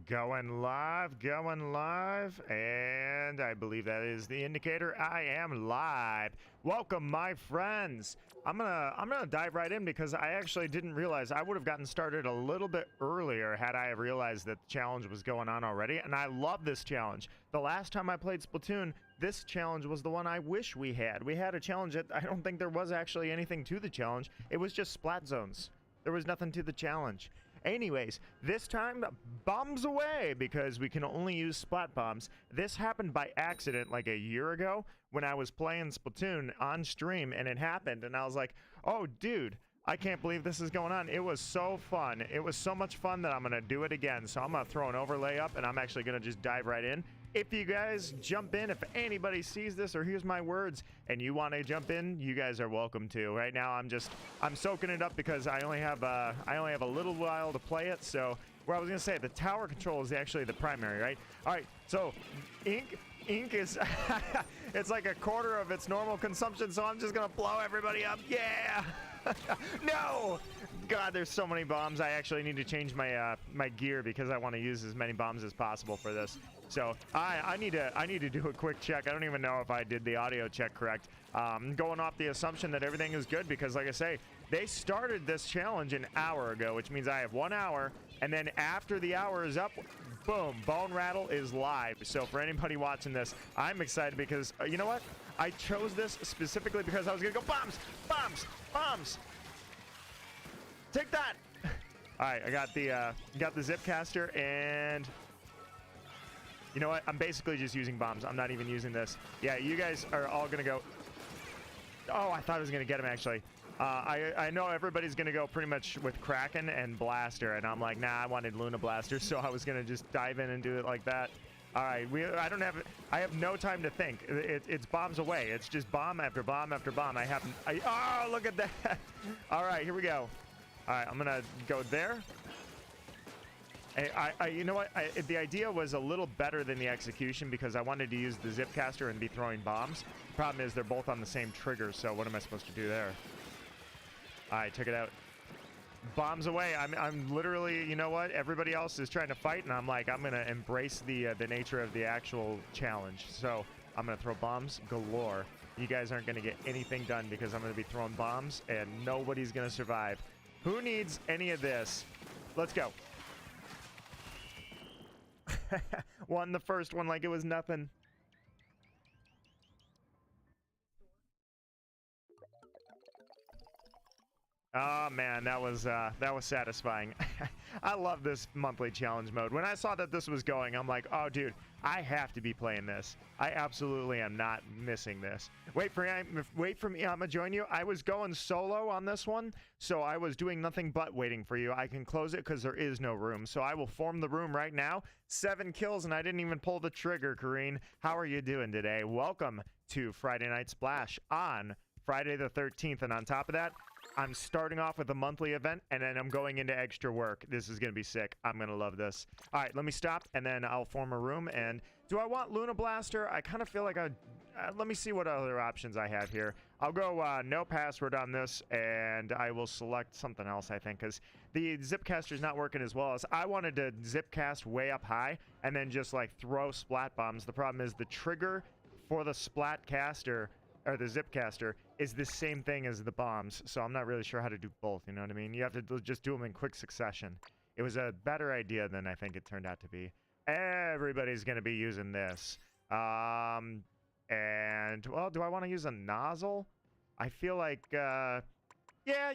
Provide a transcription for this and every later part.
Going live, and I believe that is the indicator. I am live. Welcome, my friends. I'm gonna dive right in because I actually didn't realize I would have gotten started a little bit earlier had I realized that the challenge was going on already. And I love this challenge. The last time I played Splatoon, this challenge was the one I wish we had. We had a challenge that I don't think there was actually anything to the challenge. It was just splat zones. There was nothing to the challenge. Anyways, this time, bombs away, because we can only use splat bombs. This happened by accident like a year ago when I was playing Splatoon on stream, and it happened, and I was like, oh, dude, I can't believe this is going on. It was so fun. It was so much fun that I'm going to do it again. So I'm going to throw an overlay up, and I'm actually going to just dive right in. If you guys jump in, if anybody sees this or hears my words and you want to jump in, you guys are welcome to. Right now, I'm soaking it up because I only have a little while to play it. So, what I was gonna say, the tower control is actually the primary, right? All right. So, ink is it's like a quarter of its normal consumption. So I'm just gonna blow everybody up. Yeah. No! God, there's so many bombs. I actually need to change my my gear because I want to use as many bombs as possible for this. So I need to do a quick check. I don't even know if I did the audio check correct. Going off the assumption that everything is good because, like I say, they started this challenge an hour ago, which means I have 1 hour, and then after the hour is up, boom, BoneRattle is live. So for anybody watching this, I'm excited because you know what? I chose this specifically because I was gonna go bombs, bombs, bombs. Take that. All right, I got the zip caster, and you know what? I'm basically just using bombs. I'm not even using this. Yeah, you guys are all gonna go. Oh, I thought I was gonna get him actually. I know everybody's gonna go pretty much with Kraken and Blaster, and I'm like, nah, I wanted Luna Blaster, so I was gonna just dive in and do it like that. All right, I have no time to think. It's bombs away. It's just bomb after bomb after bomb. Oh, look at that. All right, here we go. All right, I'm gonna go there. You know what? The idea was a little better than the execution because I wanted to use the zip caster and be throwing bombs. The problem is they're both on the same trigger, so what am I supposed to do there? All right, check it out. Bombs away. I'm literally, you know what? Everybody else is trying to fight, and I'm like, I'm gonna embrace the nature of the actual challenge. So I'm gonna throw bombs galore. You guys aren't gonna get anything done because I'm gonna be throwing bombs, and nobody's gonna survive. Who needs any of this? Let's go. Won the first one like it was nothing. Oh man, that was satisfying. I love this monthly challenge mode. When I saw that this was going, I'm like, oh dude, I have to be playing this. I absolutely am not missing this. Wait for me. I'm gonna join you. I was going solo on this one, so I was doing nothing but waiting for you. I can close it because there is no room, so I will form the room right now. 7 kills, and I didn't even pull the trigger, Kareen. How are you doing today? Welcome to Friday Night Splash on Friday the 13th, and on top of that, I'm starting off with a monthly event, and then I'm going into extra work. This is going to be sick. I'm going to love this. All right, let me stop, and then I'll form a room. And do I want Luna Blaster? I kind of feel like let me see what other options I have here. I'll go no password on this, and I will select something else, I think, because the Zipcaster is not working as well as I wanted to Zipcast way up high and then just, like, throw splat bombs. The problem is the trigger for the splat caster or the zip caster is the same thing as the bombs, so I'm not really sure how to do both, you know what I mean? You have to just do them in quick succession. It was a better idea than I think it turned out to be. Everybody's gonna be using this. And, well, do I want to use a nozzle? I feel like, yeah,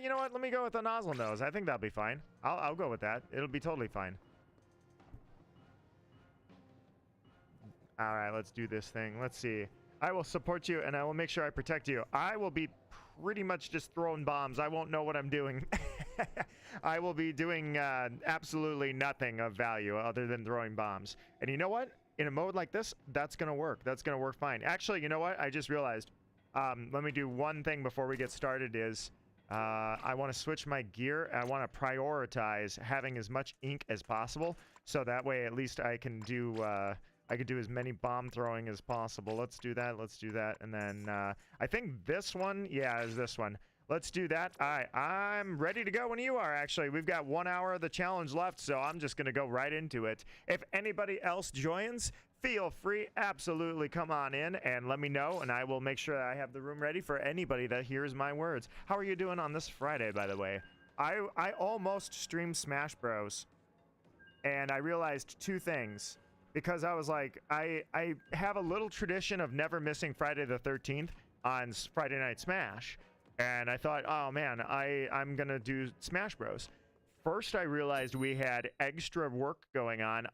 you know what? Let me go with the nozzle nose. I think that'll be fine. I'll go with that. It'll be totally fine. All right, let's do this thing. Let's see. I will support you, and I will make sure I protect you. I will be pretty much just throwing bombs. I won't know what I'm doing. I will be doing absolutely nothing of value other than throwing bombs. And you know what? In a mode like this, that's going to work. That's going to work fine. Actually, you know what? I just realized. Let me do one thing before we get started is I want to switch my gear. I want to prioritize having as much ink as possible. So that way, at least I can do... I could do as many bomb throwing as possible. Let's do that. Let's do that. And then I think this one, yeah, is this one. Let's do that. All right, I'm ready to go when you are, actually. We've got 1 hour of the challenge left, so I'm just going to go right into it. If anybody else joins, feel free, absolutely come on in and let me know, and I will make sure that I have the room ready for anybody that hears my words. How are you doing on this Friday, by the way? I almost streamed Smash Bros. And I realized two things. Because I was like, I have a little tradition of never missing Friday the 13th on Friday Night Smash. And I thought, oh man, I'm gonna do Smash Bros. First, I realized we had extra work going on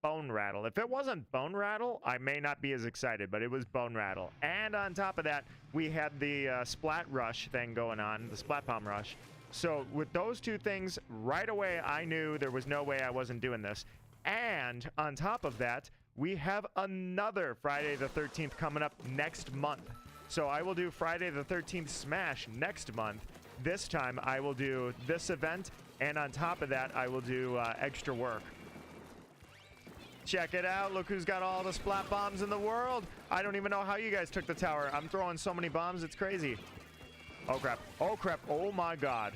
BoneRattle. If it wasn't BoneRattle, I may not be as excited, but it was BoneRattle. And on top of that, we had the Splat Rush thing going on, the Splat Bomb Rush. So with those two things, right away, I knew there was no way I wasn't doing this. And on top of that, we have another Friday the 13th coming up next month. So I will do Friday the 13th Smash next month. This time I will do this event, and on top of that, I will do extra work. Check it out. Look who's got all the splat bombs in the world. I don't even know how you guys took the tower. I'm throwing so many bombs, it's crazy. Oh, crap. Oh, crap. Oh, my God.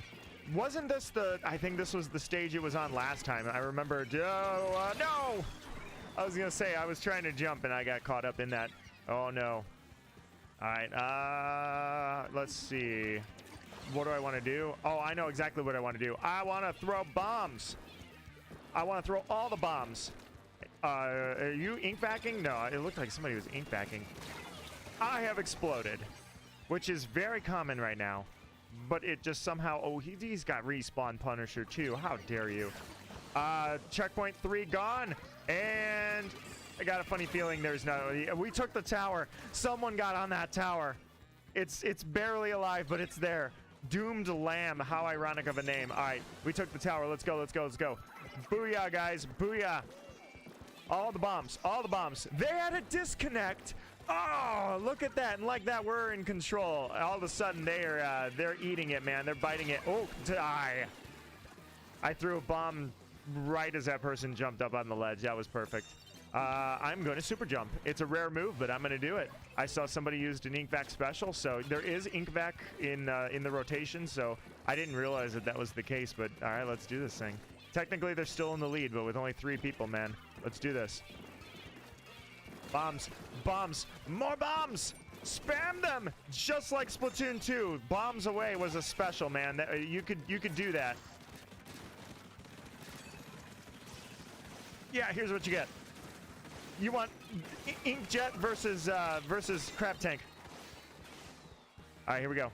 Wasn't this the... I think this was the stage it was on last time. I remember... no! I was going to say, I was trying to jump, and I got caught up in that. Oh, no. All right, let's see. What do I want to do? Oh, I know exactly what I want to do. I want to throw bombs. I want to throw all the bombs. Are you ink backing? No, it looked like somebody was ink backing. I have exploded, which is very common right now. But it just somehow... Oh, he's got respawn Punisher, too. How dare you? Checkpoint 3 gone. And... I got a funny feeling there's no... We took the tower. Someone got on that tower. It's barely alive, but it's there. Doomed Lamb. How ironic of a name. All right, we took the tower. Let's go, let's go, let's go. Booyah, guys. Booyah. All the bombs. All the bombs. They had a disconnect. Oh, look at that. And like that, we're in control. All of a sudden, they're eating it, man. They're biting it. Oh, die. I threw a bomb right as that person jumped up on the ledge. That was perfect. I'm going to super jump. It's a rare move, but I'm going to do it. I saw somebody used an ink vac special, so there is ink vac in the rotation, so I didn't realize that was the case, but all right, let's do this thing. Technically, they're still in the lead, but with only 3 people, man. Let's do this. Bombs, bombs, more bombs! Spam them! Just like Splatoon 2. Bombs away was a special, man. You could do that. Yeah, here's what you get. You want Inkjet versus Crab Tank. All right, here we go.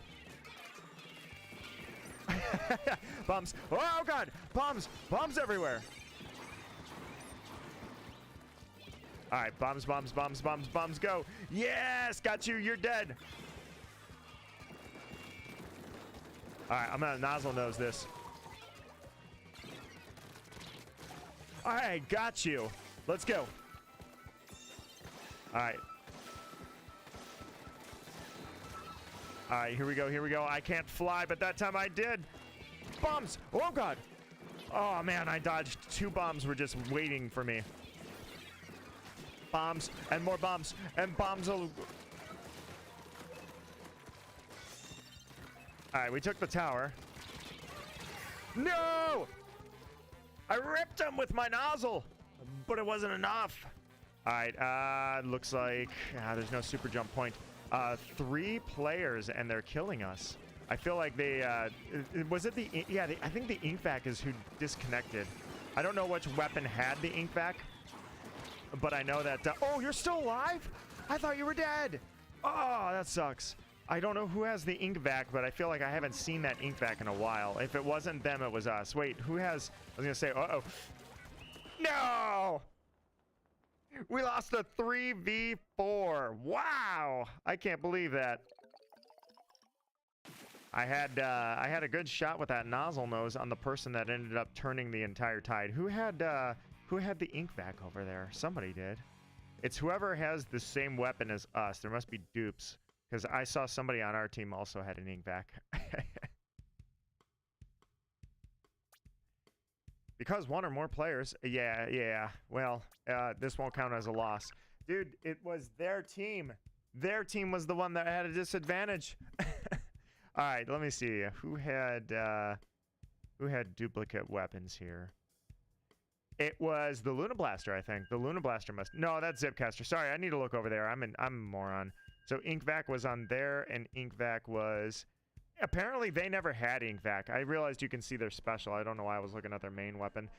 Bombs. Oh, God. Bombs. Bombs everywhere. All right, bombs, bombs, bombs, bombs, bombs, go. Yes, got you. You're dead. All right, I'm going to nozzle nose this. All right, got you. Let's go. All right. All right, here we go, here we go. I can't fly, but that time I did. Bombs! Oh, God! Oh, man, I dodged. 2 bombs were just waiting for me. Bombs, and more bombs, and bombs. All right, we took the tower. No! I ripped him with my nozzle, but it wasn't enough. All right, looks like there's no super jump point. 3 players, and they're killing us. I feel like they, was it the, yeah, I think the ink vac is who disconnected. I don't know which weapon had the ink vac, but I know that, oh, you're still alive? I thought you were dead. Oh, that sucks. I don't know who has the ink vac, but I feel like I haven't seen that ink vac in a while. If it wasn't them, it was us. Wait, who has, I was gonna say, uh-oh. No! We lost a 3v4. Wow! I can't believe that. I had a good shot with that nozzle nose on the person that ended up turning the entire tide. Who had the ink vac over there? Somebody did. It's whoever has the same weapon as us. There must be dupes, because I saw somebody on our team also had an ink vac. Because 1 or more players, yeah. Well, this won't count as a loss. Dude, it was their team. Their team was the one that had a disadvantage. All right, let me see. Who had duplicate weapons here? It was the Luna Blaster, I think. The Luna Blaster must... No, that's Zipcaster. Sorry, I need to look over there. I'm a moron. So Inkvac was on there, and Inkvac was... Apparently, they never had Inkvac. I realized you can see their special. I don't know why I was looking at their main weapon.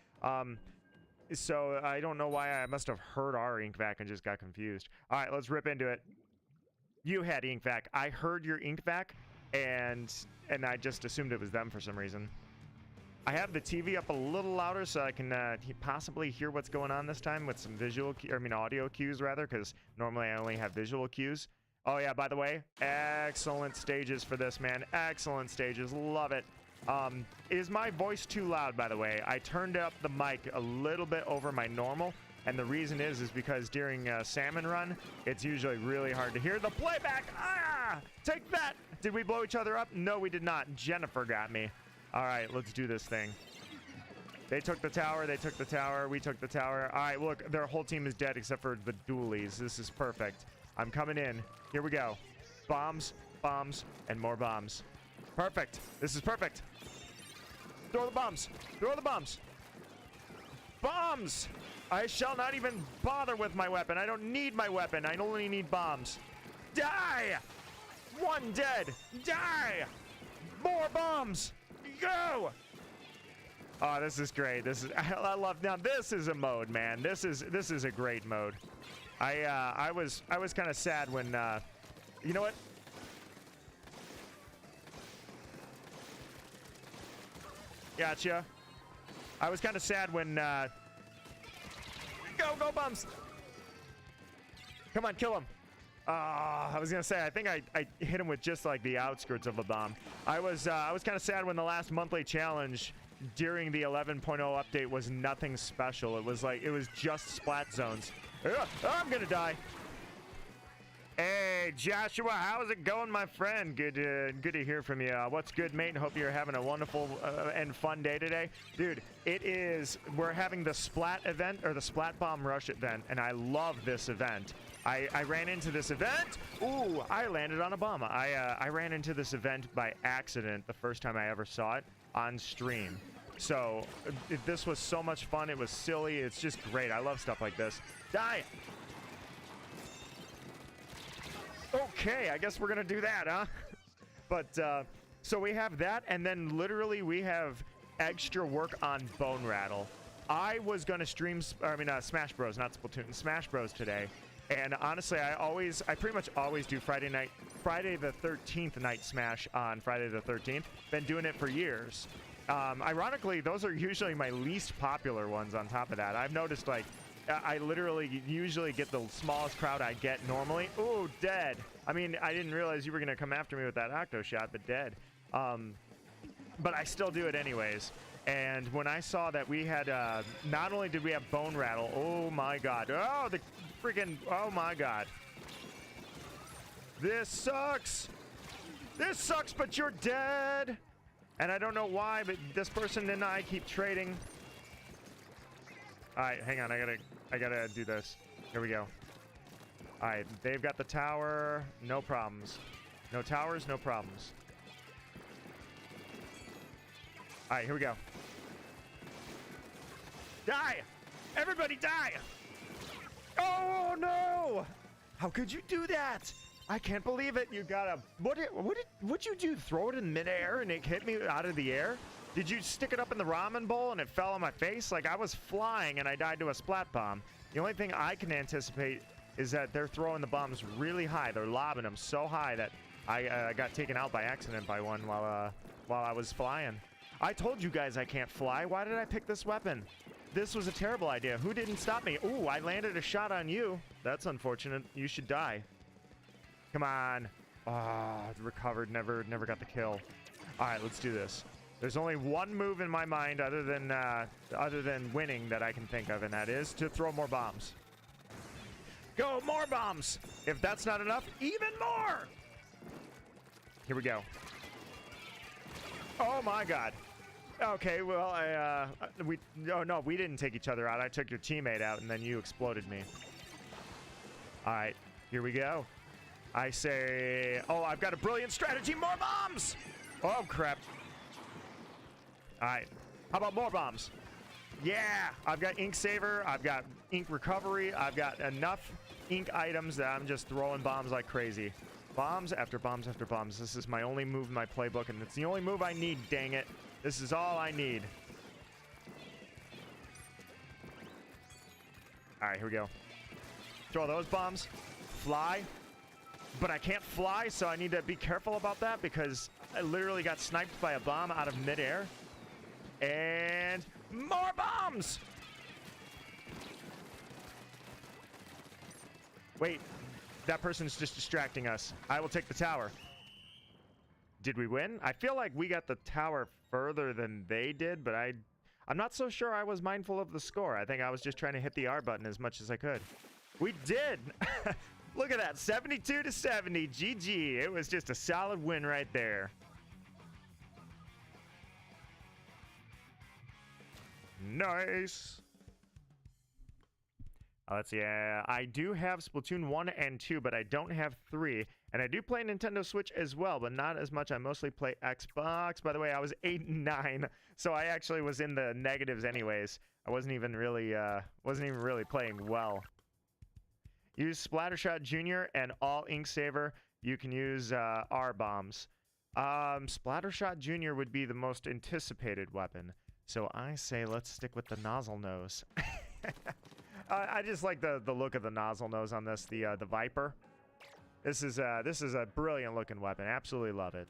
So I don't know why I must have heard our Inkvac and just got confused. All right, let's rip into it. You had Inkvac. I heard your Inkvac, and I just assumed it was them for some reason. I have the TV up a little louder so I can possibly hear what's going on this time with some audio cues rather, because normally I only have visual cues. Oh yeah, by the way, excellent stages for this, man. Excellent stages, love it. Is my voice too loud, by the way? I turned up the mic a little bit over my normal, and the reason is because during Salmon Run, it's usually really hard to hear the playback. Ah! Take that! Did we blow each other up? No, we did not. Jennifer got me. All right, let's do this thing. They took the tower. They took the tower. We took the tower. All right, look, their whole team is dead except for the dualies. This is perfect. I'm coming in. Here we go. Bombs, bombs, and more bombs. Perfect. This is perfect. Throw the bombs. Throw the bombs. Bombs! I shall not even bother with my weapon. I don't need my weapon. I only need bombs. Die! One dead. Die! More bombs! Go! Oh, this is great. This is I love. Now this is a mode, man. This is a great mode. I was kind of sad when you know what? Gotcha. I was kind of sad when go bombs. Come on, kill him. I was gonna say, I think I hit him with just like the outskirts of a bomb. I was kind of sad when the last monthly challenge during the 11.0 update was nothing special. It was just splat zones. I'm gonna die. Hey Joshua, how's it going, my friend? Good to hear from you. What's good, mate? Hope you're having a wonderful and fun day today, dude. We're having the Splat event, or the Splat Bomb Rush event, and I love this event. I ran into this event. Ooh, I landed on a bomb. I ran into this event by accident the first time I ever saw it on stream. So this was so much fun. It was silly. It's just great. I love stuff like this. Die. Okay, I guess we're gonna do that, huh? But so we have that, and then literally we have extra work on BoneRattle. I was gonna stream, Smash Bros, not Splatoon, Smash Bros today. And honestly, I pretty much always do Friday the 13th night Smash on Friday the 13th. Been doing it for years. Ironically, those are usually my least popular ones on top of that. I've noticed, like, I literally usually get the smallest crowd I get normally. Ooh, dead. I mean, I didn't realize you were going to come after me with that octo shot, but dead. But I still do it anyways. And when I saw that we had, not only did we have BoneRattle, oh my god. Oh, the freaking, oh my god. This sucks. This sucks, but you're dead. And I don't know why, but this person and I keep trading. All right, hang on. I gotta do this. Here we go. All right, they've got the tower. No problems. No towers, no problems. All right, here we go. Die! Everybody die! Oh no! How could you do that? I can't believe it. You got a... What'd you do? Throw it in midair and it hit me out of the air? Did you stick it up in the ramen bowl and it fell on my face? Like, I was flying and I died to a splat bomb. The only thing I can anticipate is that they're throwing the bombs really high. They're lobbing them so high that I got taken out by accident by one while I was flying. I told you guys I can't fly. Why did I pick this weapon? This was a terrible idea. Who didn't stop me? Ooh, I landed a shot on you. That's unfortunate. You should die. Come on. Ah, recovered. Never got the kill. All right, let's do this. There's only one move in my mind other than winning that I can think of, and that is to throw more bombs. Go, more bombs! If that's not enough, even more! Here we go. Oh my god. Okay, well, we didn't take each other out. I took your teammate out, and then you exploded me. All right, here we go. I say, oh, I've got a brilliant strategy. More bombs. Oh, crap. All right. How about more bombs? Yeah, I've got ink saver. I've got ink recovery. I've got enough ink items that I'm just throwing bombs like crazy. Bombs after bombs after bombs. This is my only move in my playbook, and it's the only move I need, dang it. This is all I need. All right, here we go. Throw those bombs. Fly. But I can't fly, so I need to be careful about that because I literally got sniped by a bomb out of midair. And more bombs! Wait, that person's just distracting us. I will take the tower. Did we win? I feel like we got the tower further than they did, but I'm not so sure I was mindful of the score. I think I was just trying to hit the R button as much as I could. We did! Look at that, 72 to 70, GG. It was just a solid win right there. Nice. Let's see. I do have Splatoon 1 and 2, but I don't have 3. And I do play Nintendo Switch as well, but not as much. I mostly play Xbox. By the way, I was 8 and 9, so I actually was in the negatives anyways. I wasn't even really playing well. Use Splattershot Jr. and all ink saver. You can use R bombs. Splattershot Jr. would be the most anticipated weapon. So I say let's stick with the nozzle nose. I just like the look of the nozzle nose on this, the Viper. This is a brilliant looking weapon. Absolutely love it.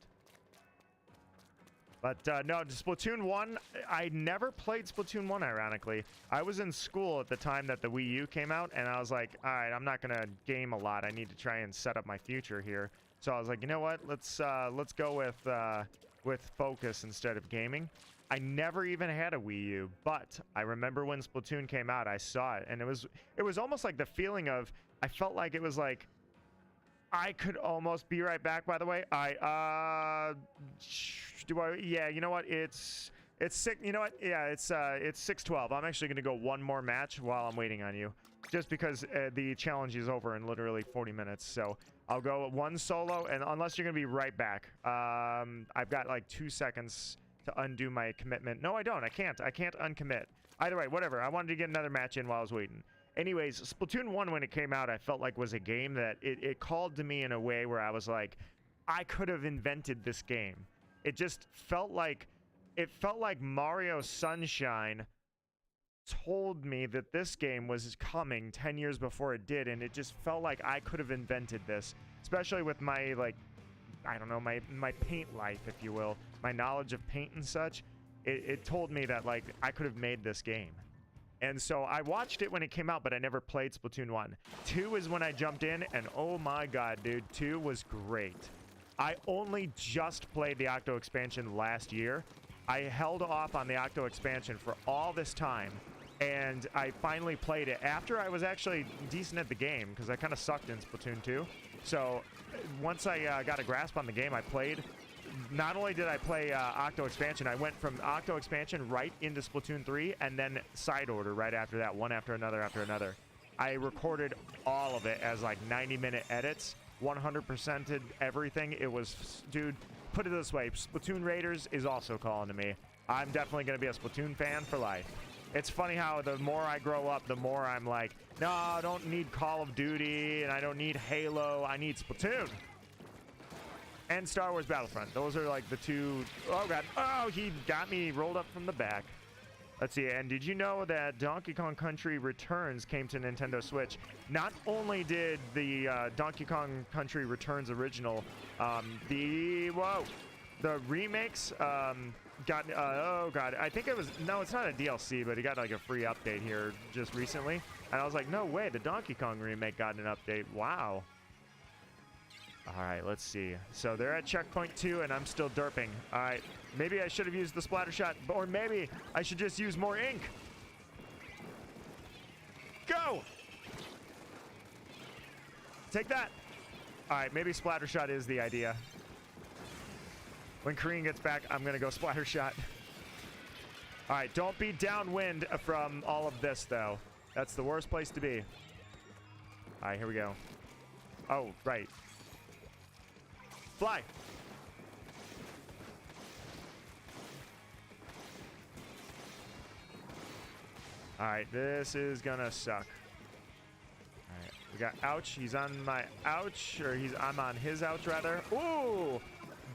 But no, Splatoon 1, I never played Splatoon 1, ironically. I was in school at the time that the Wii U came out, and I was like, all right, I'm not going to game a lot. I need to try and set up my future here. So I was like, you know what? Let's go with focus instead of gaming. I never even had a Wii U, but I remember when Splatoon came out, I saw it, and it was almost like the feeling of, I felt like it was like, I could almost be right back, by the way. Yeah, you know what? It's sick. You know what? Yeah, it's 6-12. I'm actually going to go one more match while I'm waiting on you, just because the challenge is over in literally 40 minutes. So I'll go one solo, and unless you're going to be right back, I've got like 2 seconds to undo my commitment. No, I don't. I can't uncommit. Either way, whatever. I wanted to get another match in while I was waiting. Anyways, Splatoon 1, when it came out, I felt like was a game that it called to me in a way where I was like, I could have invented this game. It just felt like, Mario Sunshine told me that this game was coming 10 years before it did, and it just felt like I could have invented this, especially with my, like, I don't know, my paint life, if you will, my knowledge of paint and such. It told me that, like, I could have made this game. And so I watched it when it came out, but I never played Splatoon 1. 2 is when I jumped in, and oh my god, dude, 2 was great. I only just played the Octo expansion last year. I held off on the Octo expansion for all this time, and I finally played it after I was actually decent at the game, because I kind of sucked in Splatoon 2. So once I got a grasp on the game, I played. Not only did I play Octo expansion, I went from Octo expansion right into Splatoon 3, and then side order right after that, one after another after another. I recorded all of it as like 90-minute edits, 100%ed everything. It was, dude, put it this way, Splatoon Raiders is also calling to me. I'm definitely going to be a Splatoon fan for life. It's funny how the more I grow up, the more I'm like, no, I don't need Call of Duty, and I don't need Halo, I need Splatoon. And Star Wars Battlefront. Those are like the two. Oh god. Oh, he got me rolled up from the back. Let's see. And did you know that Donkey Kong Country Returns came to Nintendo Switch? Not only did the Donkey Kong Country Returns original, the remakes got, oh god, I think it was, no, it's not a DLC, but it got like a free update here just recently. And I was like, no way, the Donkey Kong remake got an update. Wow. All right, let's see. So they're at checkpoint 2, and I'm still derping. All right, maybe I should have used the splatter shot, or maybe I should just use more ink. Go! Take that. All right, maybe splatter shot is the idea. When Korean gets back, I'm going to go splatter shot. All right, don't be downwind from all of this, though. That's the worst place to be. All right, here we go. Oh, right. Fly. All right, this is gonna suck. All right, we got ouch. He's on my ouch, or I'm on his ouch rather. Ooh,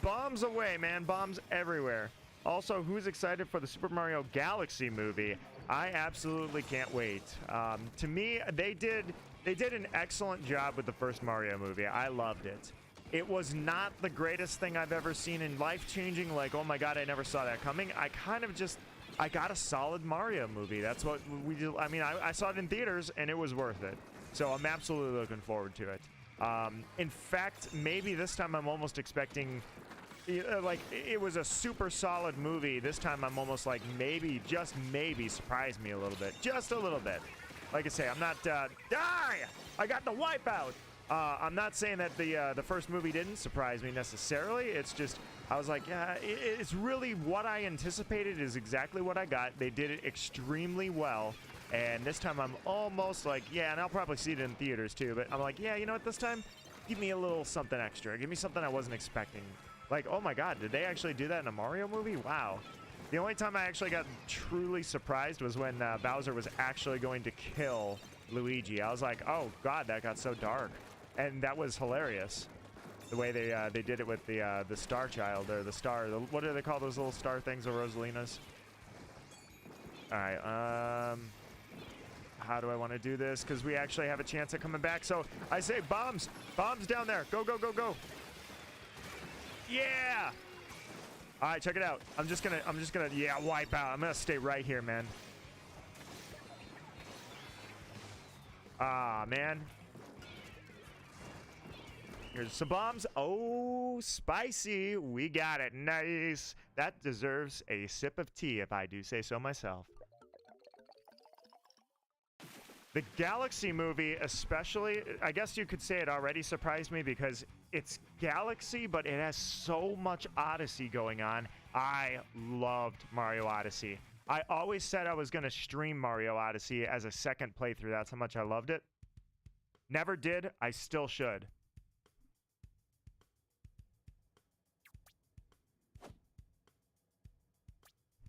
bombs away, man. Bombs everywhere. Also, who's excited for the Super Mario Galaxy movie? I absolutely can't wait. To me, they did an excellent job with the first Mario movie. I loved it. It was not the greatest thing I've ever seen in life-changing, like, oh my god, I never saw that coming. I got a solid Mario movie. That's what we do. I mean, I saw it in theaters, and it was worth it. So I'm absolutely looking forward to it. In fact, maybe this time I'm almost expecting, like, it was a super solid movie. This time I'm almost like, maybe, just maybe, surprise me a little bit. Just a little bit. Like I say, I'm not, die! I got the wipeout! I'm not saying that the first movie didn't surprise me necessarily. It's just, I was like, yeah, it's really what I anticipated is exactly what I got. They did it extremely well. And this time I'm almost like, yeah, and I'll probably see it in theaters too, but I'm like, yeah, you know what, this time, give me a little something extra. Give me something I wasn't expecting. Like, oh my god, did they actually do that in a Mario movie? Wow. The only time I actually got truly surprised was when Bowser was actually going to kill Luigi. I was like, oh god, that got so dark. And that was hilarious. The way they did it with the Star Child, or the Star, what do they call those little star things, or Rosalinas? Alright, how do I want to do this? Because we actually have a chance at coming back. So I say bombs! Bombs down there! Go, go, go, go! Yeah! Alright, check it out. I'm just gonna, yeah, wipe out. I'm gonna stay right here, man. Ah, man. Here's some bombs. Oh, spicy. We got it. Nice. That deserves a sip of tea, if I do say so myself. The Galaxy movie especially, I guess you could say it already surprised me because it's Galaxy, but it has so much Odyssey going on. I loved Mario Odyssey. I always said I was going to stream Mario Odyssey as a second playthrough. That's how much I loved it. Never did. I still should.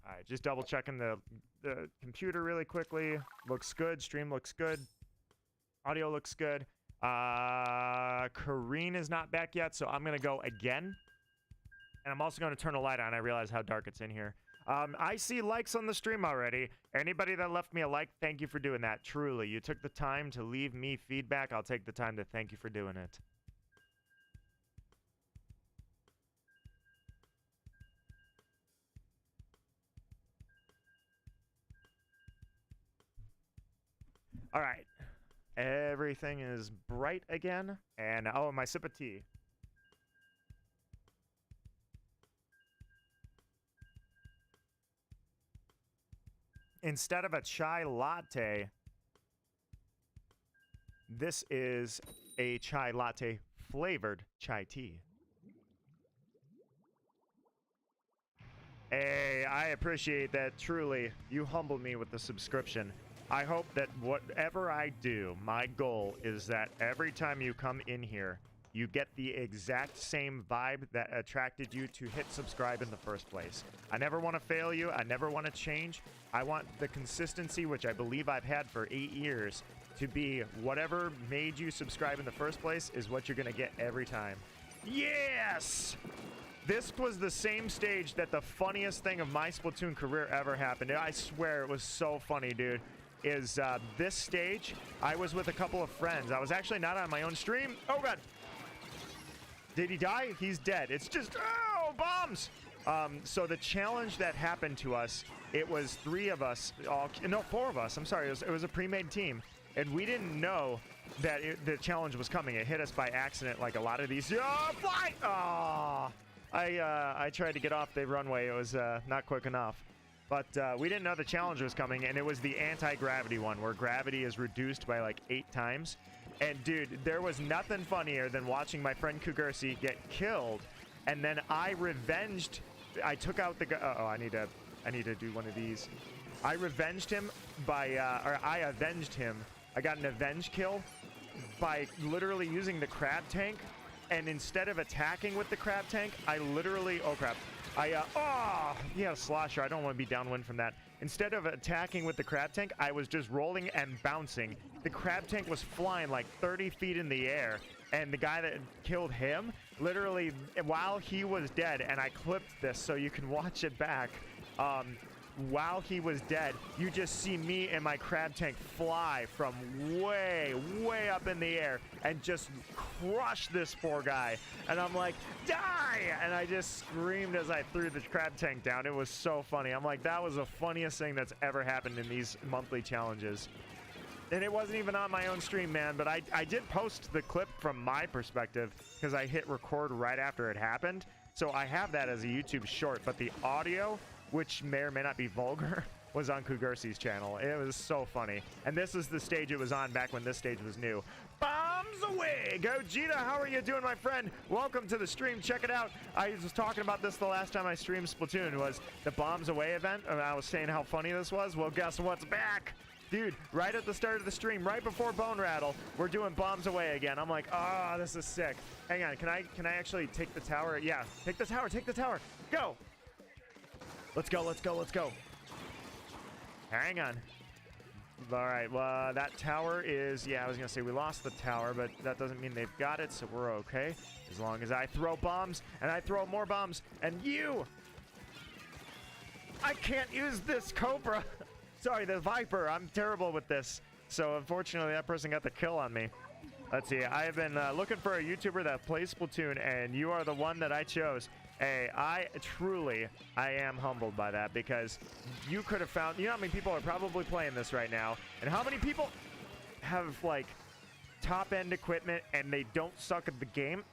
All right, just double checking the computer really quickly. Looks good. Stream looks good. Audio looks good. Kareen is not back yet, so I'm going to go again. And I'm also going to turn a light on. I realize how dark it's in here. I see likes on the stream already. Anybody that left me a like, thank you for doing that. Truly, you took the time to leave me feedback. I'll take the time to thank you for doing it. All right. Everything is bright again. And, oh, my sip of tea. Instead of a chai latte, this is a chai latte flavored chai tea. Hey, I appreciate that, truly. You humbled me with the subscription. I hope that whatever I do, my goal is that every time you come in here, you get the exact same vibe that attracted you to hit subscribe in the first place. I never want to fail you. I never want to change. I want the consistency, which I believe I've had for 8 years, to be whatever made you subscribe in the first place is what you're going to get every time. Yes! This was the same stage that the funniest thing of my Splatoon career ever happened. I swear it was so funny, dude. Is this stage, I was with a couple of friends. I was actually not on my own stream. Oh, God. Did he die? He's dead. It's just, oh, bombs! So the challenge that happened to us, it was 3 of us, no, 4 of us. I'm sorry. It was a pre-made team. And we didn't know that the challenge was coming. It hit us by accident like a lot of these. Oh, fly! Oh, I tried to get off the runway. It was not quick enough. But we didn't know the challenge was coming, and it was the anti-gravity one, where gravity is reduced by like 8 times. And dude, there was nothing funnier than watching my friend Kugursi get killed, and then I revenged. I took out the. I need to do one of these. I revenged him by, or I avenged him. I got an avenge kill by literally using the crab tank and instead of attacking with the crab tank, I literally, oh crap, yeah, slosher, I don't want to be downwind from that. Instead of attacking with the crab tank, I was just rolling and bouncing. The crab tank was flying like 30 feet in the air, and the guy that killed him, literally, while he was dead, and I clipped this so you can watch it back, while he was dead, you just see me and my crab tank fly from way up in the air and just crush this poor guy. And I'm like, die! And I just screamed as I threw the crab tank down. It was so funny. I'm like, that was the funniest thing that's ever happened in these monthly challenges. And it wasn't even on my own stream, man, but I did post the clip from my perspective because I hit record right after it happened. So I have that as a YouTube short, but the audio, which may or may not be vulgar, was on Kugursi's channel. It was so funny. And this is the stage it was on back when this stage was new. Bombs away! Gogeta, how are you doing, my friend? Welcome to the stream. Check it out. I was talking about this the last time I streamed Splatoon, was the Bombs Away event, and I was saying how funny this was. Well, guess what's back? Dude, right at the start of the stream, right before BoneRattle, we're doing Bombs Away again. I'm like, oh, this is sick. Hang on, can I actually take the tower? Yeah, take the tower, take the tower. Go! Let's go, let's go, let's go. Hang on. All right, well, that tower is, yeah, I was going to say we lost the tower, but that doesn't mean they've got it, so we're okay. As long as I throw bombs, and I throw more bombs, and you! I can't use this Cobra! Sorry, the Viper, I'm terrible with this. So, unfortunately, that person got the kill on me. Let's see, I have been looking for a YouTuber that plays Splatoon, and you are the one that I chose. Hey, I am humbled by that, because you could have found, you know how many people are probably playing this right now, and how many people have, like, top-end equipment and they don't suck at the game?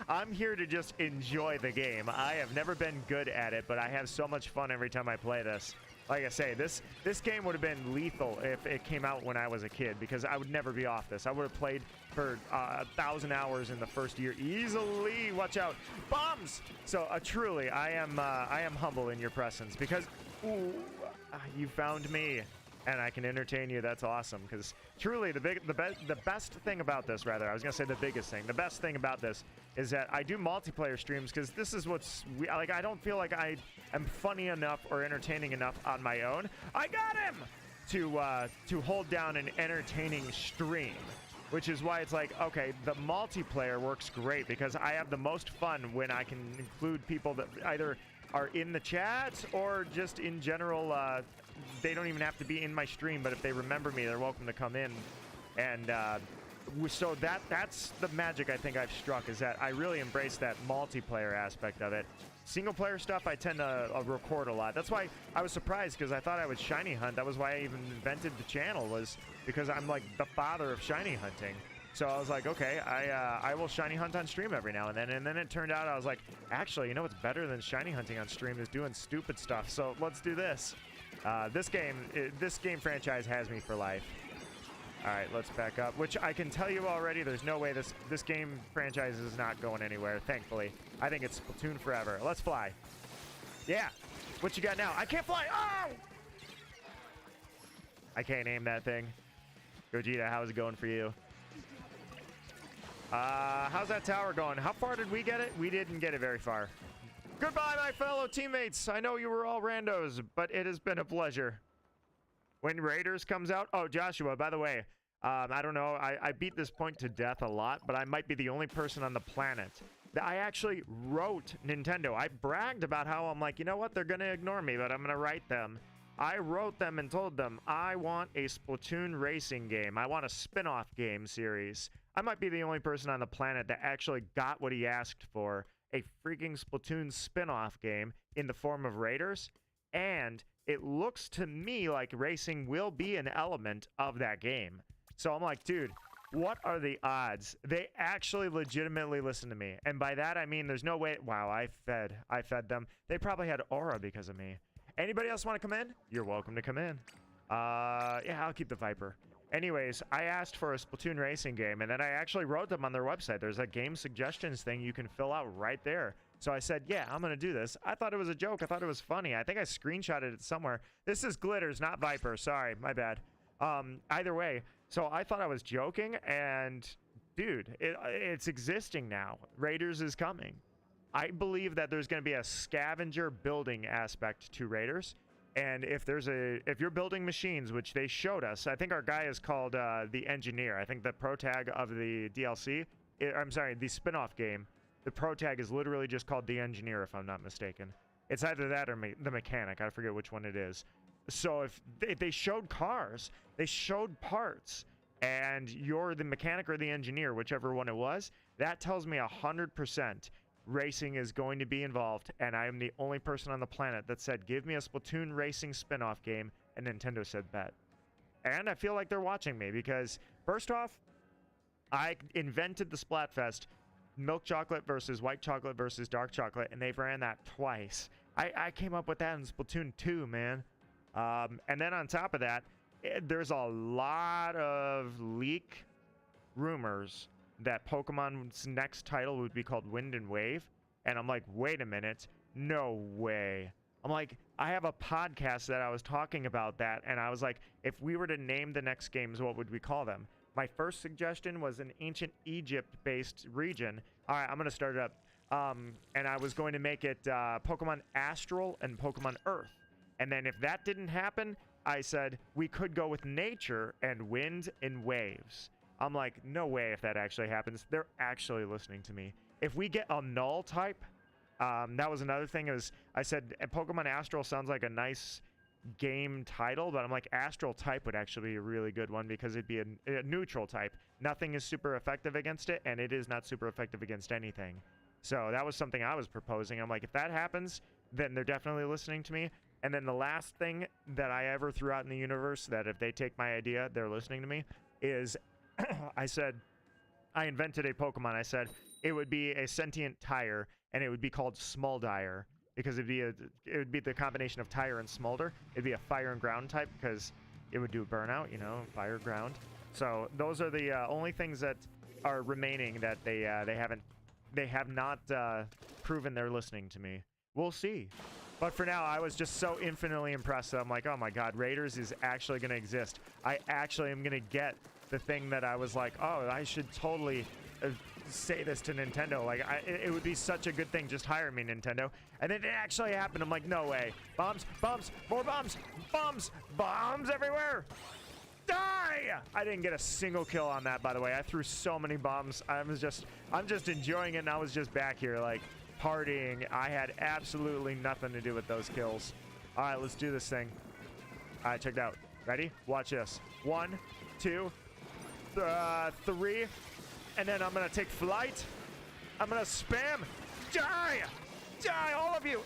I'm here to just enjoy the game. I have never been good at it, but I have so much fun every time I play this. Like I say, this game would have been lethal if it came out when I was a kid, because I would never be off this. I would have played for 1,000 hours in the first year easily. Watch out, bombs! So truly, I am humble in your presence, because ooh, you found me, and I can entertain you. That's awesome. Because truly, the best thing about this, rather, I was gonna say the biggest thing. The best thing about this is that I do multiplayer streams, because this is what's like. I don't feel like I am funny enough or entertaining enough on my own. I got him to hold down an entertaining stream, which is why it's like, okay, the multiplayer works great, because I have the most fun when I can include people that either are in the chat or just in general. They don't even have to be in my stream, but if they remember me, they're welcome to come in. And so that's the magic I think I've struck, is that I really embrace that multiplayer aspect of it. Single player stuff I tend to record a lot. That's why I was surprised, because I thought I would shiny hunt. That was why I even invented the channel, was because I'm like the father of shiny hunting. So I was like, okay, I will shiny hunt on stream every now and then. And then it turned out I was like, actually, you know what's better than shiny hunting on stream is doing stupid stuff. So let's do this. This game franchise has me for life. All right, let's back up, which I can tell you already, there's no way this game franchise is not going anywhere, thankfully. I think it's Splatoon forever. Let's fly. Yeah. What you got now? I can't fly. Oh! I can't aim that thing. Gogeta, how's it going for you? How's that tower going? How far did we get it? We didn't get it very far. Goodbye, my fellow teammates. I know you were all randos, but it has been a pleasure. When Raiders comes out... Oh, Joshua, by the way, I don't know. I beat this point to death a lot, but I might be the only person on the planet that I actually wrote Nintendo. I bragged about how I'm like, you know what? They're going to ignore me, but I'm going to write them. I wrote them and told them, I want a Splatoon racing game. I want a spin-off game series. I might be the only person on the planet that actually got what he asked for. A freaking Splatoon spin-off game in the form of Raiders. And it looks to me like racing will be an element of that game. So I'm like, dude, what are the odds? They actually legitimately listen to me. And by that, I mean, there's no way. Wow, I fed them. They probably had aura because of me. Anybody else want to come in? You're welcome to come in. Yeah, I'll keep the Viper. Anyways, I asked for a Splatoon racing game, and then I actually wrote them on their website. There's a game suggestions thing you can fill out right there. So I said, yeah, I'm going to do this. I thought it was a joke. I thought it was funny. I think I screenshotted it somewhere. This is Glitters, not Viper. Sorry, my bad. Either way, so I thought I was joking, and dude, it's existing now. Raiders is coming. I believe that there's going to be a scavenger building aspect to Raiders. And if you're building machines, which they showed us, I think our guy is called the Engineer. I think the pro tag of the DLC, I'm sorry, the spin-off game, the pro tag is literally just called the Engineer, if I'm not mistaken. It's either that or the Mechanic. I forget which one it is. So if they showed cars, they showed parts, and you're the Mechanic or the Engineer, whichever one it was, that tells me 100% racing is going to be involved, and I am the only person on the planet that said, give me a Splatoon racing spin-off game, and Nintendo said bet. And I feel like they're watching me, because first off, I invented the Splatfest, milk chocolate versus white chocolate versus dark chocolate, and they've ran that twice. I came up with that in Splatoon 2, man. And then on top of that, there's a lot of leak rumors that Pokemon's next title would be called Wind and Wave. And I'm like, wait a minute. No way. I'm like, I have a podcast that I was talking about that. And I was like, if we were to name the next games, what would we call them? My first suggestion was an ancient Egypt-based region. All right, I'm going to start it up. And I was going to make it Pokemon Astral and Pokemon Earth. And then if that didn't happen, I said we could go with nature and wind and waves. I'm like, no way if that actually happens. They're actually listening to me. If we get a null type, that was another thing. Is I said Pokemon Astral sounds like a nice game title, but I'm like, Astral type would actually be a really good one because it'd be a neutral type. Nothing is super effective against it, and it is not super effective against anything. So that was something I was proposing. I'm like, if that happens, then they're definitely listening to me. And then the last thing that I ever threw out in the universe that if they take my idea, they're listening to me, is I said, I invented a Pokemon. I said it would be a sentient tire, and it would be called Smoldire because it would be the combination of tire and smolder. It'd be a fire and ground type because it would do burnout, you know, fire, ground. So those are the only things that are remaining that they have not proven they're listening to me. We'll see. But for now, I was just so infinitely impressed that I'm like, oh my god, Raiders is actually going to exist. I actually am going to get the thing that I was like, oh, I should totally say this to Nintendo. Like, it would be such a good thing. Just hire me, Nintendo. And then it actually happened. I'm like, no way. Bombs, bombs, more bombs, bombs, bombs everywhere. Die! I didn't get a single kill on that, by the way. I threw so many bombs. I'm just enjoying it, and I was just back here, like, partying. I had absolutely nothing to do with those kills. All right, let's do this thing. All right, check it out. Ready? Watch this. 1, 2, 3, and then I'm gonna take flight. I'm gonna spam. Die! Die, all of you!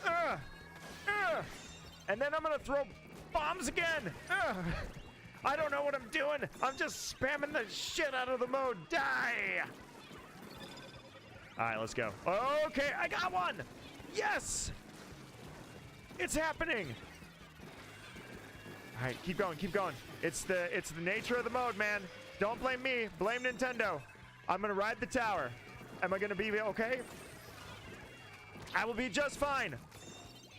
And then I'm gonna throw bombs again. I don't know what I'm doing. I'm just spamming the shit out of the mode. Die! All right, let's go. Okay, I got one. Yes! It's happening. All right, keep going, keep going. It's the nature of the mode, man. Don't blame me. Blame Nintendo. I'm gonna ride the tower. Am I gonna be okay? I will be just fine.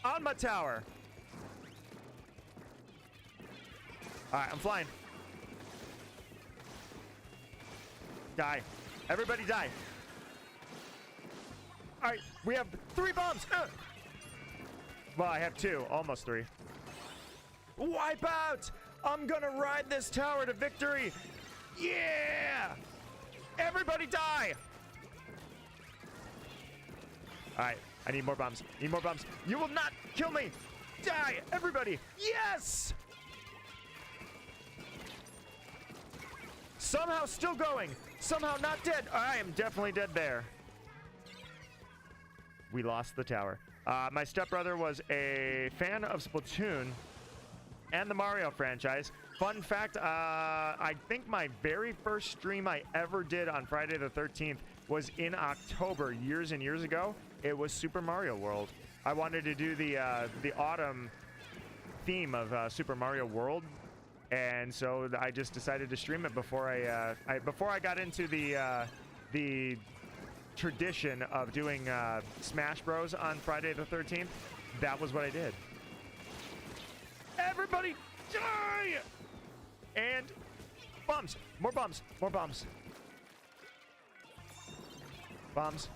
On my tower. All right, I'm flying. Die. Everybody die. All right, we have 3 bombs. Well, I have 2, almost 3. Wipe out. I'm gonna ride this tower to victory. Yeah! Everybody die! All right, I need more bombs. Need more bombs. You will not kill me. Die, everybody. Yes! Somehow still going. Somehow not dead. I am definitely dead there. We lost the tower. My stepbrother was a fan of Splatoon and the Mario franchise. Fun fact, I think my very first stream I ever did on Friday the 13th was in October, years and years ago. It was Super Mario World. I wanted to do the autumn theme of Super Mario World, and so I just decided to stream it before I got into the tradition of doing Smash Bros on Friday the 13th. That was what I did. Everybody die! And bombs, more bombs, more bombs. Bombs.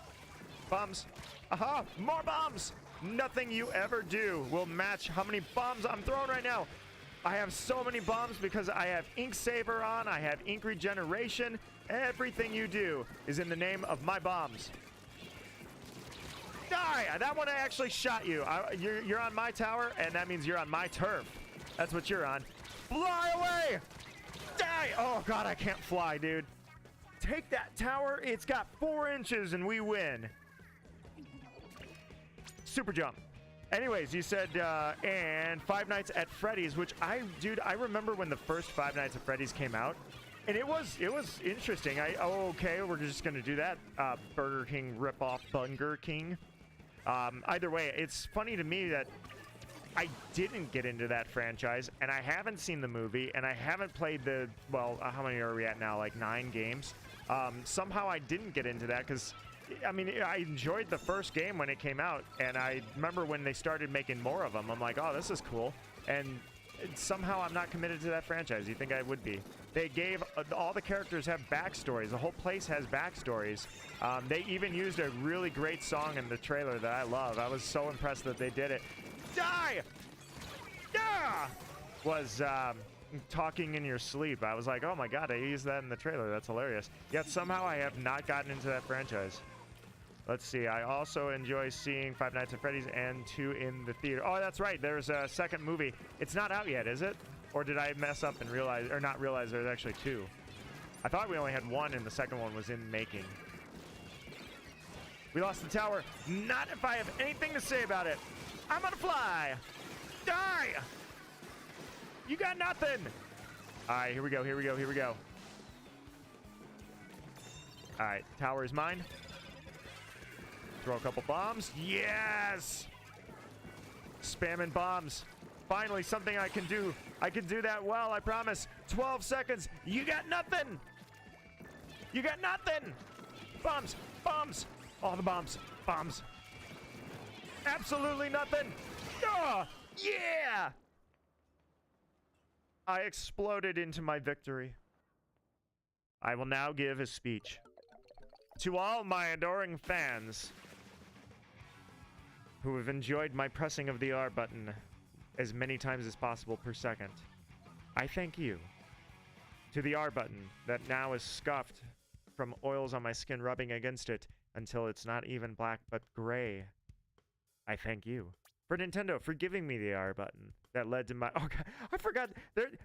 Bombs. Aha! More bombs! Nothing you ever do will match how many bombs I'm throwing right now. I have so many bombs because I have Ink Saver on. I have Ink Regeneration. Everything you do is in the name of my bombs. Die! That one I actually shot you. You're on my tower, and that means you're on my turf. That's what you're on. Fly away! Die! Oh, God, I can't fly, dude. Take that tower. It's got 4 inches, and we win. Super jump. Anyways, you said, and Five Nights at Freddy's, which dude, I remember when the first Five Nights at Freddy's came out, and it was interesting. Okay, we're just gonna do that. Burger King ripoff, Bunger King. Either way, it's funny to me that I didn't get into that franchise, and I haven't seen the movie, and I haven't played the, well, how many are we at now? Like 9 games. Somehow I didn't get into that because, I mean, I enjoyed the first game when it came out, and I remember when they started making more of them, I'm like, oh, this is cool. And somehow I'm not committed to that franchise. You think I would be? They gave, all the characters have backstories. The whole place has backstories. They even used a really great song in the trailer that I love. I was so impressed that they did it. Die! Yeah! Was talking in your sleep. I was like, oh my God, I used that in the trailer. That's hilarious. Yet somehow I have not gotten into that franchise. Let's see. I also enjoy seeing Five Nights at Freddy's and 2 in the theater. Oh, that's right. There's a second movie. It's not out yet, is it? Or did I mess up and realize, or not realize there's actually 2? I thought we only had 1 and the second one was in making. We lost the tower. Not if I have anything to say about it. I'm gonna fly. Die! You got nothing. All right, here we go, here we go, here we go. All right, tower is mine. Throw a couple bombs. Yes! Spamming bombs. Finally, something I can do. I can do that well, I promise. 12 seconds. You got nothing. You got nothing. Bombs, bombs. All the bombs, bombs. Absolutely nothing. Oh, yeah! I exploded into my victory. I will now give a speech. To all my adoring fans who have enjoyed my pressing of the R button as many times as possible per second, I thank you. To the R button that now is scuffed from oils on my skin rubbing against it until it's not even black but gray, I thank you. For Nintendo, for giving me the R button that led to my... Oh, God, I forgot.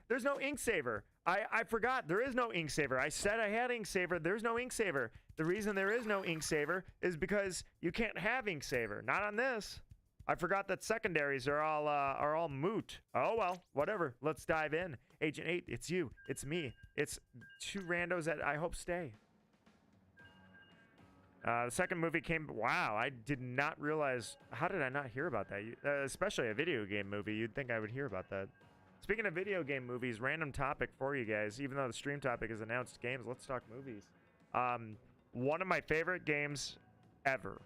There's no ink saver. I forgot. There is no ink saver. I said I had ink saver. There's no ink saver. The reason there is no ink saver is because you can't have ink saver. Not on this. I forgot that secondaries are all moot. Oh, well, whatever. Let's dive in. Agent 8, it's you. It's me. It's 2 randos that I hope stay. The second movie came... Wow, I did not realize... How did I not hear about that? Especially a video game movie. You'd think I would hear about that. Speaking of video game movies, random topic for you guys. Even though the stream topic is announced games, let's talk movies. One of my favorite games ever.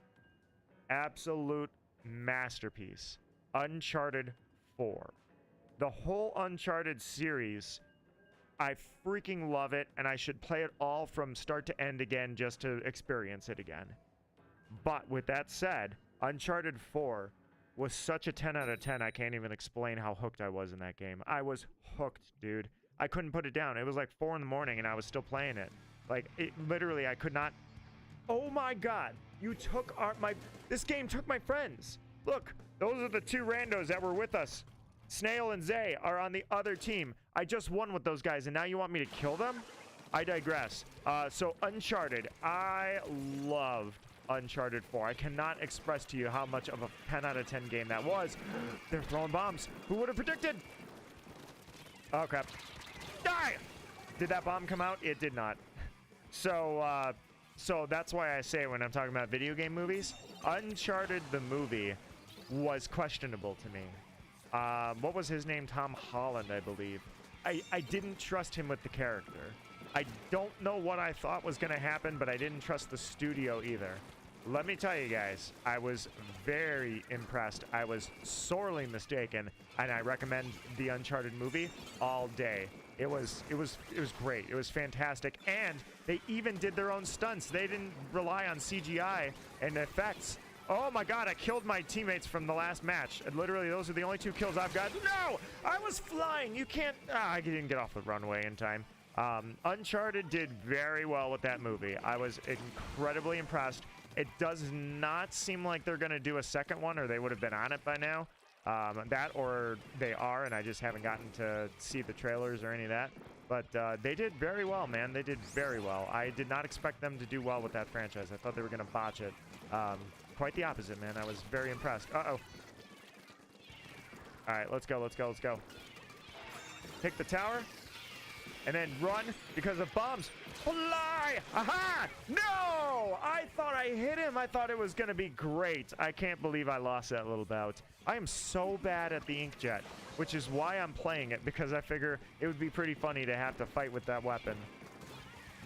Absolute masterpiece. Uncharted 4. The whole Uncharted series... I freaking love it, and I should play it all from start to end again just to experience it again. But with that said, Uncharted 4 was such a 10 out of 10, I can't even explain how hooked I was in that game. I was hooked, dude. I couldn't put it down. It was like 4 in the morning, and I was still playing it. Like, literally, I could not... Oh my God! You took This game took my friends! Look, those are the 2 randos that were with us. Snail and Zay are on the other team. I just won with those guys, and now you want me to kill them? I digress. So Uncharted. I love Uncharted 4. I cannot express to you how much of a 10 out of 10 game that was. They're throwing bombs. Who would have predicted? Oh, crap. Die! Did that bomb come out? It did not. So that's why I say when I'm talking about video game movies, Uncharted the movie was questionable to me. What was his name? Tom Holland, I believe. I didn't trust him with the character. I don't know what I thought was going to happen, but I didn't trust the studio either. Let me tell you guys, I was very impressed. I was sorely mistaken, and I recommend the Uncharted movie all day. It was great. It was fantastic. And they even did their own stunts. They didn't rely on CGI and effects. Oh my god, I killed my teammates from the last match. And literally, those are the only 2 kills I've got. No! I was flying! You can't... I didn't get off the runway in time. Uncharted did very well with that movie. I was incredibly impressed. It does not seem like they're going to do a second one, or they would have been on it by now. That or they are, and I just haven't gotten to see the trailers or any of that. But they did very well, man. They did very well. I did not expect them to do well with that franchise. I thought they were going to botch it. Quite the opposite, man. I was very impressed. Uh-oh. All right, let's go, let's go, let's go. Take the tower, and then run because of bombs. Fly! Aha! No! I thought I hit him. I thought it was going to be great. I can't believe I lost that little bout. I am so bad at the inkjet, which is why I'm playing it, because I figure it would be pretty funny to have to fight with that weapon.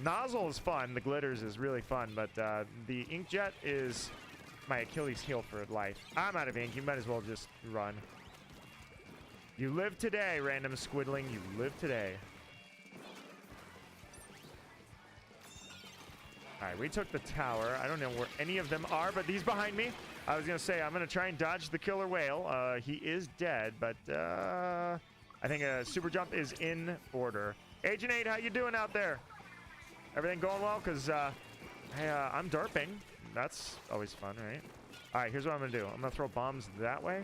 Nozzle is fun. The glitters is really fun, but the inkjet is my Achilles heel for life. I'm out of ink. You might as well just run. You live today, random squiddling. You live today. All right, we took the tower. I don't know where any of them are, but these behind me. I was going to say, I'm going to try and dodge the killer whale. He is dead, but I think a super jump is in order. Agent 8, how you doing out there? Everything going well? Because I'm derping. That's always fun, right? All right, here's what I'm going to do. I'm going to throw bombs that way.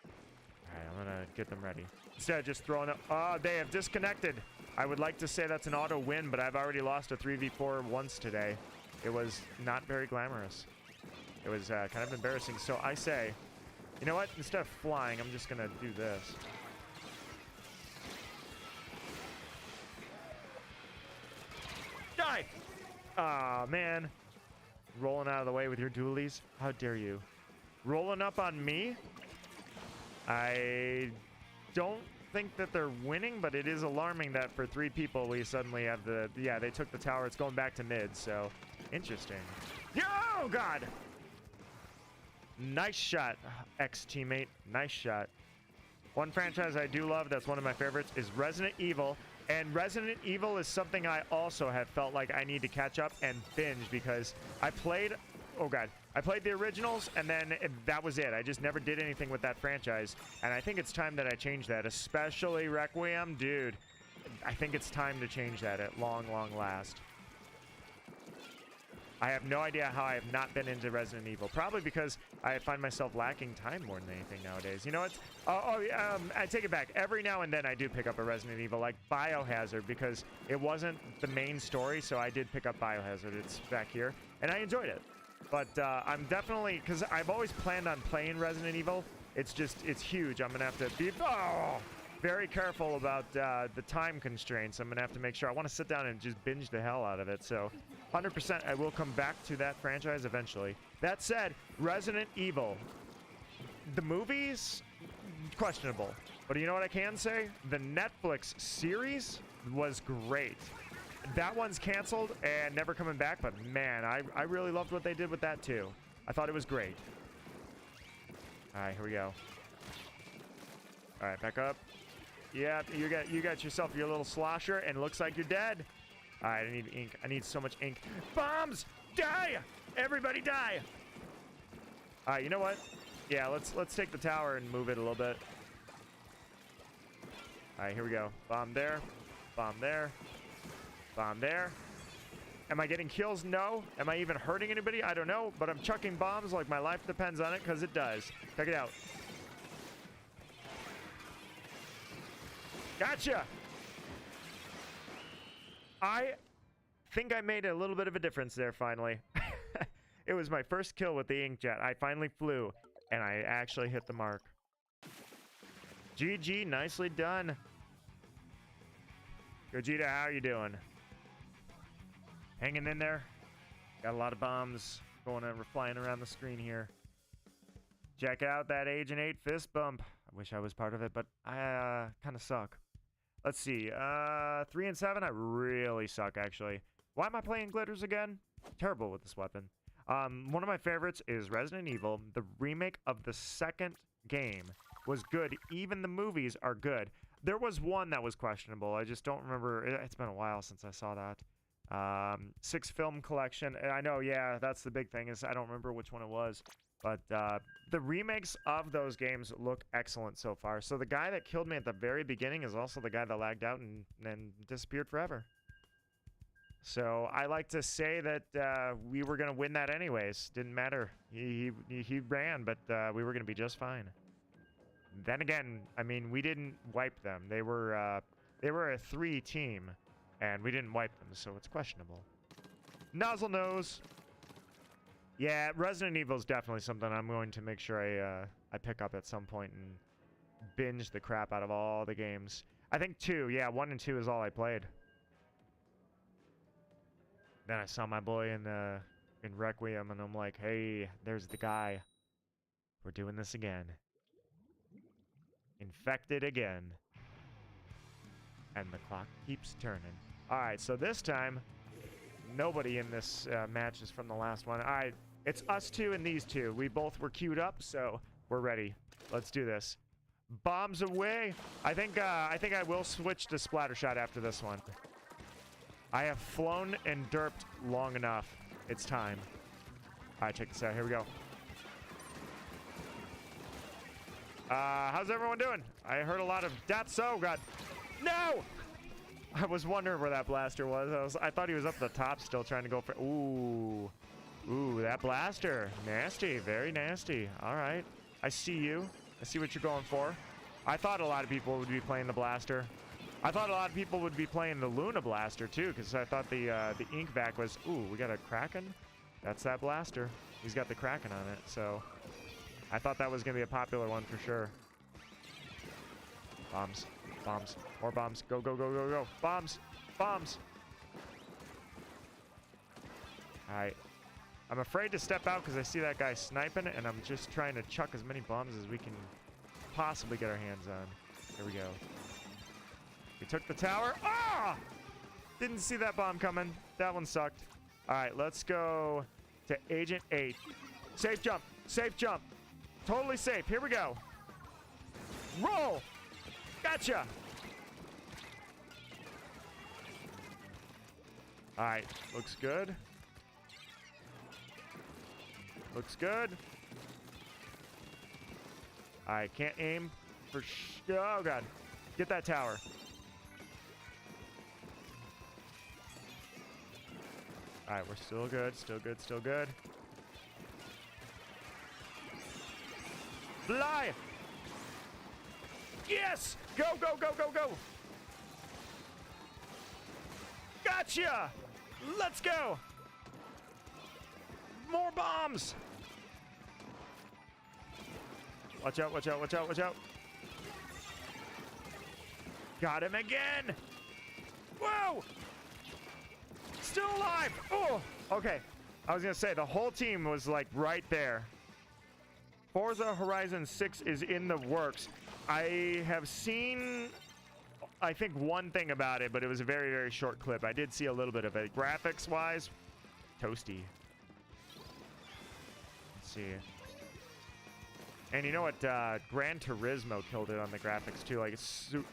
All right, I'm going to get them ready. Instead of just throwing them. Oh, they have disconnected. I would like to say that's an auto win, but I've already lost a 3v4 once today. It was not very glamorous. It was kind of embarrassing. So I say, you know what? Instead of flying, I'm just going to do this. Die! Aw, man. Rolling out of the way with your dualies. How dare you? Rolling up on me? I don't think that they're winning, but it is alarming that for 3 people we suddenly have the... Yeah, they took the tower. It's going back to mid, so interesting. Oh, God! Nice shot, ex-teammate. Nice shot. One franchise I do love, that's one of my favorites, is Resident Evil. And Resident Evil is something I also have felt like I need to catch up and binge, because I played... Oh, God. I played the originals, and then that was it. I just never did anything with that franchise. And I think it's time that I change that, especially Requiem. Dude, I think it's time to change that at long, long last. I have no idea how I have not been into Resident Evil. Probably because I find myself lacking time more than anything nowadays. You know what? I take it back. Every now and then I do pick up a Resident Evil, like Biohazard, because it wasn't the main story, so I did pick up Biohazard. It's back here, and I enjoyed it. But I'm definitely, because I've always planned on playing Resident Evil. It's just, it's huge. I'm going to have to be very careful about the time constraints. I'm going to have to make sure. I want to sit down and just binge the hell out of it. So 100% I will come back to that franchise eventually. That said, Resident Evil, the movies, questionable. But you know what I can say? The Netflix series was great. That one's canceled and never coming back, but man, I really loved what they did with that too. I thought it was great. All right, here we go. All right, back up. Yeah, you got yourself your little slosher, and it looks like you're dead. All right, I need ink. I need so much ink. Bombs! Die! Everybody die! All right, you know what? Yeah, let's take the tower and move it a little bit. All right, here we go. Bomb there. Bomb there. Bomb there. Am I getting kills? No. Am I even hurting anybody? I don't know, but I'm chucking bombs like my life depends on it, because it does. Check it out. Gotcha! I think I made a little bit of a difference there, finally. It was my first kill with the inkjet. I finally flew, and I actually hit the mark. GG, nicely done. Gogeta, how are you doing? Hanging in there. Got a lot of bombs going and flying around the screen here. Check out that Agent 8 fist bump. I wish I was part of it, but I kind of suck. Let's see. 3 and 7. I really suck, actually. Why am I playing glitters again? Terrible with this weapon. One of my favorites is Resident Evil. The remake of the second game was good. Even the movies are good. there was one that was questionable. I just don't remember. It's been a while since I saw that. 6 film collection. I know, yeah, that's the big thing is I don't remember which one it was. But the remakes of those games look excellent so far. So the guy that killed me at the very beginning is also the guy that lagged out and disappeared forever. So I like to say that we were going to win that anyways. Didn't matter. He ran, but we were going to be just fine. Then again, I mean, we didn't wipe them. They were a 3 team, and we didn't wipe them, so it's questionable. Nozzle nose. Yeah, Resident Evil is definitely something I'm going to make sure I pick up at some point and binge the crap out of all the games. I think 2, yeah, 1 and 2 is all I played. Then I saw my boy in Requiem, and I'm like, hey, there's the guy. We're doing this again. Infected again. And the clock keeps turning. All right, so this time, nobody in this match is from the last one. All right, it's us 2 and these 2. We both were queued up, so we're ready. Let's do this. Bombs away. I think I will switch to Splattershot after this one. I have flown and derped long enough. It's time. All right, check this out. Here we go. How's everyone doing? I heard a lot of deaths. Oh, God. No! I was wondering where that blaster was. I thought he was up the top still trying to go for... Ooh. Ooh, that blaster. Nasty. Very nasty. All right. I see you. I see what you're going for. I thought a lot of people would be playing the blaster. I thought a lot of people would be playing the Luna blaster, too, because I thought the ink vac was... Ooh, we got a Kraken? That's that blaster. He's got the Kraken on it, so... I thought that was going to be a popular one for sure. Bombs. Bombs. More bombs. Go, go, go, go, go. Bombs. Bombs. Alright. I'm afraid to step out because I see that guy sniping, and I'm just trying to chuck as many bombs as we can possibly get our hands on. Here we go. We took the tower. Ah! Didn't see that bomb coming. That one sucked. Alright, let's go to Agent 8. Safe jump. Safe jump. Totally safe. Here we go. Roll. Gotcha. All right. Looks good. Looks good. All right. Can't aim for oh, God. Get that tower. All right. We're still good. Still good. Still good. Fly! Yes! Go, go, go, go, go! Gotcha! Let's go! More bombs! Watch out, watch out, watch out, watch out. Got him again! Whoa! Still alive! Oh! Okay. I was gonna say, the whole team was like right there. Forza Horizon 6 is in the works. I have seen, I think, one thing about it, but it was a very, very short clip. I did see a little bit of it. Graphics-wise, toasty. Let's see. And you know what? Gran Turismo killed it on the graphics, too. Like,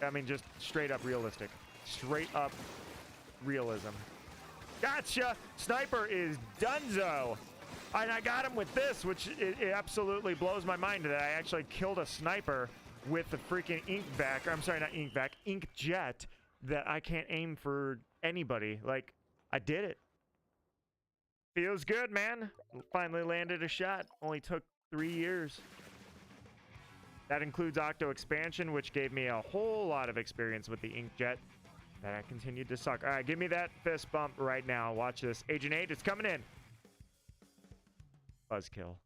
I mean, just straight up realistic. Straight up realism. Gotcha! Sniper is donezo! And I got him with this, which it absolutely blows my mind that I actually killed a sniper with the freaking ink vac. I'm sorry, not ink vac, ink jet that I can't aim for anybody. Like, I did it. Feels good, man. Finally landed a shot. Only took 3 years. That includes Octo Expansion, which gave me a whole lot of experience with the ink jet that I continued to suck. All right, give me that fist bump right now. Watch this. Agent 8, it's coming in. Buzzkill.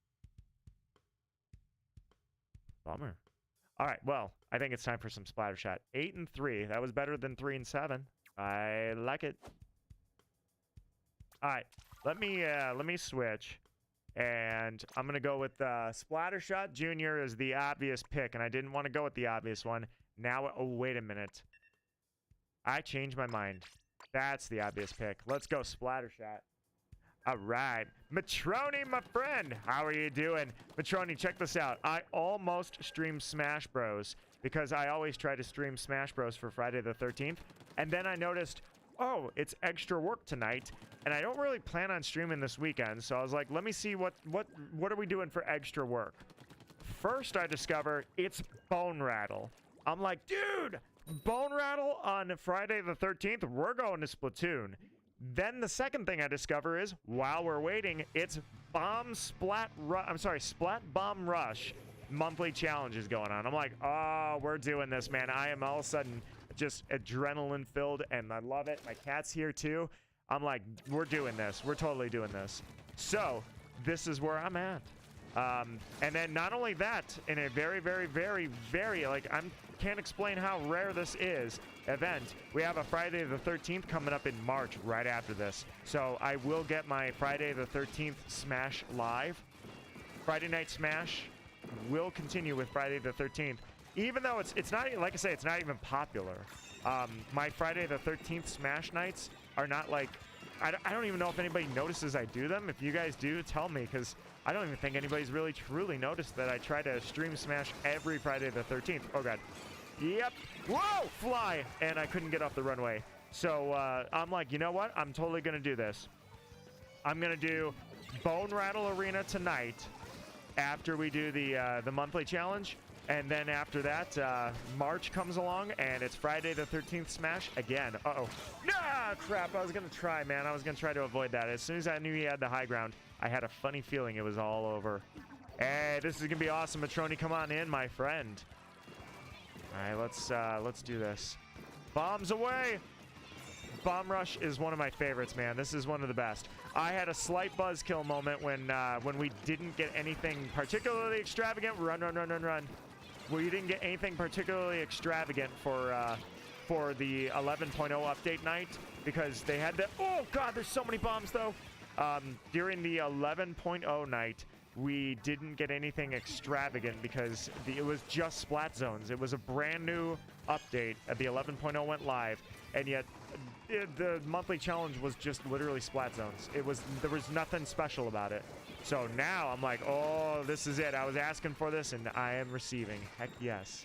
Bummer. All right, well, I think it's time for some Splattershot. 8 and 3. That was better than 3 and 7. I like it. All right, let me switch, and I'm gonna go with Splattershot Junior as the obvious pick, and I didn't want to go with the obvious one. Now, oh wait a minute. I changed my mind. That's the obvious pick. Let's go Splattershot. All right. Matroni, my friend. How are you doing? Matroni, check this out. I almost streamed Smash Bros. Because I always try to stream Smash Bros. For Friday the 13th. And then I noticed, oh, it's extra work tonight. And I don't really plan on streaming this weekend. So I was like, let me see what are we doing for extra work. First, I discover it's BoneRattle. I'm like, dude, BoneRattle on Friday the 13th, we're going to Splatoon. Then the second thing I discover is, while we're waiting, it's Splat Bomb Rush monthly challenge is going on. I'm like, oh, we're doing this, man. I am all of a sudden just adrenaline filled, and I love it. My cat's here too. I'm like, we're doing this. We're totally doing this. So this is where I'm at. And then not only that, in a very, very, very, very, like, can't explain how rare this is event, we have a Friday the 13th coming up in March right after this. So I will get my Friday the 13th Smash live. Friday Night Smash will continue with Friday the 13th. Even though it's not, like I say, it's not even popular. My Friday the 13th Smash nights are not like, I don't even know if anybody notices I do them. If you guys do, tell me, because I don't even think anybody's really truly noticed that I try to stream Smash every Friday the 13th. Oh, God. Yep. Whoa! Fly! And I couldn't get off the runway. So I'm like, you know what? I'm totally going to do this. I'm going to do BoneRattle Arena tonight after we do the monthly challenge. And then after that, March comes along, and it's Friday the 13th Smash again. Uh-oh. Nah, crap. I was going to try, man. I was going to try to avoid that. As soon as I knew he had the high ground, I had a funny feeling it was all over. Hey, this is going to be awesome. Matroni, come on in, my friend. All right, let's do this. Bombs away. Bomb Rush is one of my favorites, man. This is one of the best. I had a slight buzzkill moment when we didn't get anything particularly extravagant. Run, run, run, run, run. We didn't get anything particularly extravagant for the 11.0 update night, because they had the, oh God, there's so many bombs though. During the 11.0 night, we didn't get anything extravagant because it was just Splat Zones. It was a brand new update. The 11.0 went live, and yet the monthly challenge was just literally Splat Zones. There was nothing special about it. So now I'm like, oh, this is it. I was asking for this, and I am receiving. Heck yes.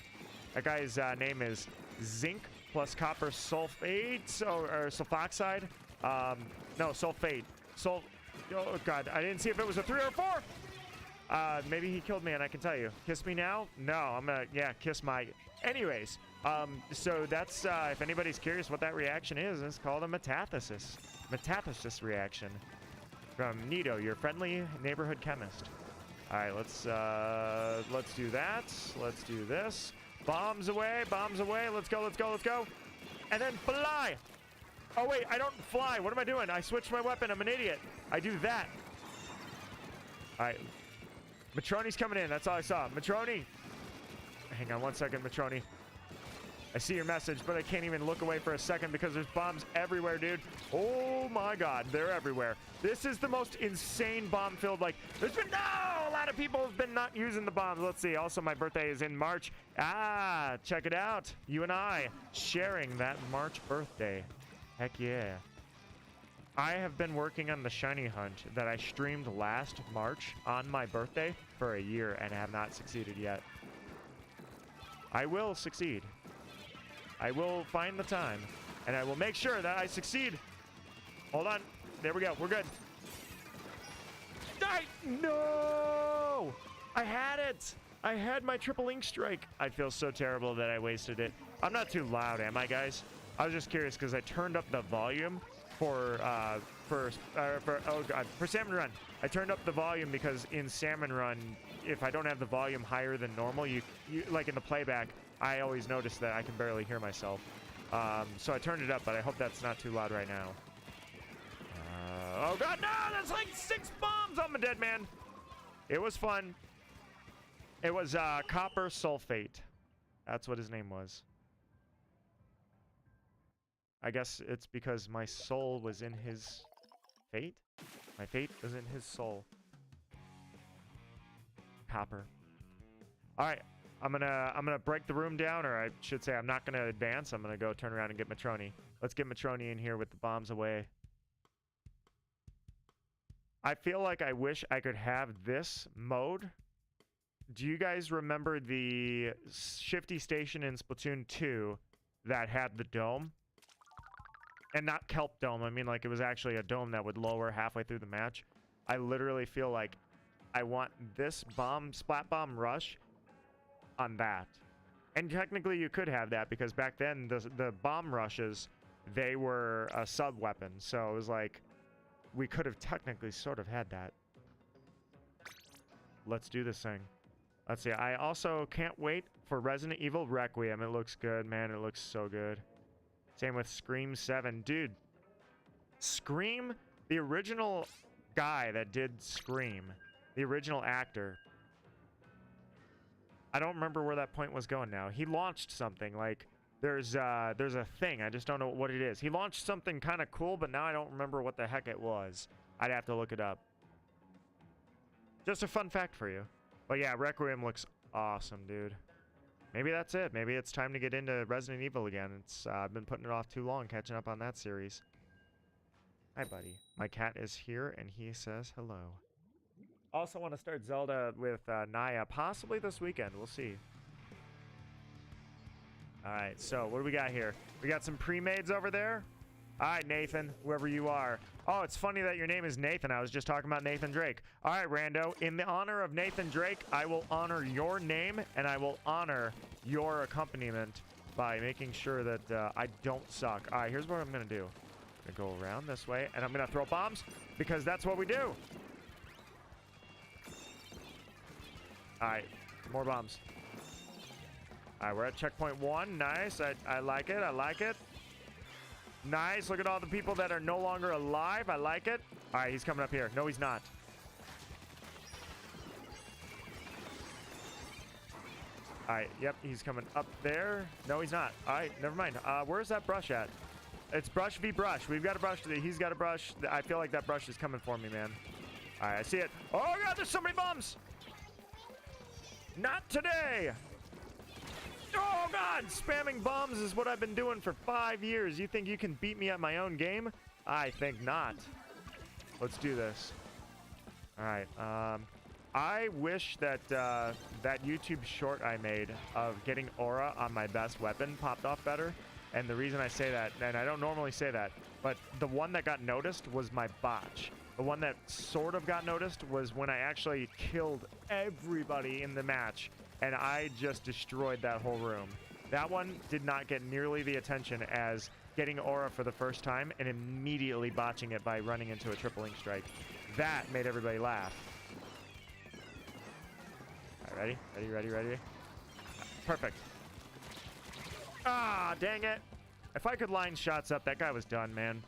That guy's name is Zinc plus Copper Sulfate, or Sulfoxide. No, Sulfate. Oh, God. I didn't see if it was a 3 or a 4. Maybe he killed me, and I can tell you. Kiss me now? No, I'm gonna, yeah, kiss my... Anyways, so that's, if anybody's curious what that reaction is, it's called a metathesis. Metathesis reaction. From Nito, your friendly neighborhood chemist. All right, let's do that. Let's do this. Bombs away, bombs away. Let's go, let's go, let's go. And then fly. Oh, wait, I don't fly. What am I doing? I switched my weapon. I'm an idiot. I do that. All right. Matroni's coming in. That's all I saw. Matroni. Hang on one second, Matroni. I see your message, but I can't even look away for a second because there's bombs everywhere, dude. Oh my God, they're everywhere. This is the most insane bomb-filled, like, there's been, no, a lot of people have been not using the bombs. Let's see, also my birthday is in March. Ah, check it out. You and I sharing that March birthday. Heck yeah. I have been working on the shiny hunt that I streamed last March on my birthday for a year and have not succeeded yet. I will succeed. I will find the time, and I will make sure that I succeed. Hold on. There we go. We're good. No! I had it. I had my triple ink strike. I feel so terrible that I wasted it. I'm not too loud, am I, guys? I was just curious because I turned up the volume for Salmon Run. I turned up the volume because in Salmon Run, if I don't have the volume higher than normal, you like in the playback, I always notice that I can barely hear myself. So I turned it up, but I hope that's not too loud right now. Oh God, no! That's like 6 bombs! I'm a dead man. It was fun. It was Copper Sulfate. That's what his name was. I guess it's because my soul was in his fate. My fate was in his soul. Copper. All right, I'm gonna break the room down, or I should say I'm not gonna advance. I'm gonna go turn around and get Matroni. Let's get Matroni in here with the bombs away. I feel like I wish I could have this mode. Do you guys remember the Shifty Station in Splatoon 2 that had the dome? And not kelp dome. I mean, like, it was actually a dome that would lower halfway through the match. I literally feel like I want this bomb, splat bomb rush on that. And technically you could have that because back then the bomb rushes, they were a sub weapon. So it was like, we could have technically sort of had that. Let's do this thing. Let's see. I also can't wait for Resident Evil Requiem. It looks good, man. It looks so good. Same with Scream 7. Dude, Scream, the original guy that did Scream, the original actor, I don't remember where that point was going now. He launched something, like, there's a thing. I just don't know what it is. He launched something kind of cool, but now I don't remember what the heck it was. I'd have to look it up. Just a fun fact for you. But yeah, Requiem looks awesome, dude. Maybe that's it. Maybe it's time to get into Resident Evil again. It's I've been putting it off too long, catching up on that series. Hi, buddy. My cat is here, and he says hello. Also want to start Zelda with Naya, possibly this weekend. We'll see. All right, so what do we got here? We got some pre-mades over there. All right, Nathan, whoever you are. Oh, it's funny that your name is Nathan. I was just talking about Nathan Drake. All right, Rando, in the honor of Nathan Drake, I will honor your name, and I will honor your accompaniment by making sure that I don't suck. All right, here's what I'm going to do. I'm going to go around this way, and I'm going to throw bombs because that's what we do. All right, more bombs. All right, we're at checkpoint 1. Nice. I like it. I like it. Nice. Look at all the people that are no longer alive. I like it. All right, he's coming up here. No, he's not. All right, yep, he's coming up there. No, he's not. All right, never mind. Where's that brush at? It's brush v brush. We've got a brush. He's got a brush. I feel like that brush is coming for me, man. All right, I see it. Oh, God, there's so many bombs. Not today. Oh, God! Spamming bombs is what I've been doing for 5 years. You think you can beat me at my own game? I think not. Let's do this. All right. I wish that that YouTube short I made of getting aura on my best weapon popped off better. And the reason I say that, and I don't normally say that, but the one that got noticed was my botch. The one that sort of got noticed was when I actually killed everybody in the match. And I just destroyed that whole room. That one did not get nearly the attention as getting aura for the first time and immediately botching it by running into a triple link strike. That made everybody laugh. All right, ready? Perfect. Ah, dang it. If I could line shots up, that guy was done, man.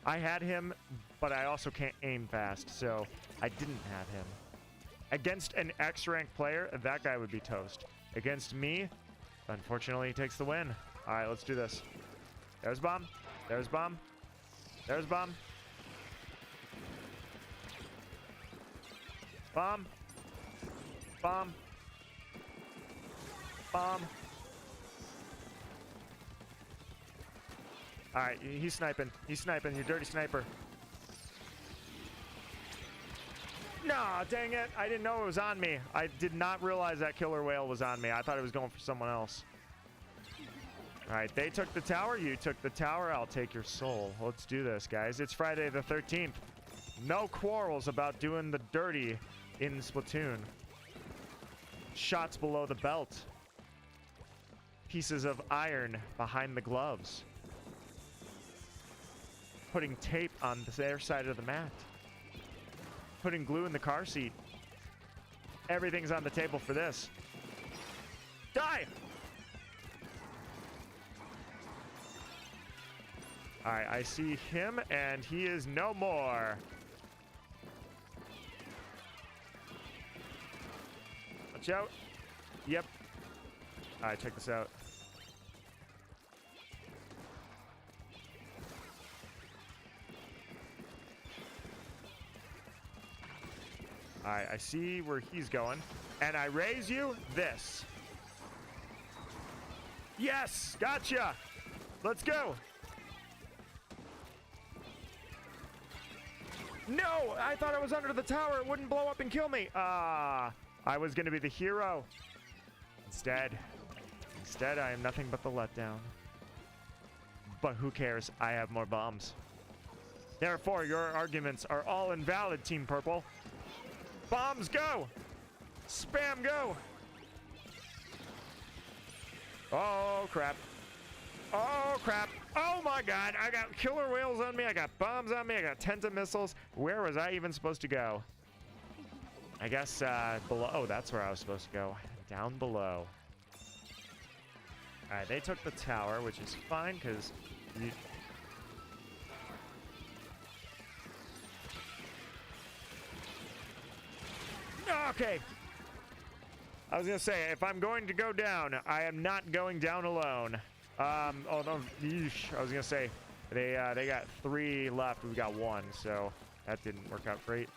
I had him, but I also can't aim fast, so I didn't have him. Against an X-ranked player, that guy would be toast. Against me, unfortunately, he takes the win. All right, let's do this. There's bomb. There's bomb. There's bomb. Bomb. Bomb. Bomb. All right, he's sniping. He's sniping, you dirty sniper. Nah, dang it. I didn't know it was on me. I did not realize that killer whale was on me. I thought it was going for someone else. All right, they took the tower. You took the tower. I'll take your soul. Let's do this, guys. It's Friday the 13th. No quarrels about doing the dirty in Splatoon. Shots below the belt. Pieces of iron behind the gloves. Putting tape on their side of the mat. Putting glue in the car seat. Everything's on the table for this. Die! All right, I see him, and he is no more. Watch out. Yep. All right, check this out. All right, I see where he's going. And I raise you this. Yes, gotcha. Let's go. No, I thought I was under the tower. It wouldn't blow up and kill me. I was going to be the hero. Instead, I am nothing but the letdown. But who cares? I have more bombs. Therefore, your arguments are all invalid, Team Purple. Bombs go! Spam go! Oh, crap. Oh, crap. Oh, my God. I got killer whales on me. I got bombs on me. I got tenta missiles. Where was I even supposed to go? I guess below. Oh, that's where I was supposed to go. Down below. All right, they took the tower, which is fine because you... Okay. I was going to say, if I'm going to go down, I am not going down alone. Oh, no. Yeesh. I was going to say, they got 3 left. We've got 1, so that didn't work out great.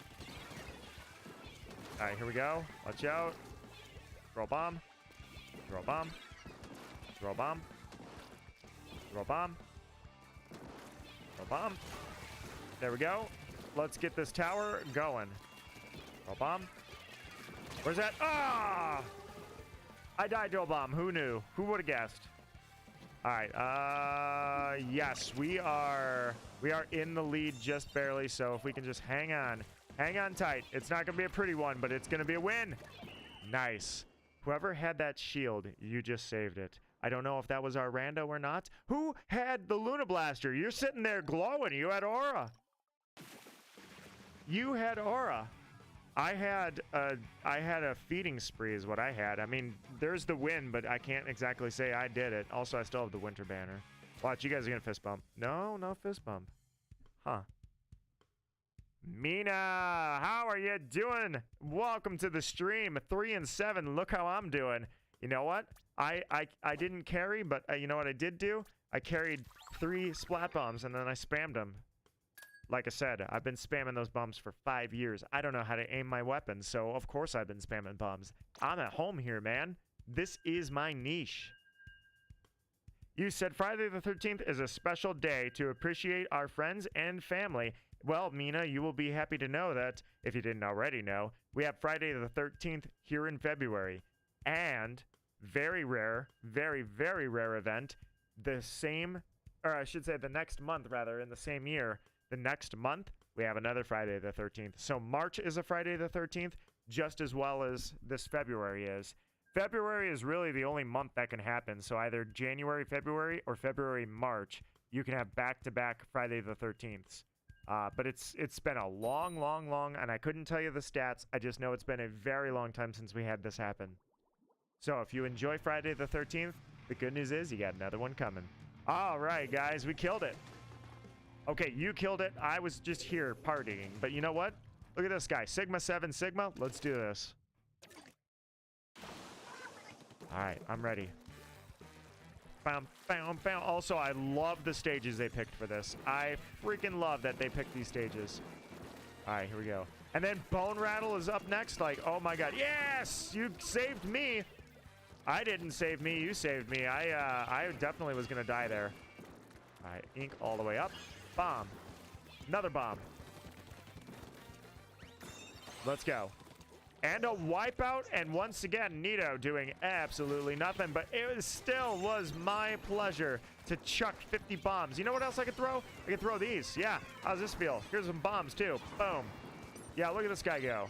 All right, here we go. Watch out. Throw a bomb. Throw a bomb. Throw a bomb. Throw a bomb. Throw a bomb. There we go. Let's get this tower going. Throw a bomb. Where's that? Ah! I died to a bomb. Who knew? Who would have guessed? All right. Yes, we are in the lead just barely. So if we can just hang on tight. It's not gonna be a pretty one, but it's gonna be a win. Nice. Whoever had that shield, you just saved it. I don't know if that was our rando or not. Who had the Luna Blaster? You're sitting there glowing. You had aura. You had aura. I had a feeding spree is what I had. I mean, there's the win, but I can't exactly say I did it. Also, I still have the winter banner. Watch, you guys are gonna fist bump. No fist bump. Huh. Mina, how are you doing? Welcome to the stream. 3 and 7. Look how I'm doing. You know what? I didn't carry, but you know what I did do? I carried 3 splat bombs and then I spammed them. Like I said, I've been spamming those bombs for 5 years. I don't know how to aim my weapons, so of course I've been spamming bombs. I'm at home here, man. This is my niche. You said Friday the 13th is a special day to appreciate our friends and family. Well, Mina, you will be happy to know that, if you didn't already know, we have Friday the 13th here in February. And, very rare, very, very rare event, the same, or I should say the next month, rather, in the same year, the next month, we have another Friday the 13th. So March is a Friday the 13th, just as well as this February is. February is really the only month that can happen. So either January, February, or February, March, you can have back-to-back Friday the 13ths. But it's been a long, and I couldn't tell you the stats. I just know it's been a very long time since we had this happen. So if you enjoy Friday the 13th, the good news is you got another one coming. All right, guys, we killed it. Okay, you killed it. I was just here partying. But you know what? Look at this guy. Sigma 7 Sigma. Let's do this. All right, I'm ready. Bam, bam, bam. Also, I love the stages they picked for this. I freaking love that they picked these stages. All right, here we go. And then BoneRattle is up next. Like, oh my God. Yes! You saved me. I didn't save me. You saved me. I definitely was going to die there. All right, ink all the way up. Bomb. Another bomb. Let's go. And a wipeout, and once again, Nito doing absolutely nothing, but it still was my pleasure to chuck 50 bombs. You know what else I could throw? I could throw these. Yeah, how's this feel? Here's some bombs, too. Boom. Yeah, look at this guy go.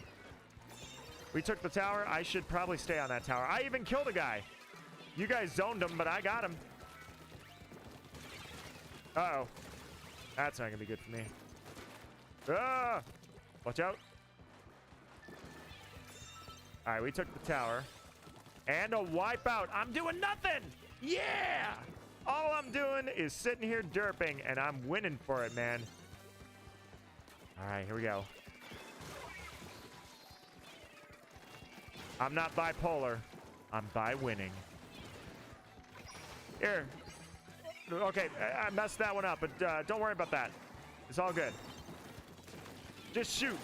We took the tower. I should probably stay on that tower. I even killed a guy. You guys zoned him, but I got him. Uh-oh. That's not going to be good for me. Ah! Watch out. All right, we took the tower. And a wipeout. I'm doing nothing. Yeah! All I'm doing is sitting here derping, and I'm winning for it, man. All right, here we go. I'm not bipolar. I'm by winning. Here. Okay, I messed that one up, but don't worry about that. It's all good. Just shoot.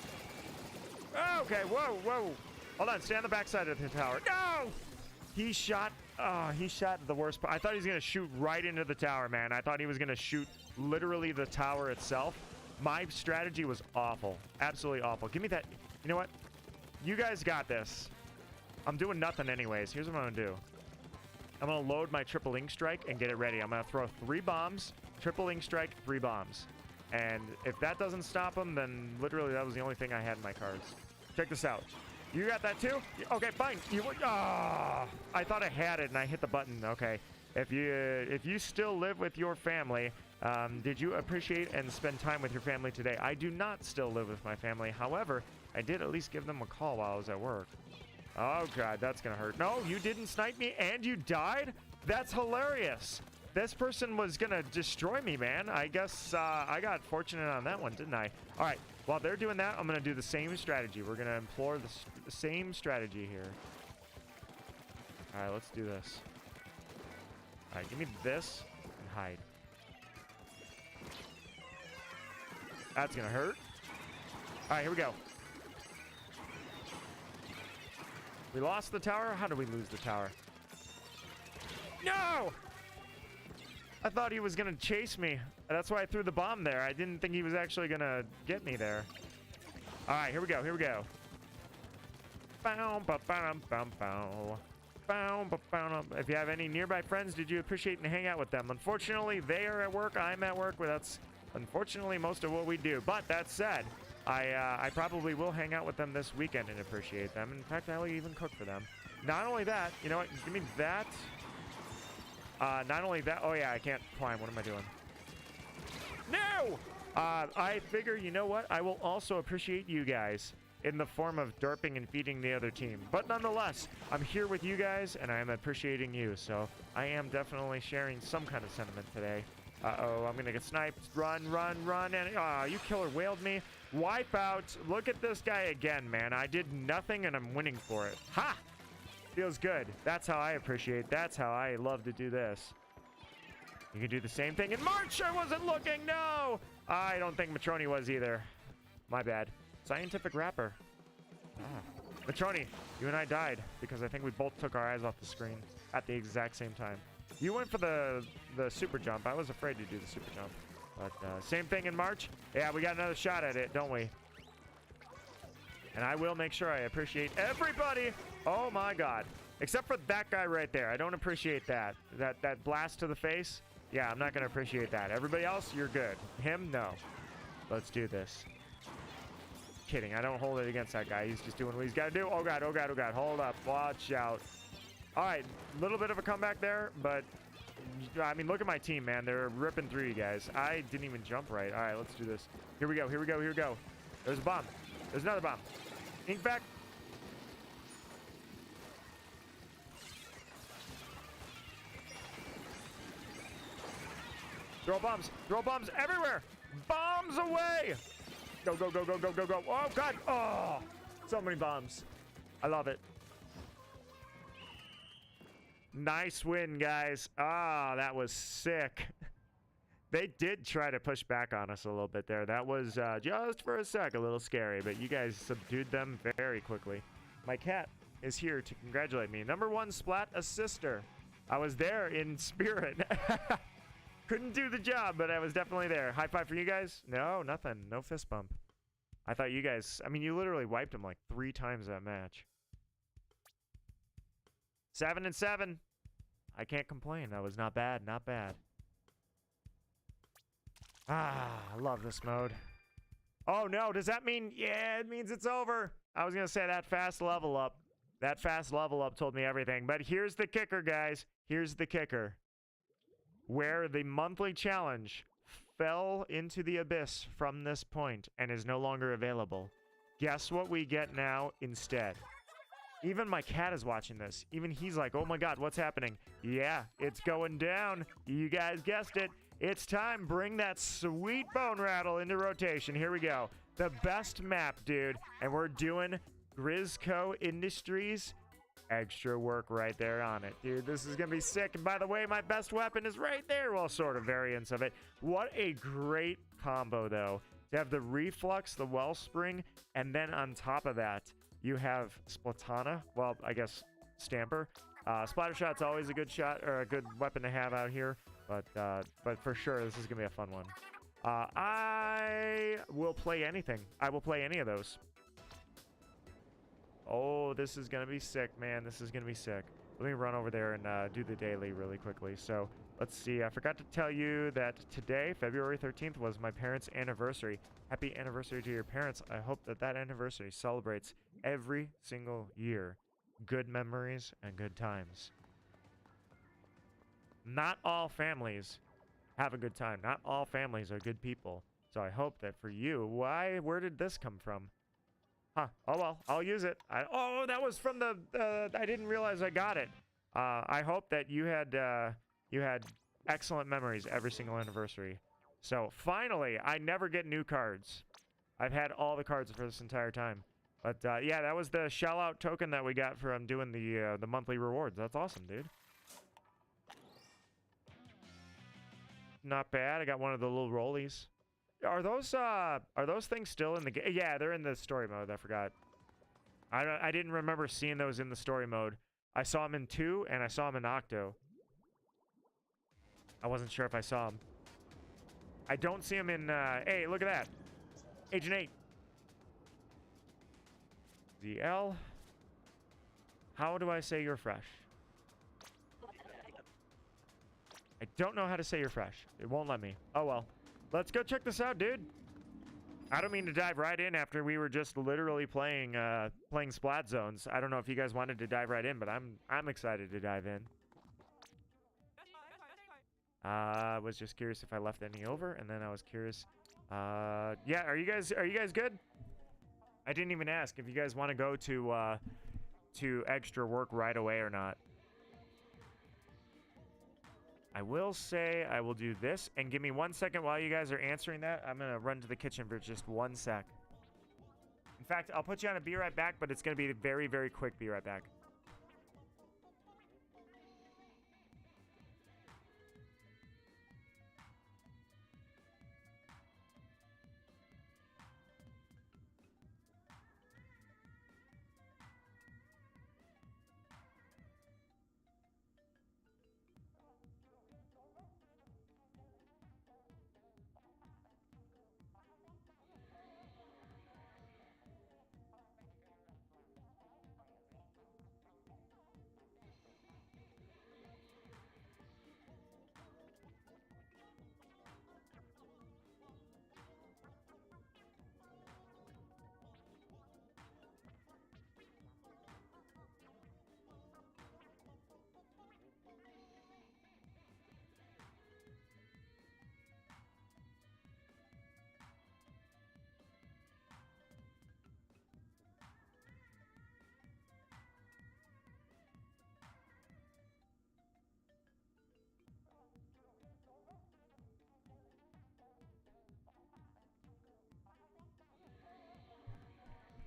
Okay, whoa. Hold on, stay on the backside of the tower. No! He shot the worst part. I thought he was going to shoot right into the tower, man. I thought he was going to shoot literally the tower itself. My strategy was awful. Absolutely awful. Give me that. You know what? You guys got this. I'm doing nothing anyways. Here's what I'm going to do. I'm going to load my triple ink strike and get it ready. I'm going to throw 3 bombs, triple ink strike, 3 bombs. And if that doesn't stop them, then literally that was the only thing I had in my cards. Check this out. You got that too? Okay, fine. I thought I had it and I hit the button. Okay. If you still live with your family, did you appreciate and spend time with your family today? I do not still live with my family. However, I did at least give them a call while I was at work. Oh, God, that's going to hurt. No, you didn't snipe me and you died? That's hilarious. This person was going to destroy me, man. I guess I got fortunate on that one, didn't I? All right, while they're doing that, I'm going to do the same strategy. We're going to employ the same strategy here. All right, let's do this. All right, give me this and hide. That's going to hurt. All right, here we go. We lost the tower? How did we lose the tower? No! I thought he was going to chase me. That's why I threw the bomb there. I didn't think he was actually going to get me there. All right, here we go. Here we go. If you have any nearby friends, did you appreciate and hang out with them? Unfortunately, they are at work. I'm at work. Well, that's unfortunately most of what we do. But that said, I probably will hang out with them this weekend and appreciate them. In fact, I'll even cook for them. Not only that, you know what? Give me that. Not only that. Oh, yeah, I can't climb. What am I doing? No! I figure, you know what? I will also appreciate you guys in the form of derping and feeding the other team. But nonetheless, I'm here with you guys, and I am appreciating you. So I am definitely sharing some kind of sentiment today. Uh-oh, I'm going to get sniped. Run, run, run. And you killer whaled me. Wipe out. Look at this guy again, man. I did nothing, and I'm winning for it. Ha! Feels good. That's how I appreciate. That's how I love to do this. You can do the same thing in March. I wasn't looking. No! I don't think Matroni was either. My bad. Scientific rapper. Matroni, you and I died because I think we both took our eyes off the screen at the exact same time. You went for the super jump. I was afraid to do the super jump. But same thing in March. Yeah, we got another shot at it, don't we? And I will make sure I appreciate everybody. Oh, my God. Except for that guy right there. I don't appreciate that. That blast to the face. Yeah, I'm not going to appreciate that. Everybody else, you're good. Him, no. Let's do this. Kidding. I don't hold it against that guy. He's just doing what he's got to do. Oh, God. Oh, God. Oh, God. Hold up. Watch out. All right. A little bit of a comeback there, but I mean, look at my team, man. They're ripping through you guys. I didn't even jump right. All right, let's do this. Here we go. Here we go. Here we go. There's a bomb. There's another bomb. Ink back. Throw bombs. Throw bombs everywhere. Bombs away. Go, go, go, go, go, go, go. Oh, God. Oh, so many bombs. I love it. Nice win, guys. Ah, that was sick. They did try to push back on us a little bit there. That was just for a sec a little scary, but you guys subdued them very quickly. My cat is here to congratulate me. Number 1 Splat Assister. I was there in spirit. Couldn't do the job, but I was definitely there. High five for you guys? No, nothing. No fist bump. I thought you guys, I mean, you literally wiped them like 3 times that match. 7-7. I can't complain. That was not bad. Not bad. Ah, I love this mode. Oh, no. Does that mean... Yeah, it means it's over. I was going to say that fast level up. That fast level up told me everything. But here's the kicker, guys. Here's the kicker. Where the monthly challenge fell into the abyss from this point and is no longer available. Guess what we get now instead? Even my cat is watching this. Even he's like, oh my God, what's happening? Yeah, it's going down. You guys guessed it. It's time. Bring that sweet BoneRattle into rotation. Here we go. The best map, dude. And we're doing Grisco Industries. Extra work right there on it. Dude, this is going to be sick. And by the way, my best weapon is right there. Well, sort of variants of it. What a great combo, though. To have the Reflux, the Wellspring, and then on top of that, you have Splatana. Well, I guess Stamper. Splatter Shot's always a good shot or a good weapon to have out here. But for sure, this is gonna be a fun one. I will play anything. I will play any of those. Oh, this is going to be sick, man. This is going to be sick. Let me run over there and do the daily really quickly. So let's see. I forgot to tell you that today, February 13th, was my parents' anniversary. Happy anniversary to your parents. I hope that that anniversary celebrates every single year. Good memories and good times. Not all families have a good time. Not all families are good people. So I hope that for you, where did this come from? Huh. Oh, well, I'll use it. Oh, that was from the, I didn't realize I got it. I hope that you had excellent memories every single anniversary. So finally, I never get new cards. I've had all the cards for this entire time. But yeah, that was the shell out token that we got from doing the monthly rewards. That's awesome, dude. Not bad. I got one of the little rollies. Are those things still in the game? Yeah, they're in the story mode. I forgot. I didn't remember seeing those in the story mode. I saw them in 2 and I saw them in Octo. I wasn't sure if I saw them. I don't see them in hey, look at that. Agent 8. ZL. How do I say you're fresh? I don't know how to say you're fresh. It won't let me. Oh well. Let's go check this out, dude. I don't mean to dive right in after we were just literally playing Splat Zones. I don't know if you guys wanted to dive right in, but I'm excited to dive in. I was just curious if I left any over, and then I was curious. Yeah, are you guys good? I didn't even ask if you guys want to go to Eggstra work right away or not. I will say I will do this, and give me 1 second while you guys are answering that. I'm going to run to the kitchen for just 1 sec. In fact, I'll put you on a be right back, but it's going to be very, very quick be right back.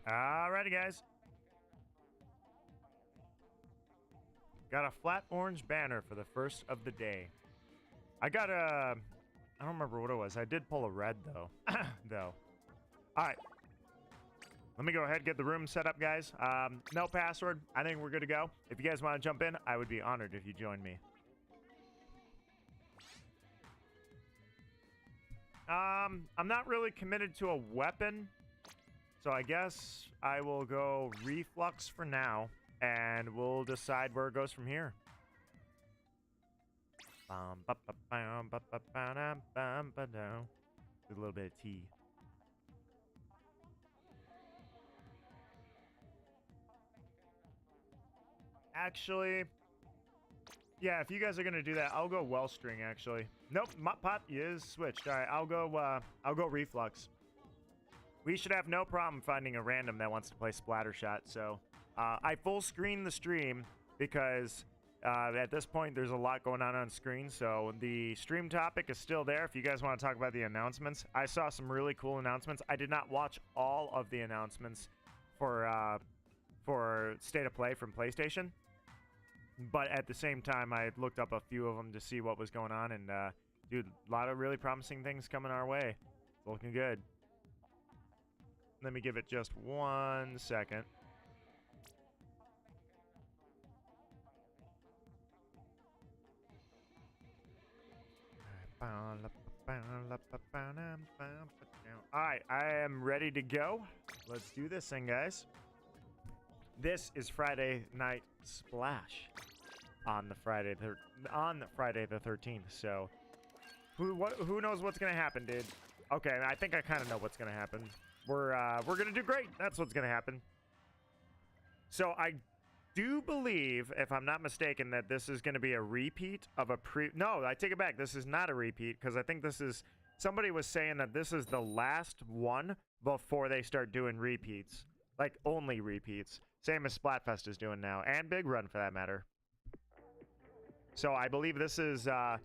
Alrighty, guys. Got a flat orange banner for the first of the day. I got a... I don't remember what it was. I did pull a red, though. Alright. Let me go ahead and get the room set up, guys. No password. I think we're good to go. If you guys want to jump in, I would be honored if you joined me. I'm not really committed to a weapon. So I guess I will go reflux for now, and we'll decide where it goes from here. With a little bit of tea. Actually, yeah, if you guys are gonna do that, I'll go Wellstring. Actually, nope, Mop Pot is switched. All right, I'll go reflux. We should have no problem finding a random that wants to play Splattershot. So I full screen the stream because at this point there's a lot going on screen. So the stream topic is still there if you guys want to talk about the announcements. I saw some really cool announcements. I did not watch all of the announcements for State of Play from PlayStation. But at the same time, I looked up a few of them to see what was going on. And, dude, a lot of really promising things coming our way. It's looking good. Let me give it just 1 second. Alright, I am ready to go. Let's do this thing, guys. This is Friday Night Splash on the Friday the 13th. So who knows what's gonna happen, dude? Okay, I think I kind of know what's gonna happen. We're gonna do great. That's what's gonna happen. So I do believe, if I'm not mistaken, that this is gonna be a repeat of a No, I take it back. This is not a repeat because I think this is. Somebody was saying that this is the last one before they start doing repeats. Like, only repeats. Same as Splatfest is doing now. And Big Run, for that matter. So I believe this is the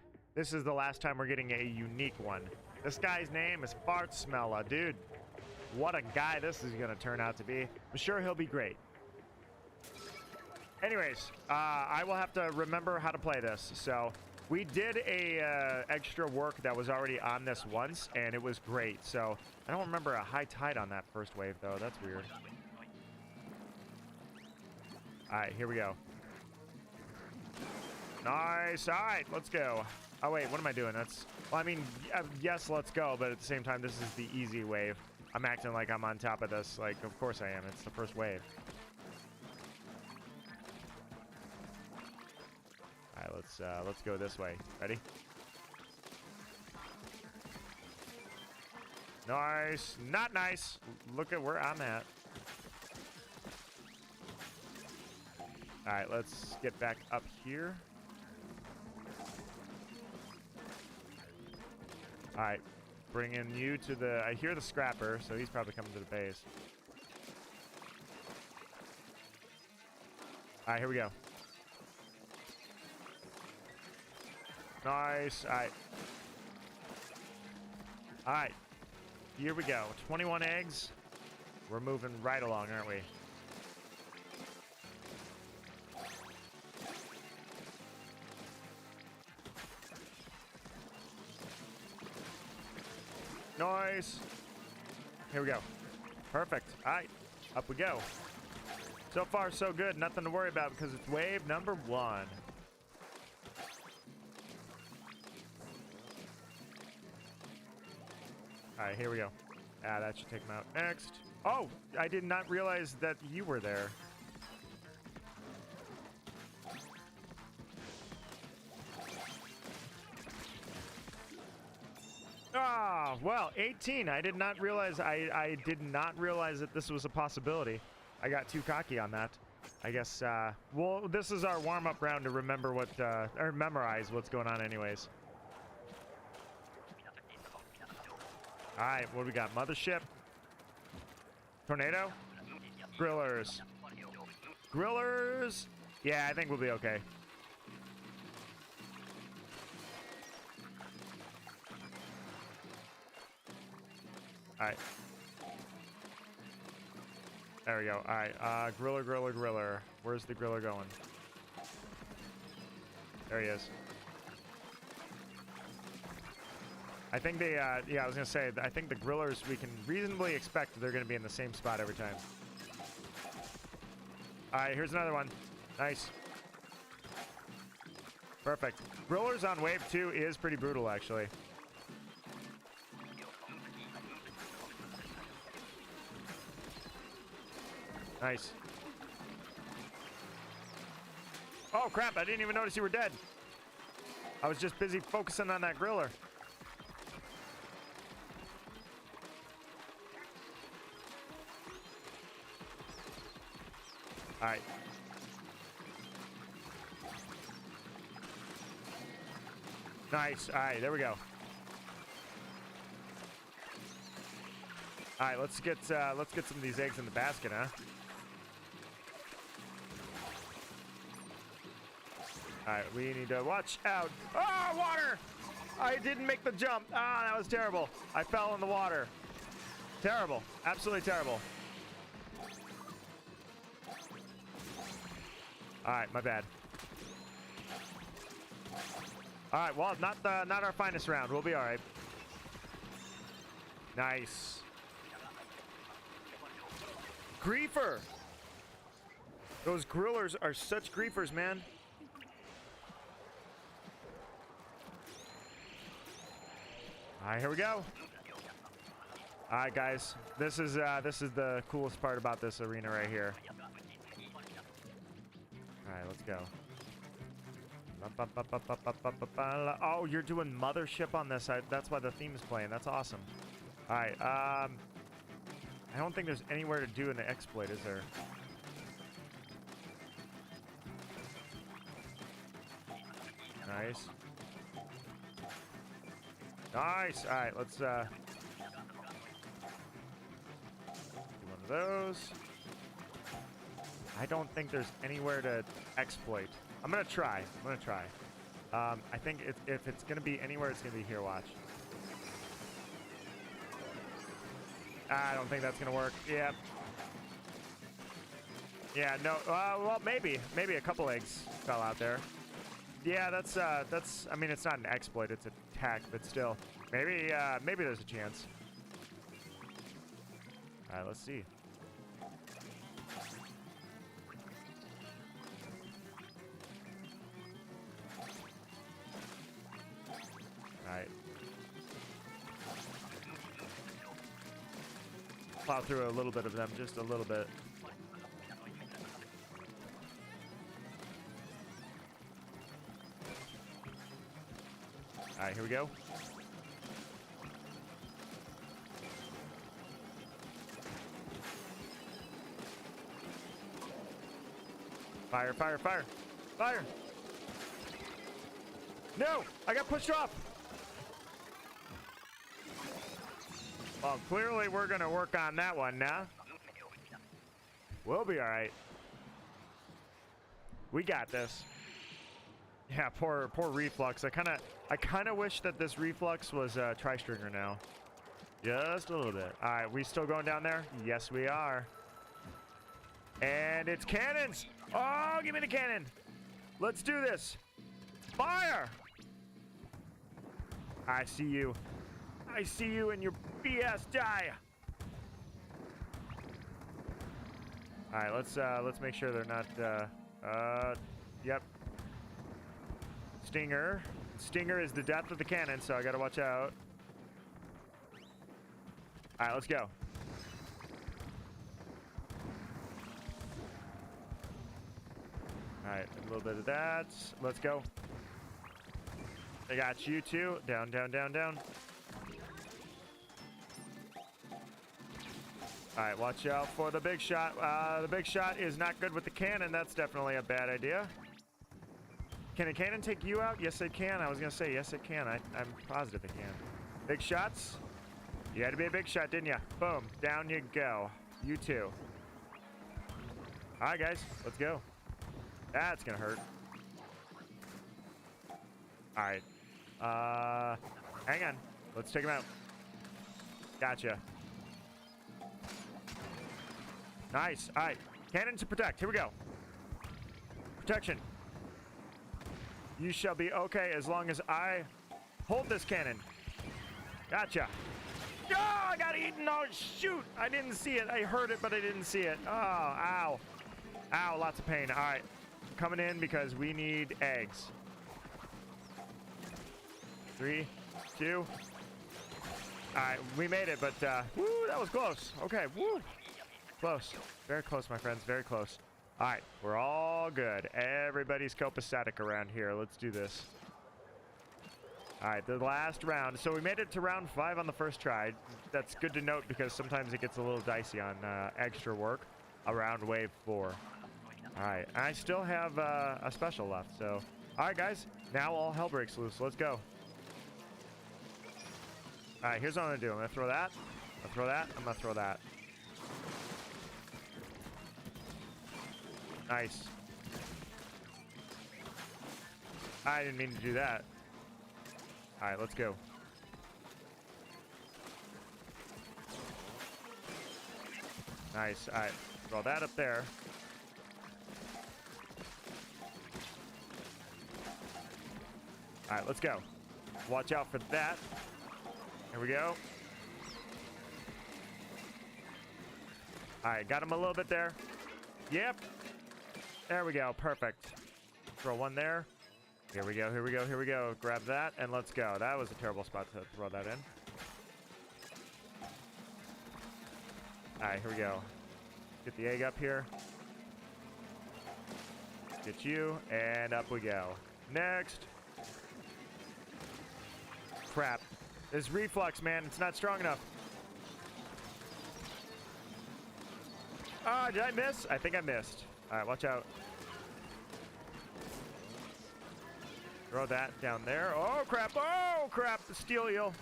last time we're getting a unique one. This guy's name is Fart Smella. Dude, what a guy this is going to turn out to be. I'm sure he'll be great. Anyways, I will have to remember how to play this. So we did a extra work that was already on this once, and it was great. So I don't remember a high tide on that first wave, though. That's weird. All right, here we go. Nice. All right, let's go. Oh, wait, what am I doing? That's... Well, I mean, yes, let's go, but at the same time, this is the easy wave. I'm acting like I'm on top of this. Like, of course I am. It's the first wave. All right, let's go this way. Ready? Nice. Not nice. Look at where I'm at. All right, let's get back up here. All right, bringing you to the... I hear the scrapper, so he's probably coming to the base. All right, here we go. Nice. All right. All right. Here we go. 21 eggs. We're moving right along, aren't we? Nice. Here we go. Perfect. All right. Up we go. So far, so good. Nothing to worry about because it's wave number 1. All right, here we go. Ah, that should take him out. Next. Oh, I did not realize that you were there. Ah, well, 18. I did not realize. I did not realize that this was a possibility. I got too cocky on that. I guess. Well, this is our warm-up round to remember what, or memorize what's going on, anyways. All right, what do we got? Mothership. Tornado. Grillers. Grillers. Yeah, I think we'll be okay. All right. There we go. All right. Griller, griller, griller. Where's the griller going? There he is. I think they, yeah, I was going to say, I think the grillers, we can reasonably expect they're going to be in the same spot every time. All right, here's another one. Nice. Perfect. Grillers on wave 2 is pretty brutal, actually. Nice. Oh, crap, I didn't even notice you were dead. I was just busy focusing on that griller. All right. Nice. All right, there we go. All right, let's get some of these eggs in the basket, huh? All right, we need to watch out. Oh, water! I didn't make the jump. Ah, that was terrible. I fell in the water. Terrible. Absolutely terrible. All right, my bad. All right, well, not our finest round. We'll be all right. Nice. Griefer. Those grillers are such griefers, man. All right, here we go. All right, guys. This is the coolest part about this arena right here. All right, let's go. Oh, you're doing Mothership on this. That's why the theme's playing. That's awesome. All right. I don't think there's anywhere to do an exploit, is there? Nice. Nice. All right, let's do one of those. I don't think there's anywhere to exploit. I'm gonna try. I think if it's gonna be anywhere, it's gonna be here. Watch. I don't think that's gonna work. Yep. Yeah. No. Well, maybe a couple eggs fell out there. Yeah. That's. I mean, it's not an exploit. It's an attack, but still, maybe there's a chance. All right. Let's see. Alright. Plow through a little bit of them, just a little bit. Alright, here we go. Fire, fire, fire! Fire! No! I got pushed off! Well, clearly we're gonna work on that one now. We'll be alright. We got this. Yeah, poor reflux. I kinda wish that this reflux was tri-stringer now. Just a little bit. Alright, we still going down there? Yes, we are. And it's cannons! Oh, give me the cannon! Let's do this! Fire! I see you. I see you and your BS die. All right, let's make sure they're not. Yep. Stinger. Stinger is the depth of the cannon, so I gotta watch out. All right, let's go. All right, a little bit of that. Let's go. I got you too. Down, down, down, down. All right, watch out for the big shot. The big shot is not good with the cannon. That's definitely a bad idea. Can a cannon take you out? Yes, it can. I was going to say, yes, it can. I'm positive it can. Big shots? You had to be a big shot, didn't you? Boom. Down you go. You too. All right, guys. Let's go. That's going to hurt. All right. Hang on. Let's take him out. Gotcha. Nice. All right. Cannon to protect. Here we go. Protection. You shall be okay as long as I hold this cannon. Gotcha. Oh, I got eaten. Oh, shoot. I didn't see it. I heard it, but I didn't see it. Oh, ow. Ow, lots of pain. All right. Coming in because we need eggs. 3, 2. All right. We made it, but woo, that was close. Okay. Woo. Close. Very close, my friends. Very close. All right. We're all good. Everybody's copacetic around here. Let's do this. All right. The last round. So we made it to round 5 on the first try. That's good to note because sometimes it gets a little dicey on extra work around wave 4. All right. I still have a special left. So, all right, guys. Now all hell breaks loose. Let's go. All right. Here's what I'm going to do. I'm going to throw that. I'm going to throw that. I'm going to throw that. Nice. I didn't mean to do that. All right, let's go. Nice. All right, throw that up there. All right, let's go. Watch out for that. Here we go. All right, got him a little bit there. Yep. There we go. Perfect. Throw one there. Here we go. Here we go. Here we go. Grab that and let's go. That was a terrible spot to throw that in. All right, here we go. Get the egg up here. Get you, and up we go. Next. Crap. This reflux, man, it's not strong enough. Ah, did I miss? I think I missed. All right, watch out. Throw that down there. Oh, crap. Oh, crap. The steel eel.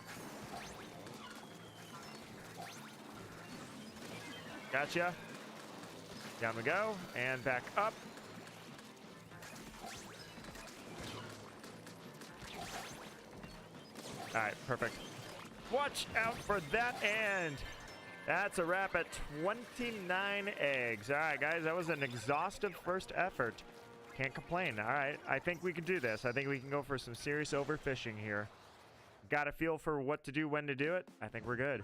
Gotcha. Down we go. And back up. All right, perfect. Watch out for that, and that's a wrap at 29 eggs. All right, guys, that was an exhaustive first effort. Can't complain. All right, I think we can do this. I think we can go for some serious overfishing here. Got a feel for what to do, when to do it. I think we're good.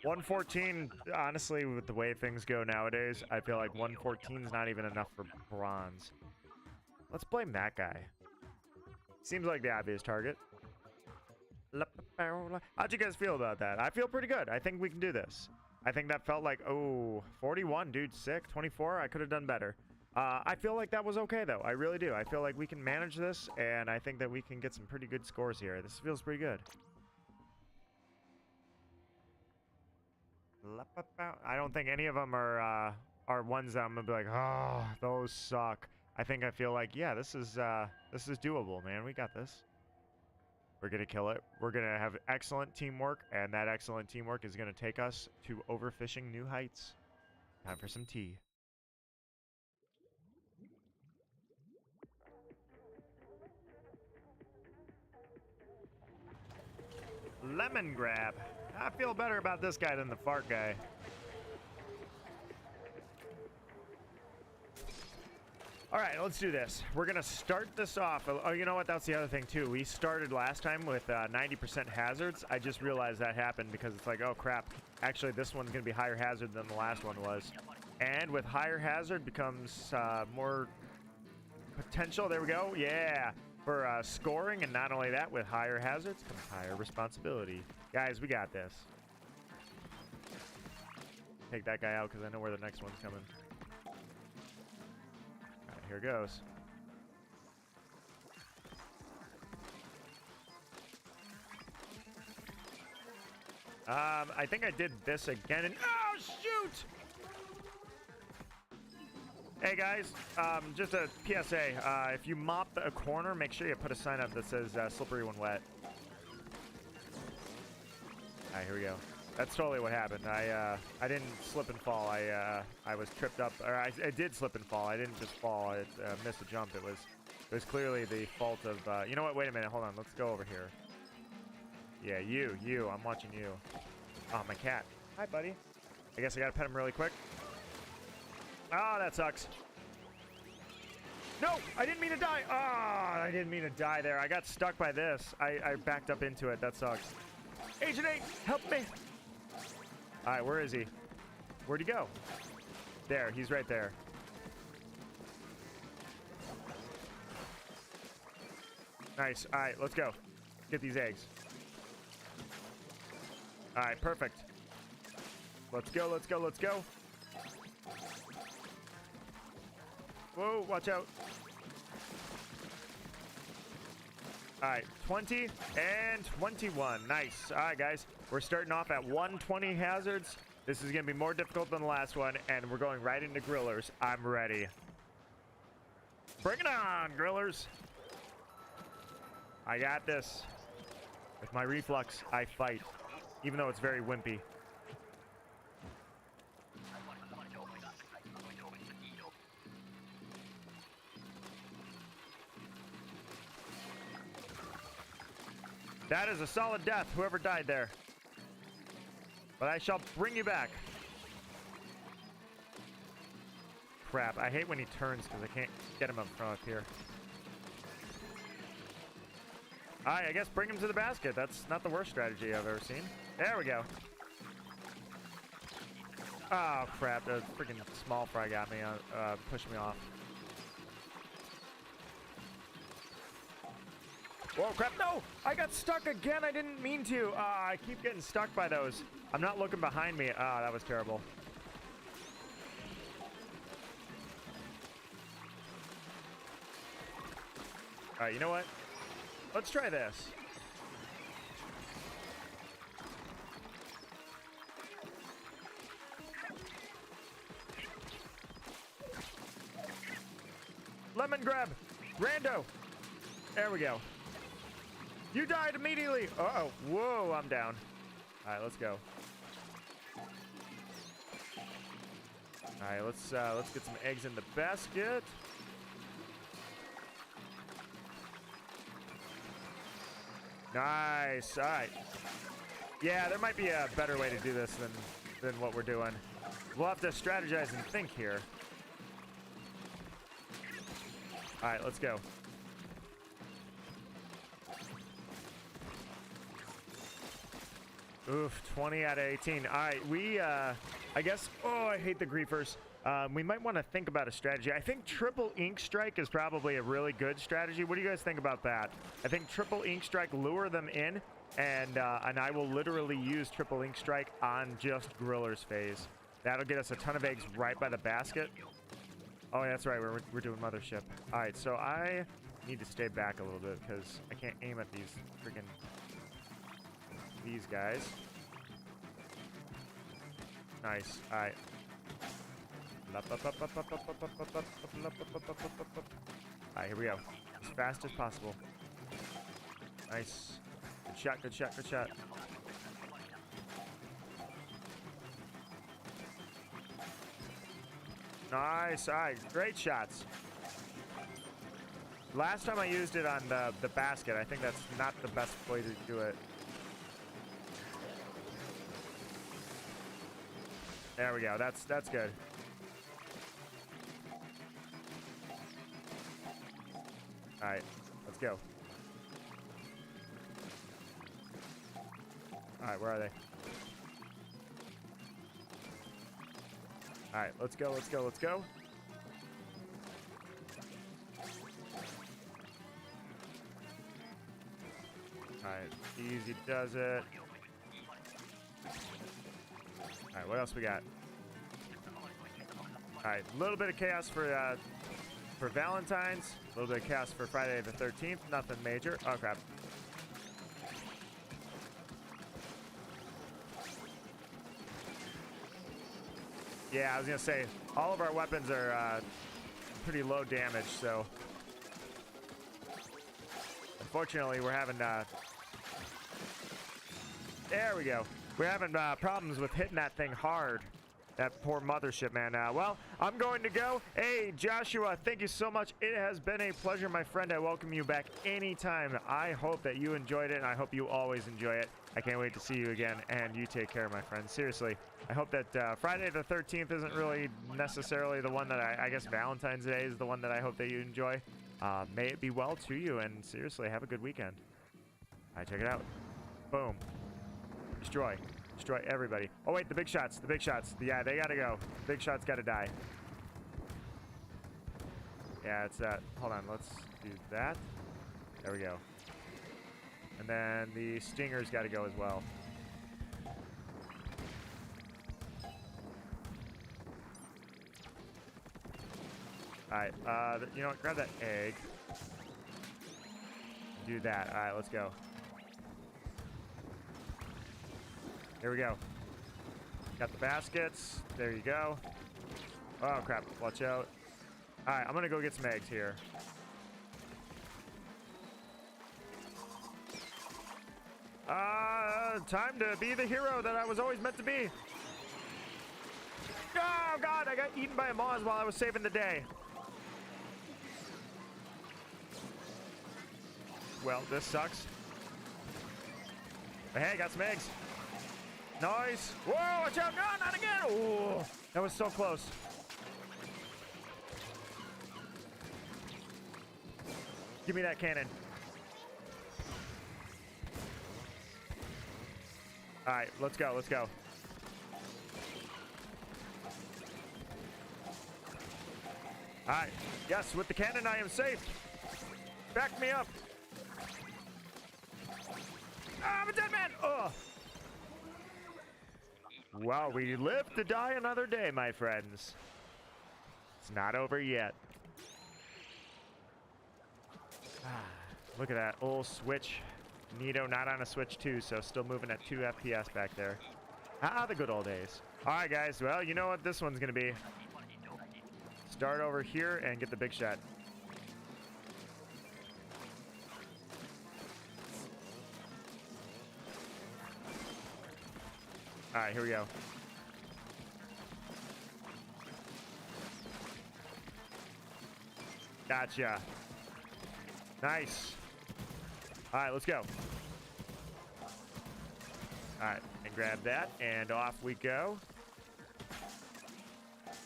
114, honestly, with the way things go nowadays, I feel like 114 is not even enough for bronze. Let's blame that guy. Seems like the obvious target. How'd you guys feel about that? I feel pretty good. I think we can do this. I think that felt like, oh, 41, dude, sick. 24, I could have done better. I feel like that was okay, though. I really do. I feel like we can manage this, and I think that we can get some pretty good scores here. This feels pretty good. I don't think any of them are ones that I'm gonna be like, oh, those suck. I feel like, yeah, this is doable, man. We got this. We're gonna kill it. We're gonna have excellent teamwork, and that excellent teamwork is gonna take us to overfishing new heights. Time for some tea. Lemon grab. I feel better about this guy than the fart guy. All right, let's do this. We're going to start this off. Oh, you know what? That's the other thing, too. We started last time with 90% hazards. I just realized that happened because it's like, oh, crap. Actually, this one's going to be higher hazard than the last one was. And with higher hazard becomes more potential. There we go. Yeah. For scoring. And not only that, with higher hazards comes higher responsibility. Guys, we got this. Take that guy out because I know where the next one's coming. Here goes. I think I did this again and oh shoot! Hey guys, just a PSA. If you mop a corner, make sure you put a sign up that says slippery when wet. Alright, here we go. That's totally what happened. I didn't slip and fall. I was tripped up, or I did slip and fall. I didn't just fall. I missed a jump. It was clearly the fault of. You know what? Wait a minute. Hold on. Let's go over here. Yeah, you. I'm watching you. Oh, my cat. Hi, buddy. I guess I gotta pet him really quick. Oh, that sucks. No, I didn't mean to die. Oh, I didn't mean to die there. I got stuck by this. I backed up into it. That sucks. Agent 8, help me. All right, where is he? Where'd he go? There, he's right there. Nice. All right, let's go. Get these eggs. All right, perfect. Let's go, let's go, let's go. Whoa, watch out. All right, 20 and 21. Nice. All right, guys. We're starting off at 120 hazards. This is going to be more difficult than the last one, and we're going right into grillers. I'm ready. Bring it on, grillers. I got this. With my reflux, I fight, even though it's very wimpy. That is a solid death, whoever died there. But I shall bring you back. Crap, I hate when he turns because I can't get him up front up here. Alright, I guess bring him to the basket. That's not the worst strategy I've ever seen. There we go. Oh, crap. The freaking small fry got me, pushed me off. Whoa, crap. No, I got stuck again. I didn't mean to. I keep getting stuck by those. I'm not looking behind me. That was terrible. All right, you know what? Let's try this. Lemon grab. Rando. There we go. You died immediately. Uh-oh. Whoa, I'm down. All right, let's go. All right, let's get some eggs in the basket. Nice. All right. Yeah, there might be a better way to do this than what we're doing. We'll have to strategize and think here. All right, let's go. Oof, 20 out of 18. All right, I guess, oh, I hate the griefers. We might want to think about a strategy. I think triple ink strike is probably a really good strategy. What do you guys think about that? I think triple ink strike, lure them in, and I will literally use triple ink strike on just Griller's phase. That'll get us a ton of eggs right by the basket. Oh, yeah, that's right. We're doing Mothership. All right, so I need to stay back a little bit because I can't aim at these freaking guys. Nice. All right. All right, here we go. As fast as possible. Nice. Good shot, good shot, good shot. Nice. All right, great shots. Last time I used it on the basket. I think that's not the best way to do it. There we go. That's good. All right, let's go. All right, where are they? All right, let's go, let's go, let's go. All right, easy does it. All right, what else we got? All right, a little bit of chaos for Valentine's, a little bit of chaos for Friday the 13th. Nothing major. Oh crap. Yeah, I was gonna say all of our weapons are pretty low damage, so unfortunately we're having there we go. We're having problems with hitting that thing hard. That poor Mothership, man. Well, I'm going to go. Hey, Joshua, thank you so much. It has been a pleasure, my friend. I welcome you back anytime. I hope that you enjoyed it, and I hope you always enjoy it. I can't wait to see you again, and you take care, my friend. Seriously, I hope that Friday the 13th isn't really necessarily the one that I guess Valentine's Day is the one that I hope that you enjoy. May it be well to you, and seriously, have a good weekend. All right, check it out. Boom. Destroy. Destroy everybody. Oh, wait, the big shots. The big shots. Yeah, they gotta go. Big shots gotta die. Yeah, it's that. Hold on, let's do that. There we go. And then the stingers gotta go as well. Alright, you know what? Grab that egg. Do that. Alright, let's go. Here we go. Got the baskets. There you go. Oh, crap. Watch out. All right, I'm going to go get some eggs here. Time to be the hero that I was always meant to be. Oh, God. I got eaten by a moth while I was saving the day. Well, this sucks. But hey, I got some eggs. Nice. Whoa, watch out. No, not again. Oh, that was so close. Give me that cannon. All right, let's go. Let's go. All right. Yes, with the cannon, I am safe. Back me up. Ah, I'm a dead man! Ugh! Well, we live to die another day, my friends. It's not over yet. Look at that old switch. Nito not on a switch 2, so still moving at 2 FPS back there. Ah, the good old days. All right, guys. Well, you know what this one's going to be. Start over here and get the big shot. All right, here we go. Gotcha. Nice. All right, let's go. All right, and grab that, and off we go.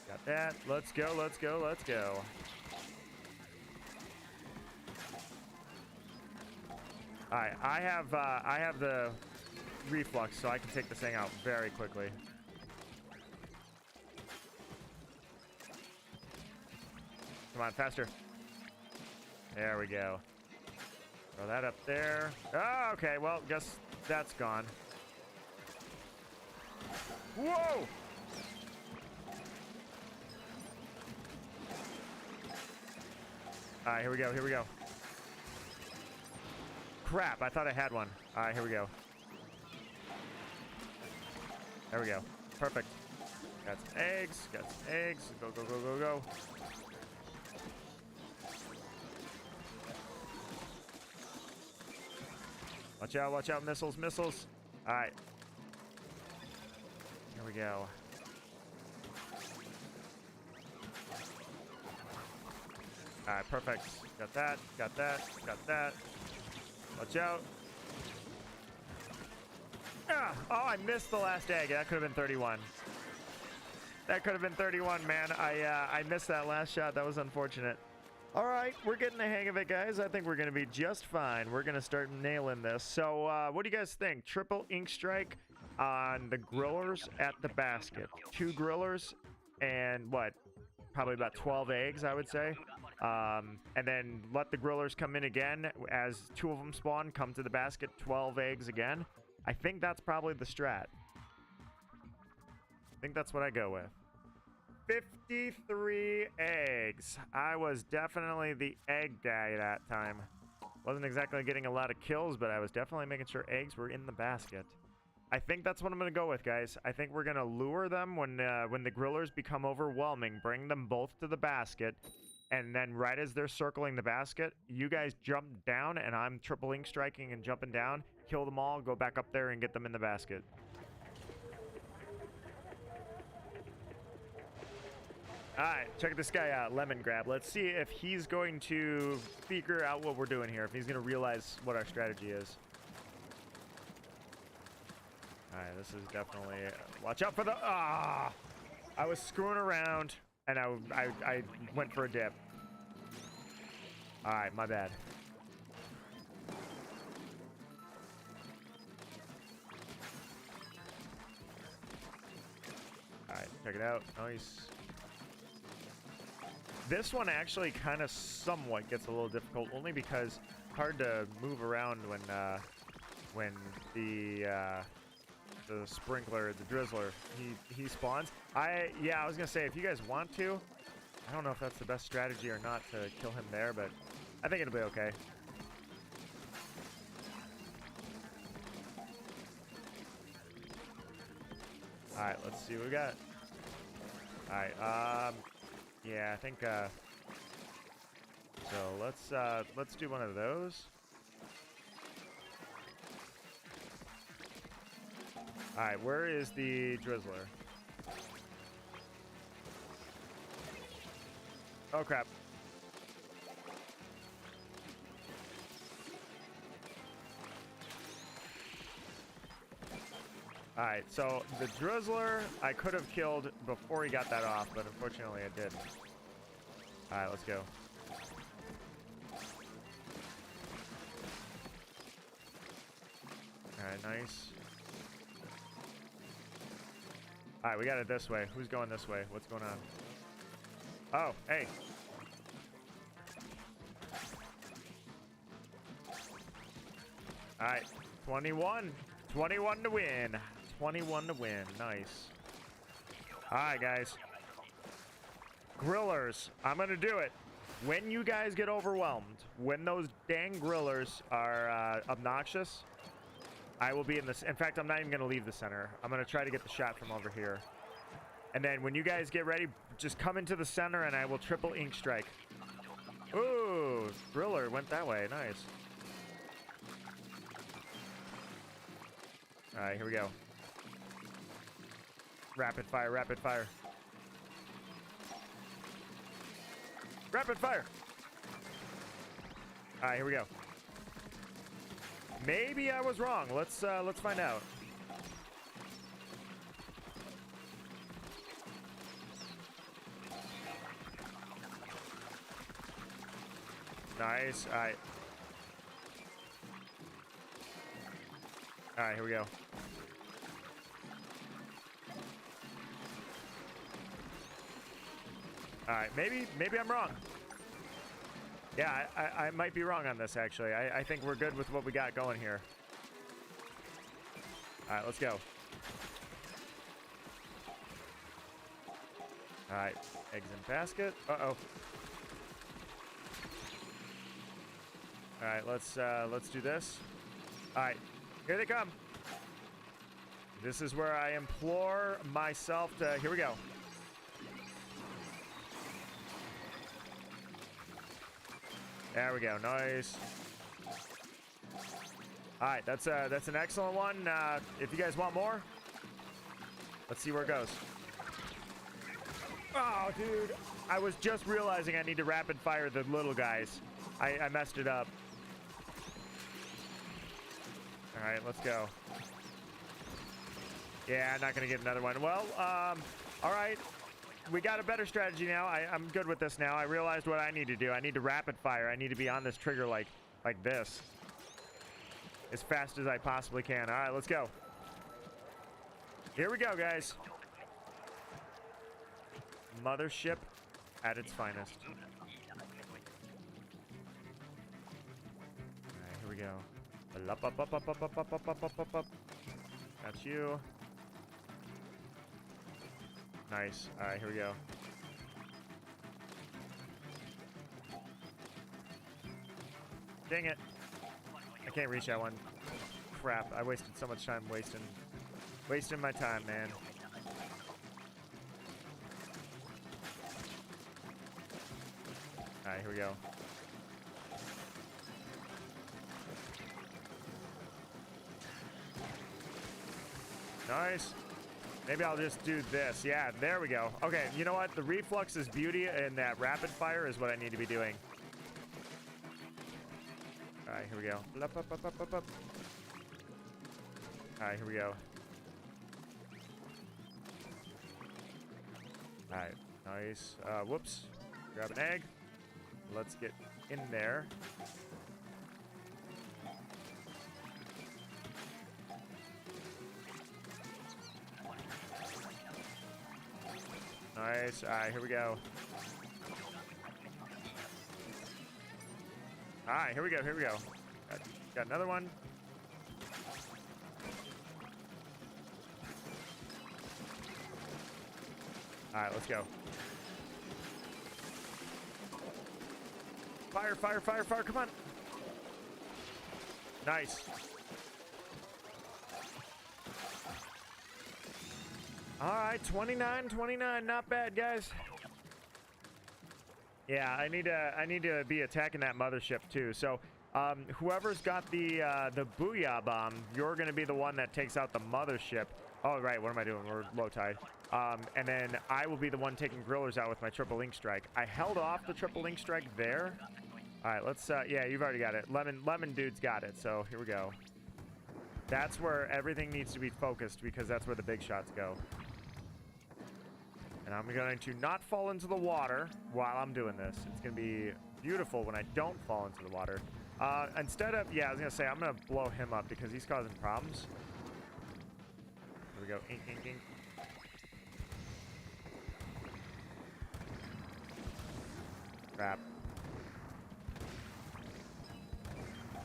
Got that. Let's go, let's go, let's go. All right, I have the reflux, so I can take this thing out very quickly. Come on, faster. There we go. Throw that up there. Oh, okay, well, guess that's gone. Whoa! All right, here we go, here we go. Crap, I thought I had one. All right, here we go. There we go. Perfect. Got some eggs, got some eggs. Go, go, go, go, go. Watch out, missiles, missiles. All right. Here we go. All right, perfect. Got that, got that, got that. Watch out. Ah, oh, I missed the last egg. That could have been 31. That could have been 31, man. I missed that last shot. That was unfortunate. All right, we're getting the hang of it, guys. I think we're going to be just fine. We're going to start nailing this. So what do you guys think? Triple ink strike on the grillers at the basket. 2 grillers and what? Probably about 12 eggs, I would say. And then let the grillers come in again as 2 of them spawn, come to the basket, 12 eggs again. I think that's probably the strat. I think that's what I go with. 53 eggs. I was definitely the egg guy that time. Wasn't exactly getting a lot of kills, but I was definitely making sure eggs were in the basket. I think that's what I'm going to go with, guys. I think we're going to lure them when the grillers become overwhelming, bring them both to the basket, and then right as they're circling the basket, you guys jump down, and I'm triple ink striking and jumping down, kill them all, go back up there, and get them in the basket. All right, check this guy out, Lemon Grab. Let's see if he's going to figure out what we're doing here, if he's going to realize what our strategy is. All right, this is definitely... Watch out for the... Ah! I was screwing around, and I went for a dip. All right, my bad. All right, check it out. Nice. This one actually kind of somewhat gets a little difficult, only because it's hard to move around when the sprinkler, the drizzler, he spawns. Yeah, I was gonna say, if you guys want to, I don't know if that's the best strategy or not to kill him there, but I think it'll be okay. All right, let's see what we got. All right, yeah, I think so let's do one of those. All right, where is the drizzler? Oh crap. All right, so the drizzler I could have killed before he got that off, but unfortunately I didn't. All right, let's go. All right, nice. All right, we got it this way. Who's going this way? What's going on? Oh, hey. All right, 21. 21 to win. 21 to win. Nice. All right, guys. Grillers. I'm going to do it. When you guys get overwhelmed, when those dang grillers are obnoxious, I will be in this. In fact, I'm not even going to leave the center. I'm going to try to get the shot from over here. And then when you guys get ready, just come into the center and I will triple ink strike. Ooh, griller went that way. Nice. All right, here we go. Rapid fire, rapid fire. Rapid fire. All right, here we go. Maybe I was wrong. Let's find out. Nice. All right. All right, here we go. All right, maybe I'm wrong. Yeah, I might be wrong on this, actually. I think we're good with what we got going here. All right, let's go. All right, eggs in basket. Uh-oh. All right, let's do this. All right, here they come. This is where I implore myself to, here we go. There we go. Nice. All right, that's an excellent one. If you guys want more, let's see where it goes. Oh, dude. I was just realizing I need to rapid fire the little guys. I messed it up. All right, let's go. Yeah, I'm not going to get another one. Well, all right. We got a better strategy now. I'm good with this now. I realized what I need to do. I need to rapid fire. I need to be on this trigger like this. As fast as I possibly can. All right, let's go. Here we go, guys. Mothership at its finest. All right, here we go. Up, up, up, up, up, up, up, up, up, up, up, up. Got you. Nice. All right, here we go. Dang it. I can't reach that one. Crap. I wasted so much time wasting my time, man. All right, here we go. Nice. Maybe I'll just do this. Yeah, there we go. Okay, you know what? The reflux is beauty, and that rapid fire is what I need to be doing. All right, here we go. Up, up, up, up, up, up. All right, here we go. All right, nice. Whoops. Grab an egg. Let's get in there. Nice. All right, here we go. All right, here we go. Here we go. Got another one. All right, let's go. Fire, fire, fire, fire. Come on. Nice. All right, 29, not bad, guys. Yeah, I need to be attacking that mothership too. So, whoever's got the booyah bomb, you're gonna be the one that takes out the mothership. Oh, right. What am I doing? We're low tide. And then I will be the one taking grillers out with my triple ink strike. I held off the triple ink strike there. All right, let's. Yeah, you've already got it. Lemon dude's got it. So here we go. That's where everything needs to be focused because that's where the big shots go. And I'm going to not fall into the water while I'm doing this. It's going to be beautiful when I don't fall into the water. Instead of, yeah, I was going to say, I'm going to blow him up because he's causing problems. Here we go. Ink, ink, ink. Crap.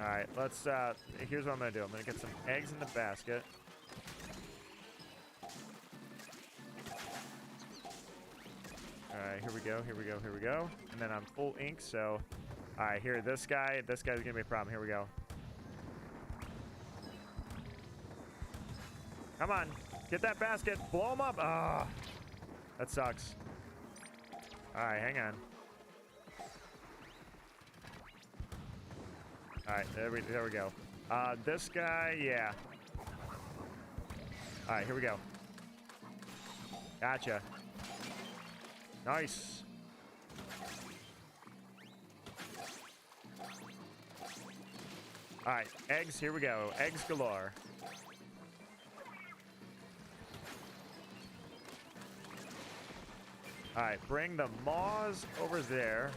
All right, let's, here's what I'm gonna do. I'm gonna get some eggs in the basket. All right, here we go, here we go, here we go. And then I'm full ink, so, all right, here, this guy's gonna be a problem. Here we go. Come on, get that basket, blow him up. Ah, that sucks. All right, hang on. All right, there we go. This guy, yeah. All right, here we go. Gotcha. Nice. All right, eggs, here we go. Eggs galore. All right, bring the maws over there.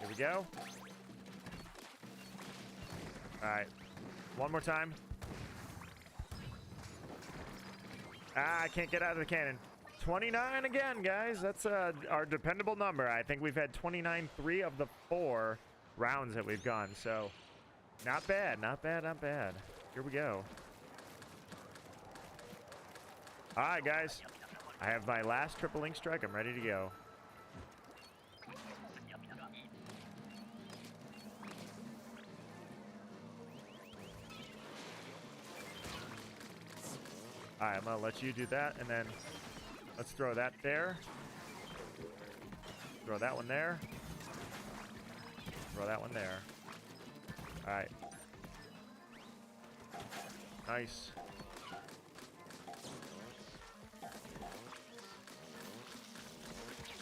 Here we go. All right, one more time. Ah, I can't get out of the cannon. 29 again, guys. That's our dependable number. I think we've had 29 3 of the 4 rounds that we've gone, so not bad, not bad, not bad. Here we go. All right, guys. I have my last triple ink strike. I'm ready to go. All right, I'm gonna let you do that, and then let's throw that there. Throw that one there. Throw that one there. All right. Nice.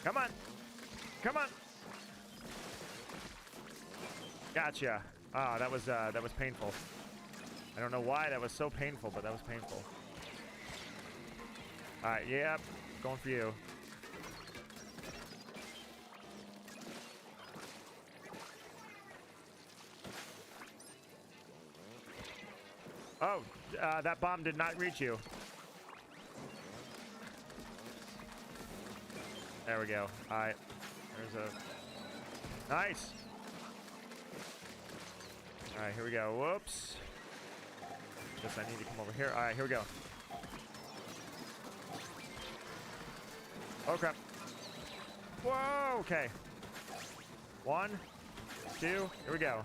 Come on. Come on. Gotcha. Ah, that was painful. I don't know why that was so painful, but that was painful. All right, yeah, going for you. Oh, that bomb did not reach you. There we go. All right, there's a nice. All right, here we go. Whoops. Guess I need to come over here. All right, here we go. Oh crap. Whoa, okay. 1, 2, here we go.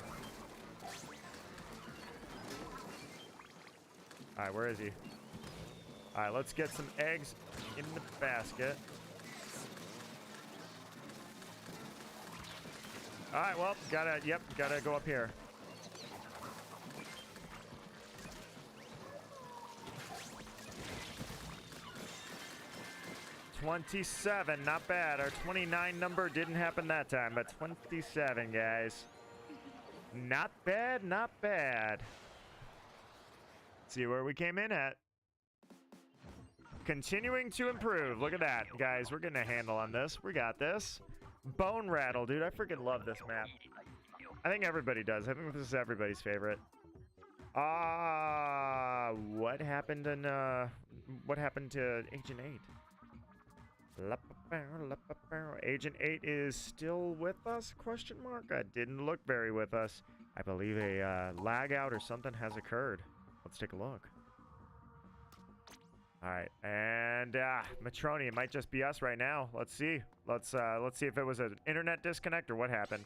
All right, where is he? All right, let's get some eggs in the basket. All right, well, gotta go up here. $27, not bad. Our 29 number didn't happen that time, but 27, guys. Not bad, not bad. Let's see where we came in at. Continuing to improve. Look at that, guys. We're getting a handle on this. We got this. BoneRattle, dude. I freaking love this map. I think everybody does. I think this is everybody's favorite. What happened to Agent 8? Agent 8 is still with us? Question mark. I didn't look very with us. I believe a lag out or something has occurred. Let's take a look. All right, and Matroni, it might just be us right now. Let's see. Let's see if it was an internet disconnect or what happened.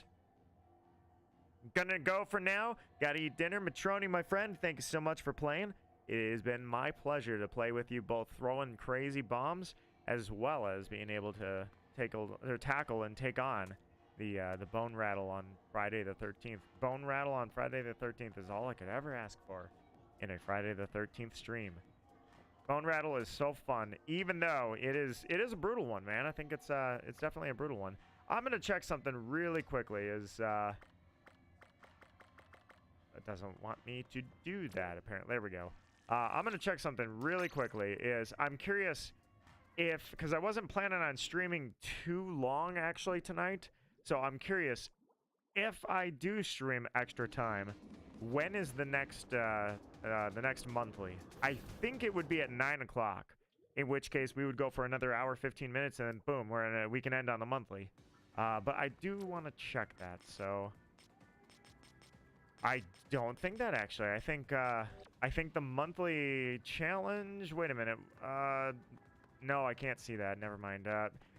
Gonna go for now. Gotta eat dinner. Matroni, my friend, thank you so much for playing. It has been my pleasure to play with you, both throwing crazy bombs as well as being able to tackle and take on the BoneRattle on Friday the 13th. BoneRattle on Friday the 13th is all I could ever ask for in a Friday the 13th stream. BoneRattle is so fun, even though it is a brutal one, man. I think it's definitely a brutal one. I'm gonna check something really quickly. It doesn't want me to do that apparently. There we go. I'm gonna check something really quickly. I'm curious because I wasn't planning on streaming too long actually tonight, so I'm curious if I do stream extra time, when is the next monthly? I think it would be at 9 o'clock, in which case we would go for another hour, 15 minutes, and then boom, we can end on the monthly. But I do want to check that, so I don't think that, actually. I think the monthly challenge... Wait a minute. No, I can't see that. Never mind.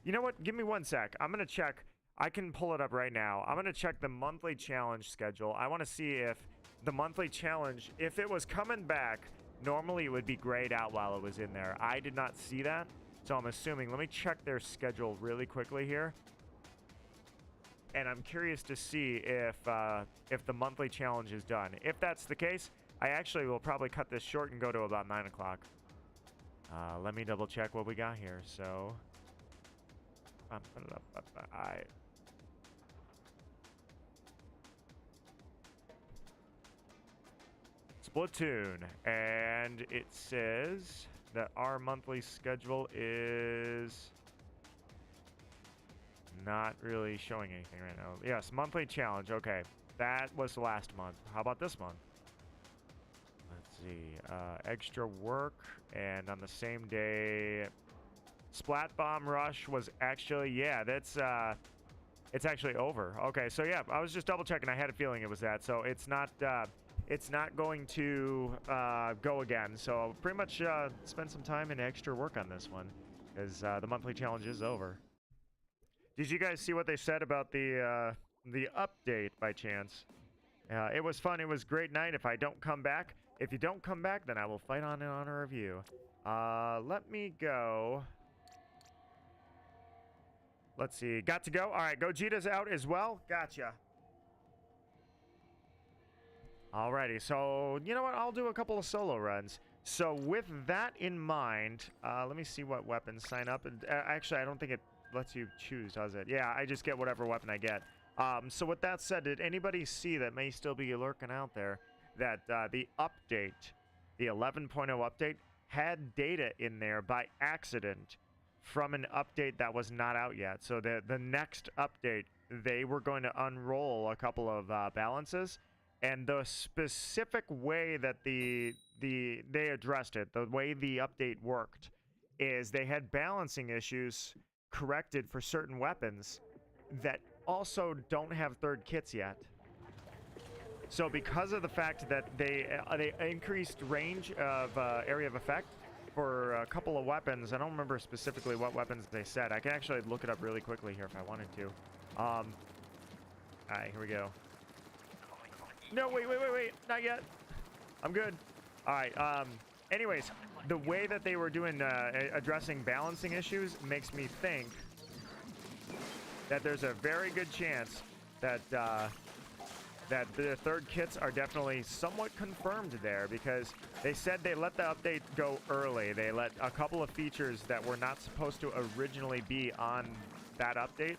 You know what? Give me 1 sec. I'm going to check. I can pull it up right now. I'm going to check the monthly challenge schedule. I want to see if the monthly challenge, if it was coming back, normally it would be grayed out while it was in there. I did not see that, so I'm assuming. Let me check their schedule really quickly here. And I'm curious to see if the monthly challenge is done. If that's the case, I actually will probably cut this short and go to about 9 o'clock. Let me double check what we got here. So, Splatoon, and it says that our monthly schedule is not really showing anything right now. Yes, monthly challenge. Okay, that was last month. How about this month? Let's see. Extra work, and on the same day, Splat Bomb Rush was actually, yeah, that's it's actually over. Okay, so yeah, I was just double checking. I had a feeling it was that. So it's not going to go again. So pretty much spend some time in extra work on this one, because the monthly challenge is over. Did you guys see what they said about the update by chance? It was fun. It was a great night. If I don't come back, if you don't come back, then I will fight on in honor of you. Let me go. Let's see. Got to go. All right, Gogeta's out as well. Gotcha. Alrighty, so you know what? I'll do a couple of solo runs. So with that in mind, let me see what weapons sign up. And actually, I don't think it lets you choose, does it? Yeah, I just get whatever weapon I get. So with that said, did anybody see that may still be lurking out there that the update, the 11.0 update, had data in there by accident from an update that was not out yet? So the next update, they were going to unroll a couple of balances, and the specific way that they addressed it, the way the update worked, is they had balancing issues corrected for certain weapons that also don't have third kits yet. So because of the fact that they increased range of area of effect for a couple of weapons, I don't remember specifically what weapons they said. I can actually look it up really quickly here if I wanted to. All right, here we go. No, wait, not yet. I'm good. All right, anyways, the way that they were doing, addressing balancing issues makes me think that there's a very good chance that, that the third kits are definitely somewhat confirmed there, because they said they let the update go early. They let a couple of features that were not supposed to originally be on that update,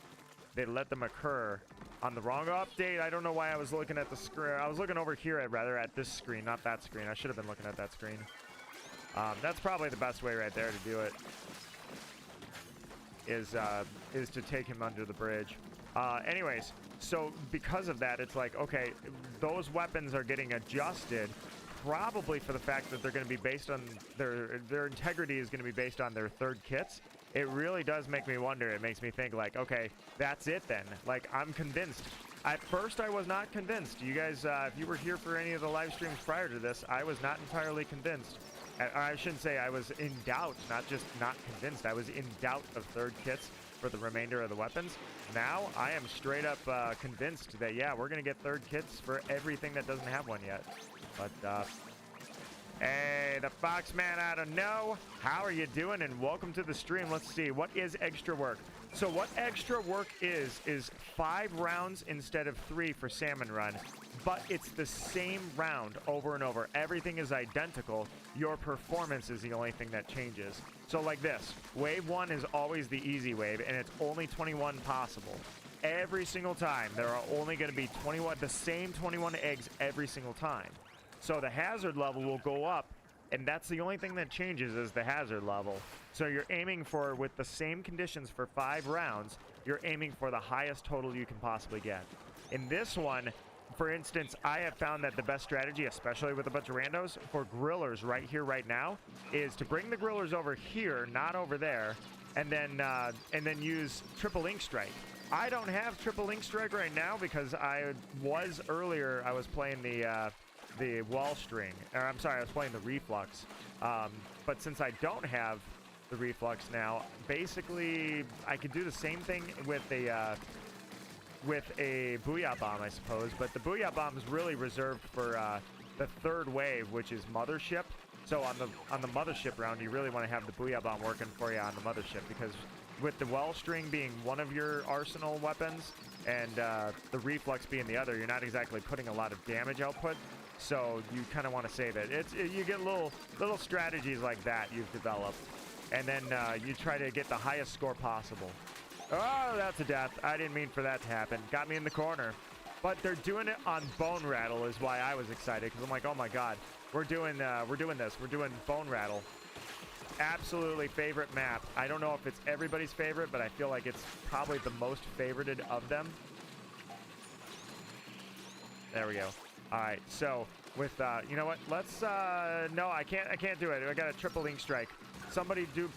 they let them occur on the wrong update. I don't know why I was looking at the screen. I was looking over here at this screen, not that screen. I should have been looking at that screen. That's probably the best way right there to do it, is to take him under the bridge. Anyways, so because of that, it's like, okay, those weapons are getting adjusted, probably for the fact that they're going to be based on their integrity is going to be based on their third kits. It really does make me wonder. It makes me think, like, okay, that's it then. Like, I'm convinced. At first, I was not convinced. You guys, if you were here for any of the live streams prior to this, I was not entirely convinced. I shouldn't say I was in doubt, not just not convinced. I was in doubt of third kits for the remainder of the weapons. Now, I am straight up convinced that, yeah, we're going to get third kits for everything that doesn't have one yet. But, hey, the Foxman out of No. How are you doing? And welcome to the stream. Let's see. What is extra work? So what extra work is 5 rounds instead of 3 for Salmon Run. But it's the same round over and over. Everything is identical. Your performance is the only thing that changes. So like this. Wave 1 is always the easy wave, and it's only 21 possible. Every single time, there are only going to be 21, the same 21 eggs every single time. So the hazard level will go up, and that's the only thing that changes is the hazard level. So you're aiming for, with the same conditions for 5 rounds, you're aiming for the highest total you can possibly get. In this one, for instance, I have found that the best strategy, especially with a bunch of randos, for grillers right here, right now, is to bring the grillers over here, not over there, and then use triple ink strike. I don't have triple ink strike right now because I was playing the wall string, or I'm sorry, I was playing the reflux. But since I don't have the reflux now, basically I could do the same thing with a booyah bomb, I suppose. But the booyah bomb is really reserved for the third wave, which is mothership. So on the mothership round, you really want to have the booyah bomb working for you on the mothership, because with the well string being one of your arsenal weapons and the reflux being the other, you're not exactly putting a lot of damage output. So you kind of want to save it. You get little strategies like that you've developed, and then you try to get the highest score possible. Oh, that's a death. I didn't mean for that to happen. Got me in the corner. But they're doing it on BoneRattle is why I was excited, because I'm like, oh my god, we're doing this. We're doing BoneRattle. Absolutely favorite map. I don't know if it's everybody's favorite, but I feel like it's probably the most favorited of them. There we go. All right, so with you know what? Let's no, I can't do it. I got a triple ink strike. Somebody do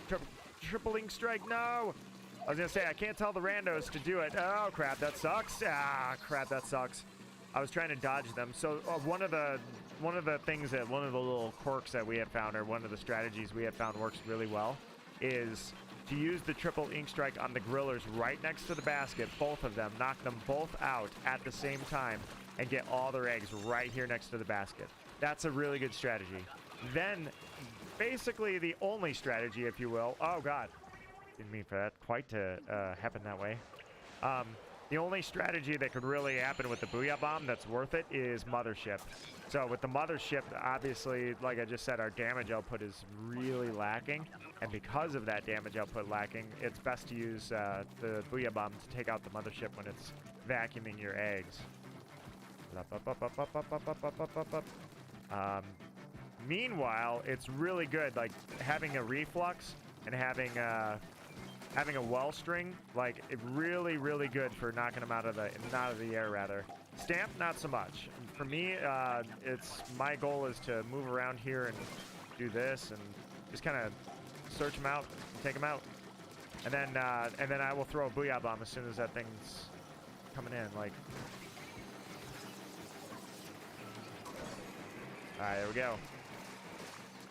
triple ink strike. No. I was gonna say I can't tell the randos to do it. Oh crap, that sucks. Ah, crap, that sucks. I was trying to dodge them. So one of the little quirks that we have found, or one of the strategies we have found works really well, is to use the triple ink strike on the grillers right next to the basket, both of them, knock them both out at the same time, and get all their eggs right here next to the basket. That's a really good strategy. Then, basically the only strategy, if you will, oh god, didn't mean for that quite to happen that way. The only strategy that could really happen with the booyah bomb that's worth it is mothership. So with the mothership, obviously, like I just said, our damage output is really lacking. And because of that damage output lacking, it's best to use the booyah bomb to take out the mothership when it's vacuuming your eggs. Meanwhile, it's really good, like having a reflux and having a well string, like it really good for knocking them out of the air rather. Stamp, not so much. For me, it's my goal is to move around here and do this and just kind of search them out and take them out, and then I will throw a booyah bomb as soon as that thing's coming in. Like, all right, there we go.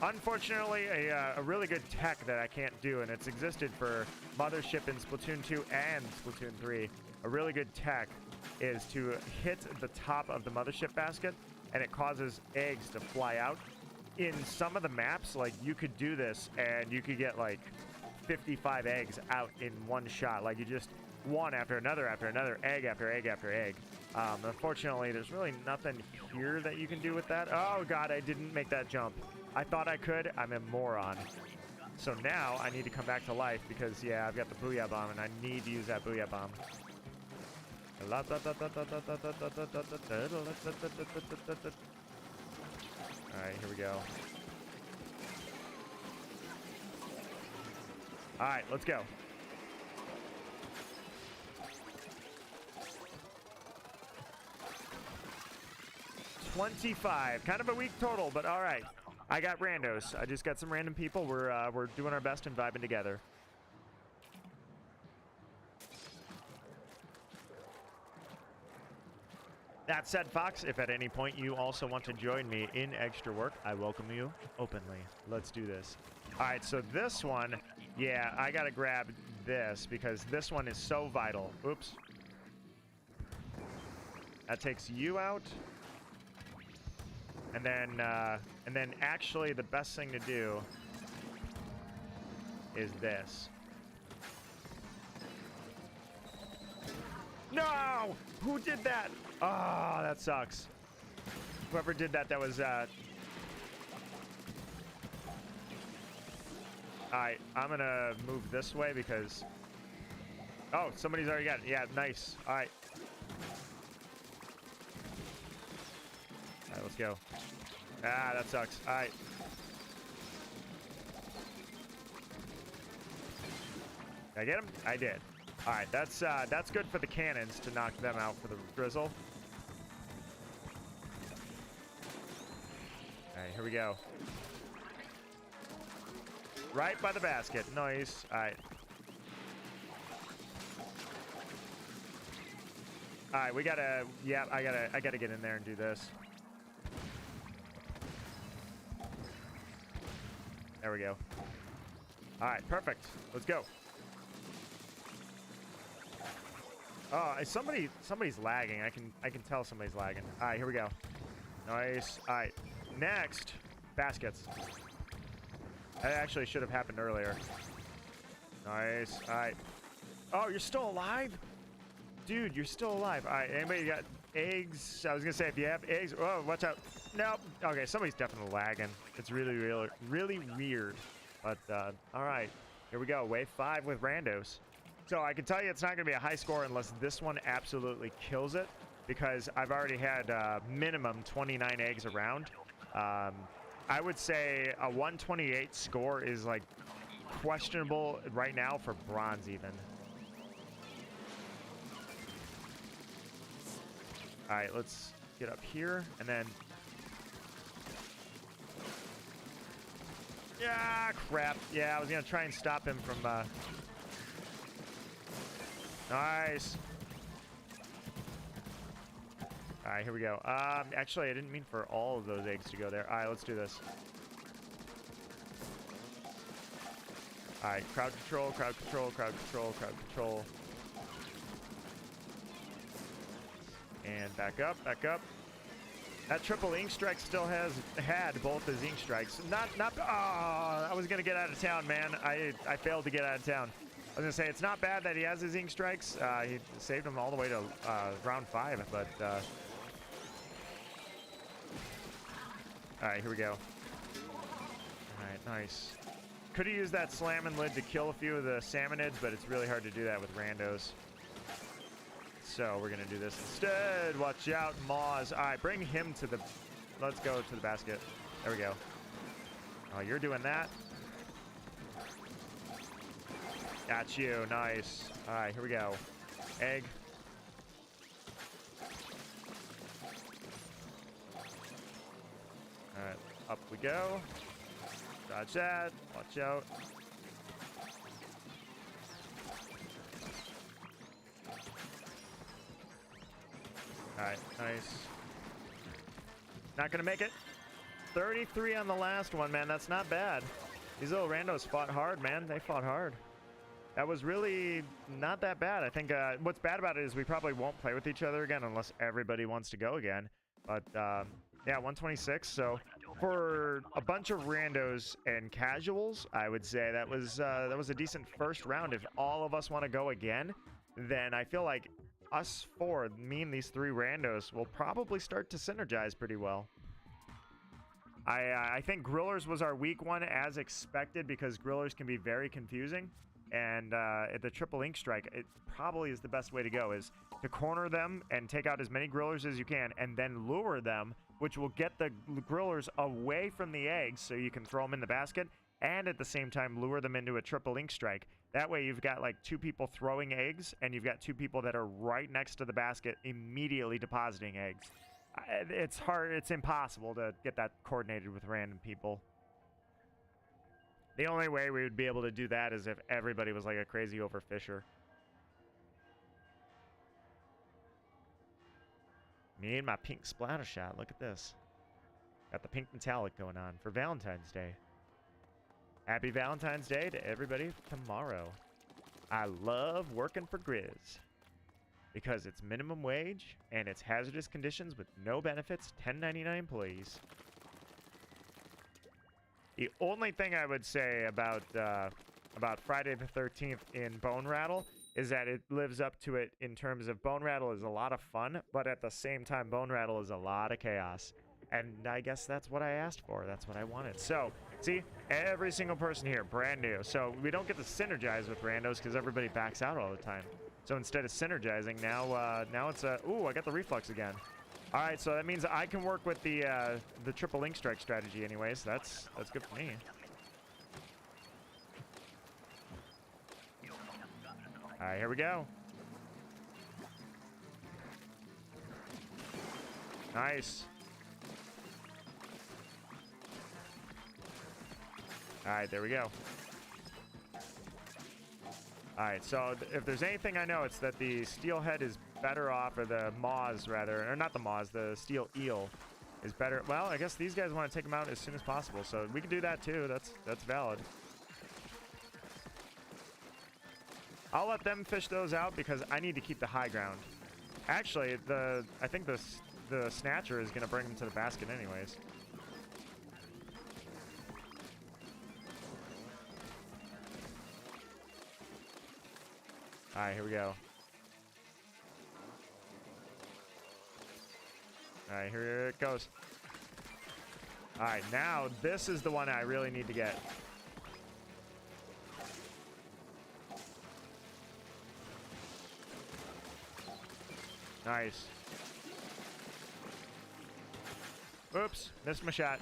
Unfortunately, a really good tech that I can't do, and it's existed for Mothership in Splatoon 2 and Splatoon 3. A really good tech is to hit the top of the Mothership basket, and it causes eggs to fly out. In some of the maps, like, you could do this, and you could get, like, 55 eggs out in one shot. Like, you just one after another, egg after egg after egg. Unfortunately, there's really nothing here that you can do with that. Oh, God, I didn't make that jump. I thought I could. I'm a moron. So now I need to come back to life because, yeah, I've got the booyah bomb and I need to use that booyah bomb. Alright, here we go. Alright, let's go. $25. Kind of a weak total, but alright. I got randos. I just got some random people. We're doing our best and vibing together. That said, Fox, if at any point you also want to join me in Eggstra work, I welcome you openly. Let's do this. All right, so this one, yeah, I gotta grab this because this one is so vital. Oops. That takes you out. And then actually the best thing to do is this. No! Who did that? Oh, that sucks. Whoever did that, that was, Alright, I'm gonna move this way because... Oh, somebody's already got it. Yeah, nice. Alright. Alright, let's go. Ah, that sucks. Alright. Did I get him? I did. Alright, that's good for the cannons to knock them out for the drizzle. Alright, here we go. Right by the basket. Nice. Alright. All right, we gotta. Yeah, I gotta get in there and do this. There we go. All right, perfect. Let's go. Oh, somebody's lagging. I can tell somebody's lagging. All right, here we go. Nice. All right, next baskets. That actually should have happened earlier. Nice. All right. Oh, you're still alive? Dude, you're still alive. All right, anybody got eggs? I was gonna say, if you have eggs, oh, watch out. Nope. Okay, somebody's definitely lagging. It's really weird. But, all right, here we go. Wave 5 with randos. So I can tell you it's not gonna be a high score unless this one absolutely kills it, because I've already had minimum 29 eggs around. I would say a 128 score is like questionable right now for bronze even. All right, let's get up here and then. Yeah, crap. Yeah, I was gonna try and stop him from. Nice. All right, here we go. Actually, I didn't mean for all of those eggs to go there. All right, let's do this. All right, crowd control, crowd control, crowd control, crowd control. And back up, back up. That triple ink strike still had both his ink strikes. Oh, I was gonna get out of town, man. I failed to get out of town. I was gonna say, it's not bad that he has his ink strikes. He saved him all the way to round 5, but all right, here we go. All right, nice. Could have used that slamming lid to kill a few of the salmonids, but it's really hard to do that with randos. So we're gonna do this instead. Watch out, Moz. All right, bring him to the. Let's go to the basket. There we go. Oh, you're doing that. Got you. Nice. All right, here we go. Egg. All right, up we go. Dodge that. Watch out. All right, nice. Not gonna make it. 33 on the last one, man. That's not bad. These little randos fought hard, man. They fought hard. That was really not that bad. I think what's bad about it is we probably won't play with each other again unless everybody wants to go again. But yeah, 126. So for a bunch of randos and casuals, I would say that was a decent first round. If all of us want to go again, then I feel like us four, me and these 3 randos, will probably start to synergize pretty well. I think Grillers was our weak one as expected, because Grillers can be very confusing. And at the triple ink strike, it probably is the best way to go, is to corner them and take out as many Grillers as you can, and then lure them, which will get the Grillers away from the eggs so you can throw them in the basket, and at the same time lure them into a triple ink strike. That way you've got like 2 people throwing eggs, and you've got 2 people that are right next to the basket immediately depositing eggs. It's hard, it's impossible to get that coordinated with random people. The only way we would be able to do that is if everybody was like a crazy overfisher. Me and my pink splatter shot. Look at this. Got the pink metallic going on for Valentine's Day. Happy Valentine's Day to everybody tomorrow. I love working for Grizz because it's minimum wage and it's hazardous conditions with no benefits, 1099 employees. The only thing I would say about Friday the 13th in BoneRattle is that it lives up to it in terms of BoneRattle is a lot of fun, but at the same time, BoneRattle is a lot of chaos. And I guess that's what I asked for. That's what I wanted. So, see, every single person here, brand new. So we don't get to synergize with randos because everybody backs out all the time. So instead of synergizing, now it's a... Ooh, I got the reflux again. All right, so that means I can work with the triple ink strike strategy anyways. That's good for me. All right, here we go. Nice. All right, there we go. All right, so if there's anything I know, it's that the steelhead is better off, or the maws rather, or not the maws, the steel eel is better. Well, I guess these guys want to take them out as soon as possible, so we can do that too. That's valid. I'll let them fish those out because I need to keep the high ground. Actually, I think the snatcher is gonna bring them to the basket anyways. All right, here we go. All right, here it goes. All right, now this is the one I really need to get. Nice. Oops, missed my shot.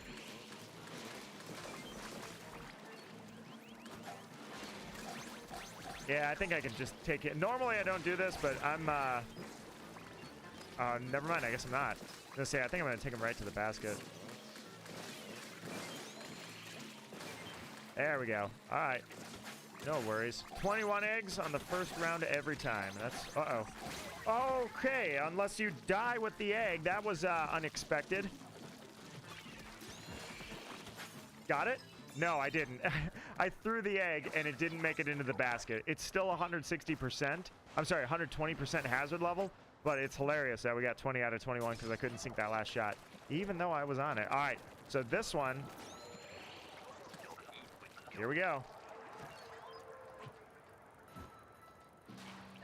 Yeah, I think I can just take it. Normally I don't do this, but I'm, never mind, I guess I'm not. I was gonna say, I think I'm gonna take him right to the basket. There we go. All right. No worries. 21 eggs on the first round every time. That's, uh-oh. Okay, unless you die with the egg. That was, unexpected. Got it? No, I didn't. I threw the egg and it didn't make it into the basket. It's still 160%. I'm sorry, 120% hazard level, but it's hilarious that we got 20 out of 21 because I couldn't sink that last shot, even though I was on it. All right, so this one, here we go.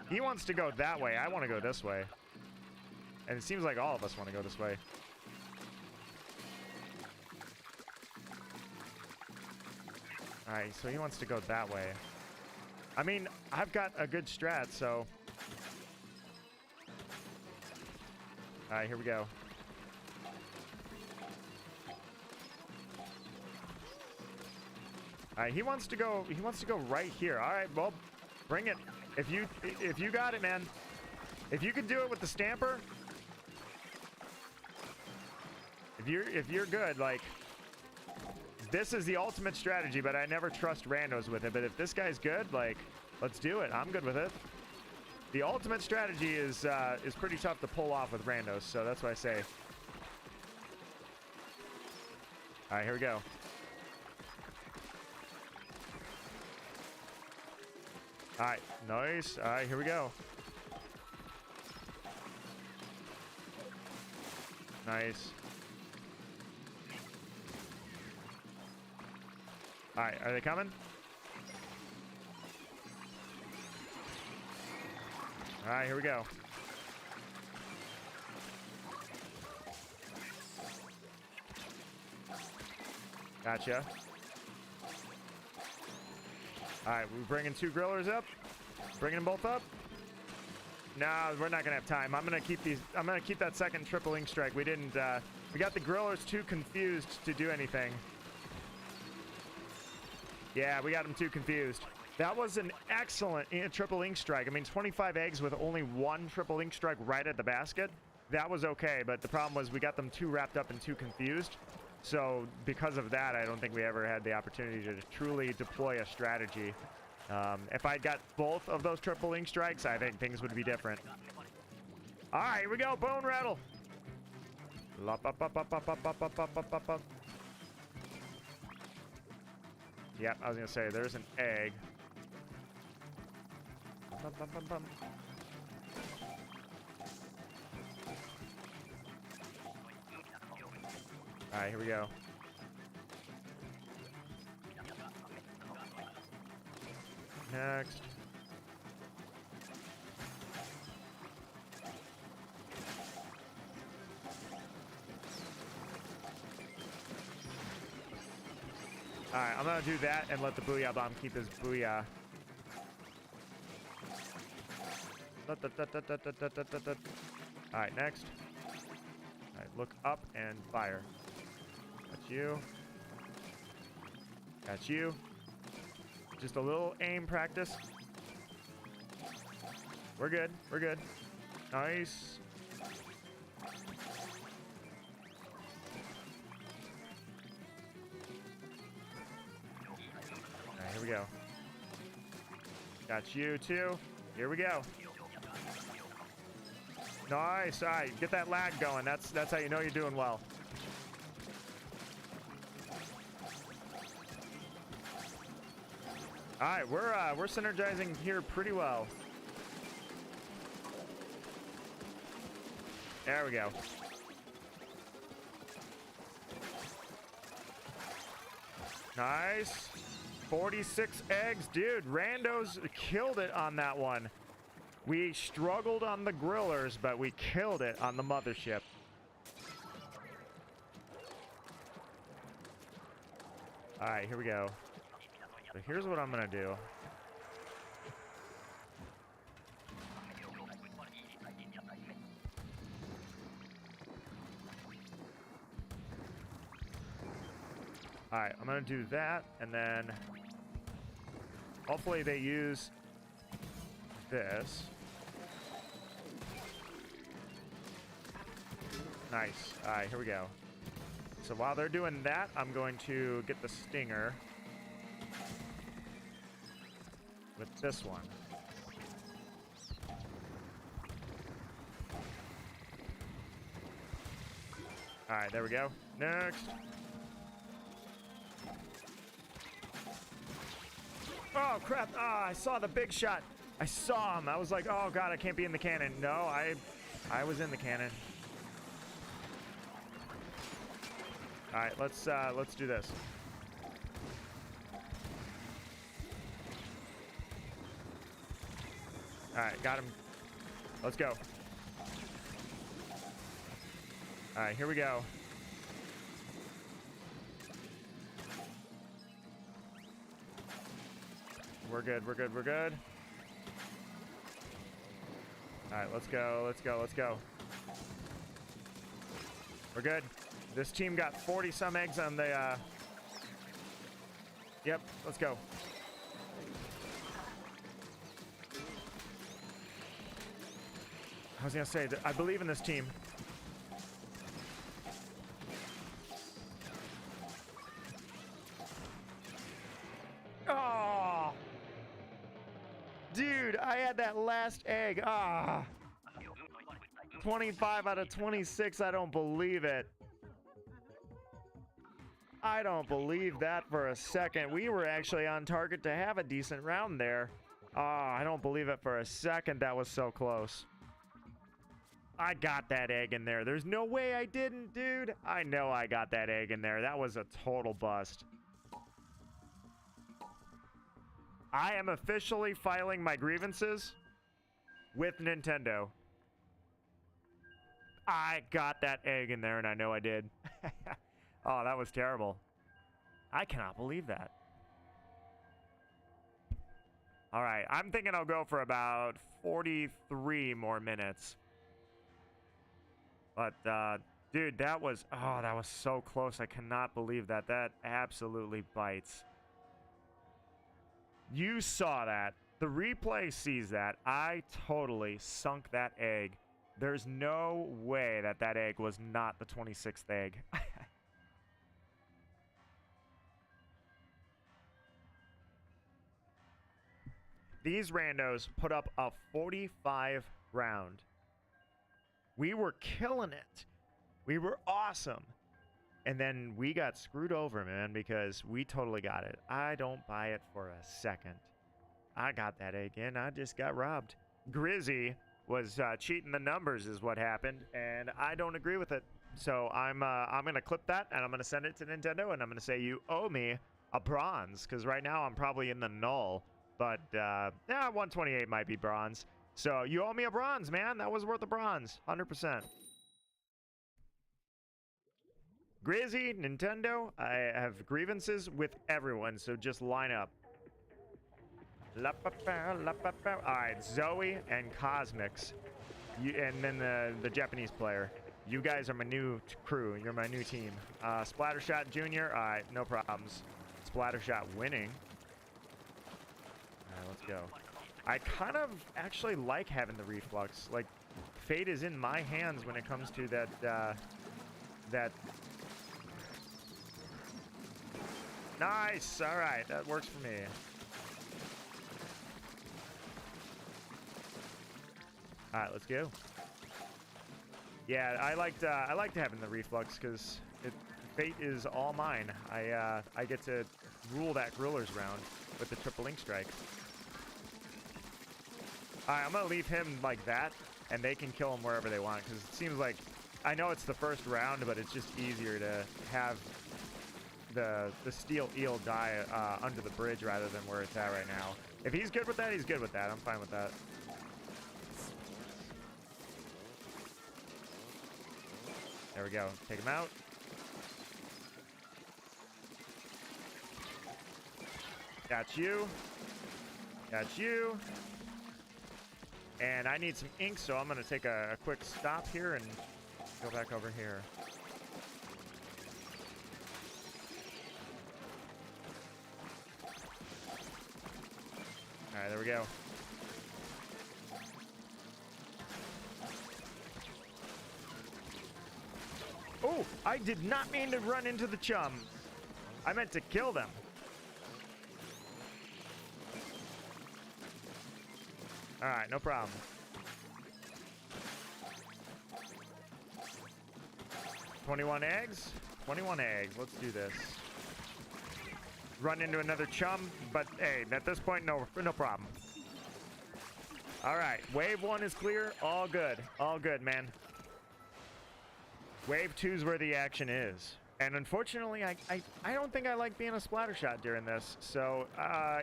He wants to go that way. I want to go this way. And it seems like all of us want to go this way. All right, so he wants to go that way. I mean, I've got a good strat, so. All right, here we go. All right, he wants to go right here. All right, well, bring it. If you got it, man. If you can do it with the stamper. If you're good, like, this is the ultimate strategy, but I never trust randos with it. But if this guy's good, like, let's do it. I'm good with it. The ultimate strategy is pretty tough to pull off with randos, so that's what I say. All right, here we go. All right, nice. All right, here we go. Nice. All right, are they coming? All right, here we go. Gotcha. All right, we're bringing 2 grillers up. Bringing them both up. No, we're not gonna have time. I'm gonna keep these. I'm gonna keep that second triple ink strike. We didn't. We got the grillers too confused to do anything. Yeah, we got them too confused. That was an excellent triple ink strike. I mean, 25 eggs with only 1 triple ink strike right at the basket. That was okay, but the problem was we got them too wrapped up and too confused. So because of that, I don't think we ever had the opportunity to truly deploy a strategy. If I got both of those triple ink strikes, I think things would be different. All right, here we go. Bone rattle. Yep, I was gonna say there's an egg. All right, here we go. Next. All right, I'm gonna do that and let the booyah bomb keep his booyah. All right, next. All right, look up and fire. That's you. That's you. Just a little aim practice. We're good. We're good. Nice. All right, here we go. Got you too. Here we go. Nice. All right, get that lag going. That's how you know you're doing well. All right, we're synergizing here pretty well. There we go. Nice. 46 eggs. Dude, randos killed it on that one. We struggled on the grillers, but we killed it on the mothership. All right, here we go. So here's what I'm gonna do. All right, I'm gonna do that, and then hopefully they use this. Nice. All right, here we go. So while they're doing that, I'm going to get the stinger with this one. All right, there we go. Next. Oh, crap. Ah, I saw the big shot. I saw him. I was like, oh, God, I can't be in the cannon. No, I was in the cannon. All right, let's do this. All right, got him. Let's go. All right, here we go. We're good, we're good, we're good. All right, let's go, let's go, let's go. We're good. This team got 40-some eggs on the, Yep, let's go. I was gonna say, that I believe in this team. Oh! Dude, I had that last egg. Ah! 25 out of 26, I don't believe it. I don't believe that for a second. We were actually on target to have a decent round there. Ah, I don't believe it for a second. That was so close. I got that egg in there. There's no way I didn't, dude. I know I got that egg in there. That was a total bust. I am officially filing my grievances with Nintendo. I got that egg in there, and I know I did. Oh, that was terrible. I cannot believe that. All right, I'm thinking I'll go for about 43 more minutes. But, dude, that was so close. I cannot believe that. That absolutely bites. You saw that. The replay sees that. I totally sunk that egg. There's no way that that egg was not the 26th egg. These randos put up a 45 round. We were killing it. We were awesome. And then we got screwed over, man, because we totally got it. I don't buy it for a second. I got that egg in. I just got robbed. Grizzy was cheating the numbers is what happened, and I don't agree with it. So I'm going to clip that, and I'm going to send it to Nintendo, and I'm going to say you owe me a bronze, because right now I'm probably in the null. But, yeah, 128 might be bronze. So you owe me a bronze, man. That was worth a bronze. 100%. Grizzy, Nintendo, I have grievances with everyone, so just line up. Alright, Zoe and Cosmix. And then the Japanese player. You guys are my new crew. You're my new team. Splattershot Jr. Alright, no problems. Splattershot winning. Alright, let's go. I kind of actually like having the reflux. Like, fate is in my hands when it comes to that. Nice! Alright, that works for me. Alright, let's go. Yeah, I liked having the reflux because fate is all mine. I get to rule that Griller's round with the triple link strike. All right, I'm gonna leave him like that, and they can kill him wherever they want because it seems like I know it's the first round, but it's just easier to have the steel eel die under the bridge rather than where it's at right now. If he's good with that, he's good with that. I'm fine with that. There we go. Take him out. Got you. Got you. And I need some ink, so I'm going to take a quick stop here and go back over here. All right, there we go. Oh, I did not mean to run into the chum. I meant to kill them. All right, no problem. $21 eggs? 21 eggs. Let's do this. Run into another chum, but hey, at this point, no problem. All right, wave 1 is clear. All good. All good, man. Wave 2 is where the action is. And unfortunately, I don't think I like being a splatter shot during this. So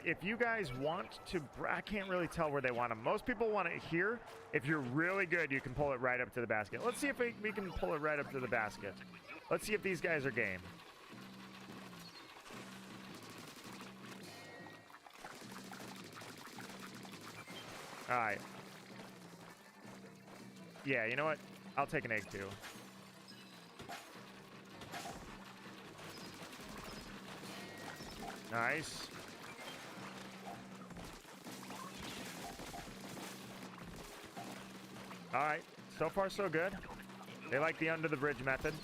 if you guys want to, I can't really tell where they want them. Most people want it here. If you're really good, you can pull it right up to the basket. Let's see if we can pull it right up to the basket. Let's see if these guys are game. All right. Yeah, you know what? I'll take an egg too. Nice. All right. So far, so good. They like the under the bridge method.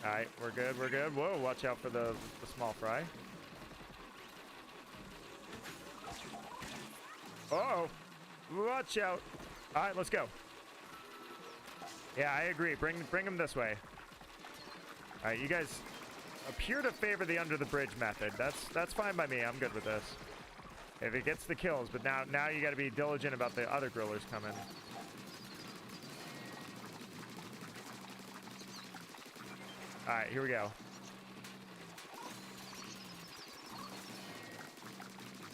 All right, we're good, we're good. Whoa, watch out for the small fry. Uh-oh, watch out. All right, let's go. Yeah, I agree. Bring him this way. All right, you guys appear to favor the under the bridge method. That's fine by me. I'm good with this. If it gets the kills, but now you got to be diligent about the other grillers coming. All right, here we go.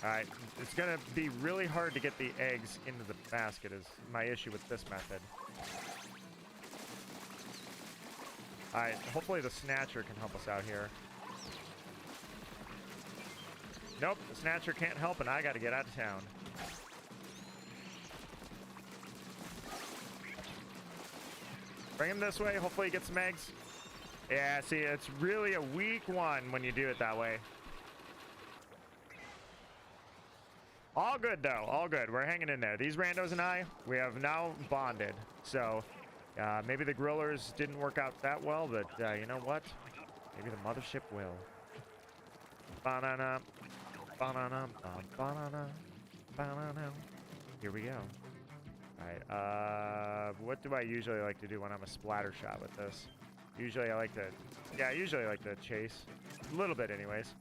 All right, it's going to be really hard to get the eggs into the basket is my issue with this method. All right, hopefully the snatcher can help us out here. Nope, the snatcher can't help, and I got to get out of town. Bring him this way. Hopefully he gets some eggs. Yeah, see, it's really a weak one when you do it that way. All good, though. All good. We're hanging in there. These randos and I, we have now bonded. So, maybe the grillers didn't work out that well, but you know what? Maybe the mothership will. Ba-na-na. Ba-na-na. Ba-na-na. Ba-na-na. Here we go. All right. What do I usually like to do when I'm a splatter shot with this? Usually I like to chase. A little bit anyways.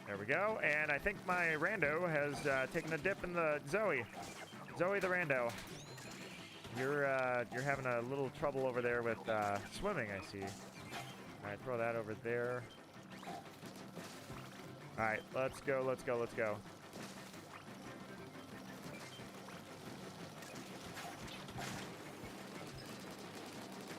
There we go. And I think my rando has taken a dip in the Zoe. Zoe the rando. You're having a little trouble over there with swimming, I see. All right, throw that over there. All right, let's go, let's go, let's go.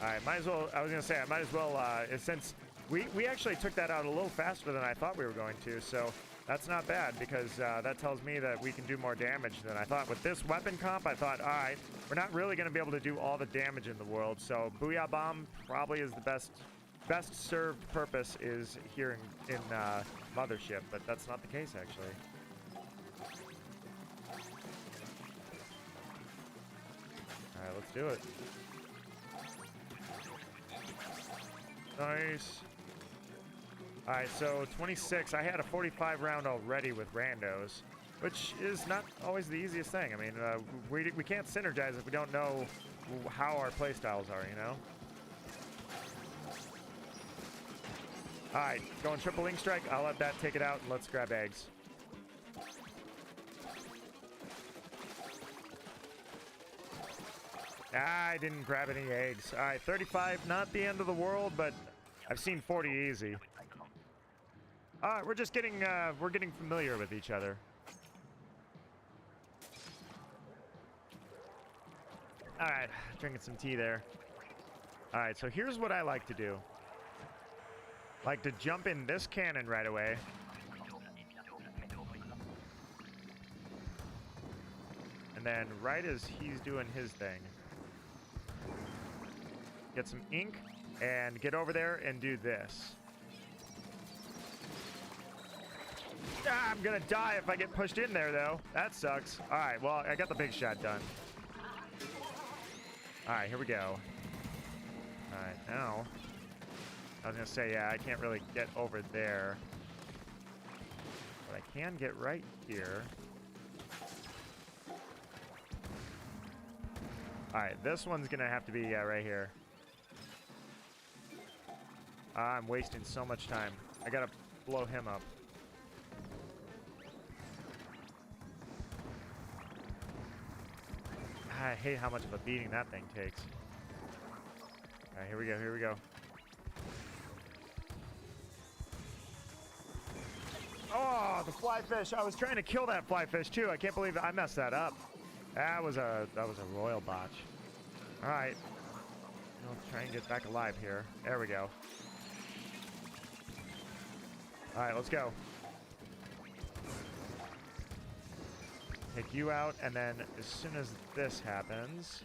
All right, might as well, I was going to say, I might as well, since we actually took that out a little faster than I thought we were going to, so that's not bad because that tells me that we can do more damage than I thought. With this weapon comp, I thought, all right, we're not really going to be able to do all the damage in the world, so Booyah Bomb probably is the best served purpose is here in Mothership, but that's not the case, actually. All right, let's do it. Nice. All right, so 26. I had a 45 round already with randos, which is not always the easiest thing. I mean, we can't synergize if we don't know how our playstyles are, you know? All right, going triple link strike. I'll let that take it out, and let's grab eggs. I didn't grab any eggs. All right, 35, not the end of the world, but I've seen 40 easy. All right, we're getting familiar with each other. All right, drinking some tea there. All right, so here's what I like to do. Like to jump in this cannon right away. And then right as he's doing his thing, get some ink and get over there and do this. Ah, I'm gonna die if I get pushed in there though. That sucks. All right, well, I got the big shot done. All right, here we go. All right, now, I was gonna say, yeah, I can't really get over there, but I can get right here. All right, this one's gonna have to be right here. I'm wasting so much time. I gotta blow him up. I hate how much of a beating that thing takes. All right, here we go, here we go. Oh, the fly fish. I was trying to kill that fly fish too. I can't believe I messed that up. That was a royal botch. All right. Let's try and get back alive here. There we go. All right, let's go. Take you out, and then as soon as this happens...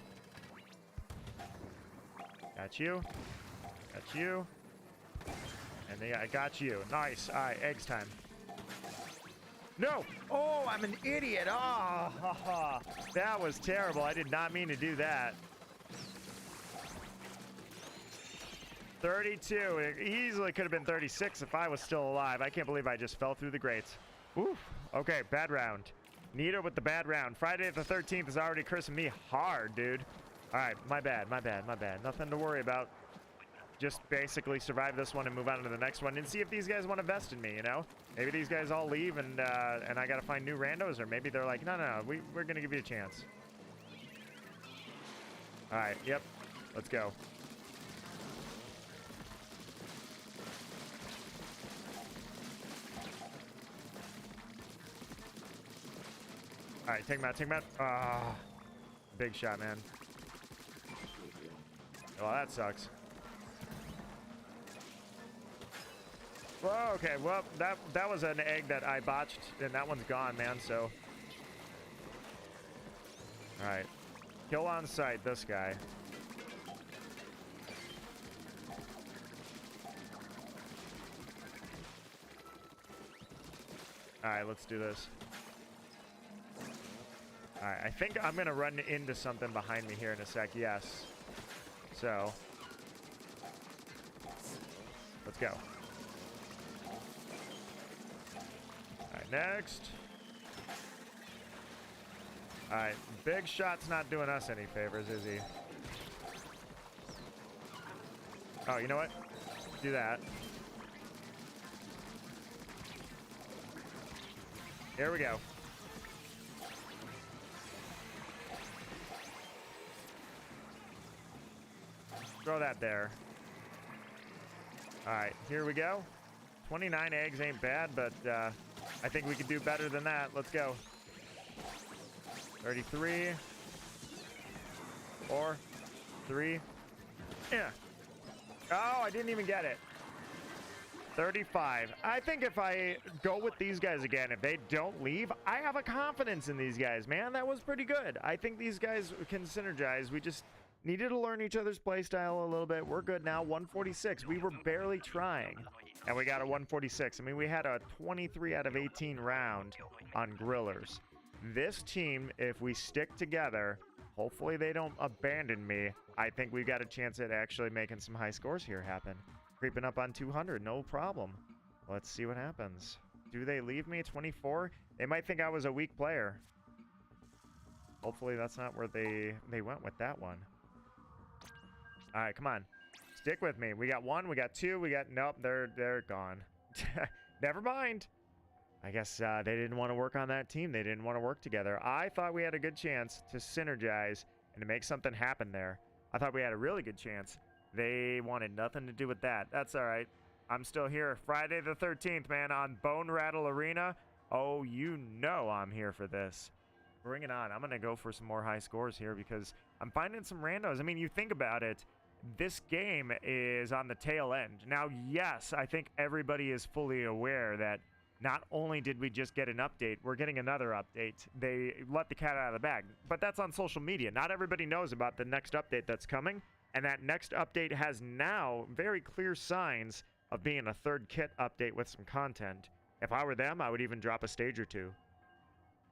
Got you. Got you. And then I got you. Nice. All right, eggs time. No! Oh, I'm an idiot! Oh, that was terrible. I did not mean to do that. 32. It easily could have been 36 if I was still alive. I can't believe I just fell through the grates. Oof. Okay, bad round. Nita with the bad round. Friday the 13th is already cursing me hard, dude. All right, my bad, my bad, my bad. Nothing to worry about. Just basically survive this one and move on to the next one and see if these guys want to vest in me, you know? Maybe these guys all leave and I got to find new randos, or maybe they're like, no, no, no, we're going to give you a chance. All right, yep, let's go. All right, take him out, take him out. Ah, big shot, man. Well, that sucks. Well, okay, well, that was an egg that I botched, and that one's gone, man, so. All right, kill on sight this guy. All right, let's do this. All right, I think I'm gonna run into something behind me here in a sec, yes. So, let's go. All right, next. All right, big shot's not doing us any favors, is he? Oh, you know what? Do that. Here we go. Throw that there. All right, here we go. 29 eggs ain't bad, but I think we can do better than that. Let's go. 33. 4. 3. Yeah. Oh, I didn't even get it. 35. I think if I go with these guys again, if they don't leave, I have a confidence in these guys, man. That was pretty good. I think these guys can synergize. We just needed to learn each other's playstyle a little bit. We're good now. 146. We were barely trying, and we got a 146. I mean, we had a 23 out of 18 round on grillers. This team, if we stick together, hopefully they don't abandon me. I think we've got a chance at actually making some high scores here happen. Creeping up on 200, no problem. Let's see what happens. Do they leave me 24? They might think I was a weak player. Hopefully that's not where they went with that one. All right, come on. Stick with me. We got 1, we got 2, we got... Nope, they're gone. Never mind. I guess they didn't want to work on that team. They didn't want to work together. I thought we had a good chance to synergize and to make something happen there. I thought we had a really good chance. They wanted nothing to do with that. That's all right. I'm still here. Friday the 13th, man, on BoneRattle Arena. Oh, you know I'm here for this. Bring it on. I'm going to go for some more high scores here because I'm finding some randos. I mean, you think about it. This game is on the tail end. Now, yes, I think everybody is fully aware that not only did we just get an update, we're getting another update. They let the cat out of the bag. But that's on social media. Not everybody knows about the next update that's coming. And that next update has now very clear signs of being a third kit update with some content. If I were them, I would even drop a stage or 2.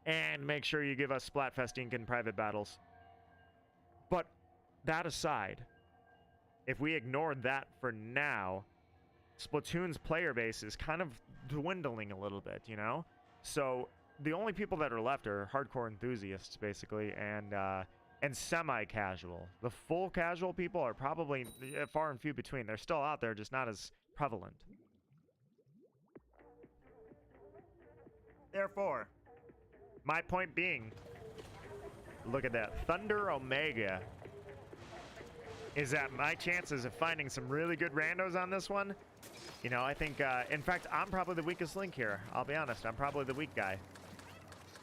And make sure you give us Splatfest Inc. in private battles. But that aside, if we ignore that for now, Splatoon's player base is kind of dwindling a little bit, you know? So the only people that are left are hardcore enthusiasts, basically, and semi-casual. The full casual people are probably far and few between. They're still out there, just not as prevalent. Therefore, my point being, look at that. Thunder Omega is that my chances of finding some really good randos on this one. You know, I think, in fact, I'm probably the weakest link here. I'll be honest. I'm probably the weak guy.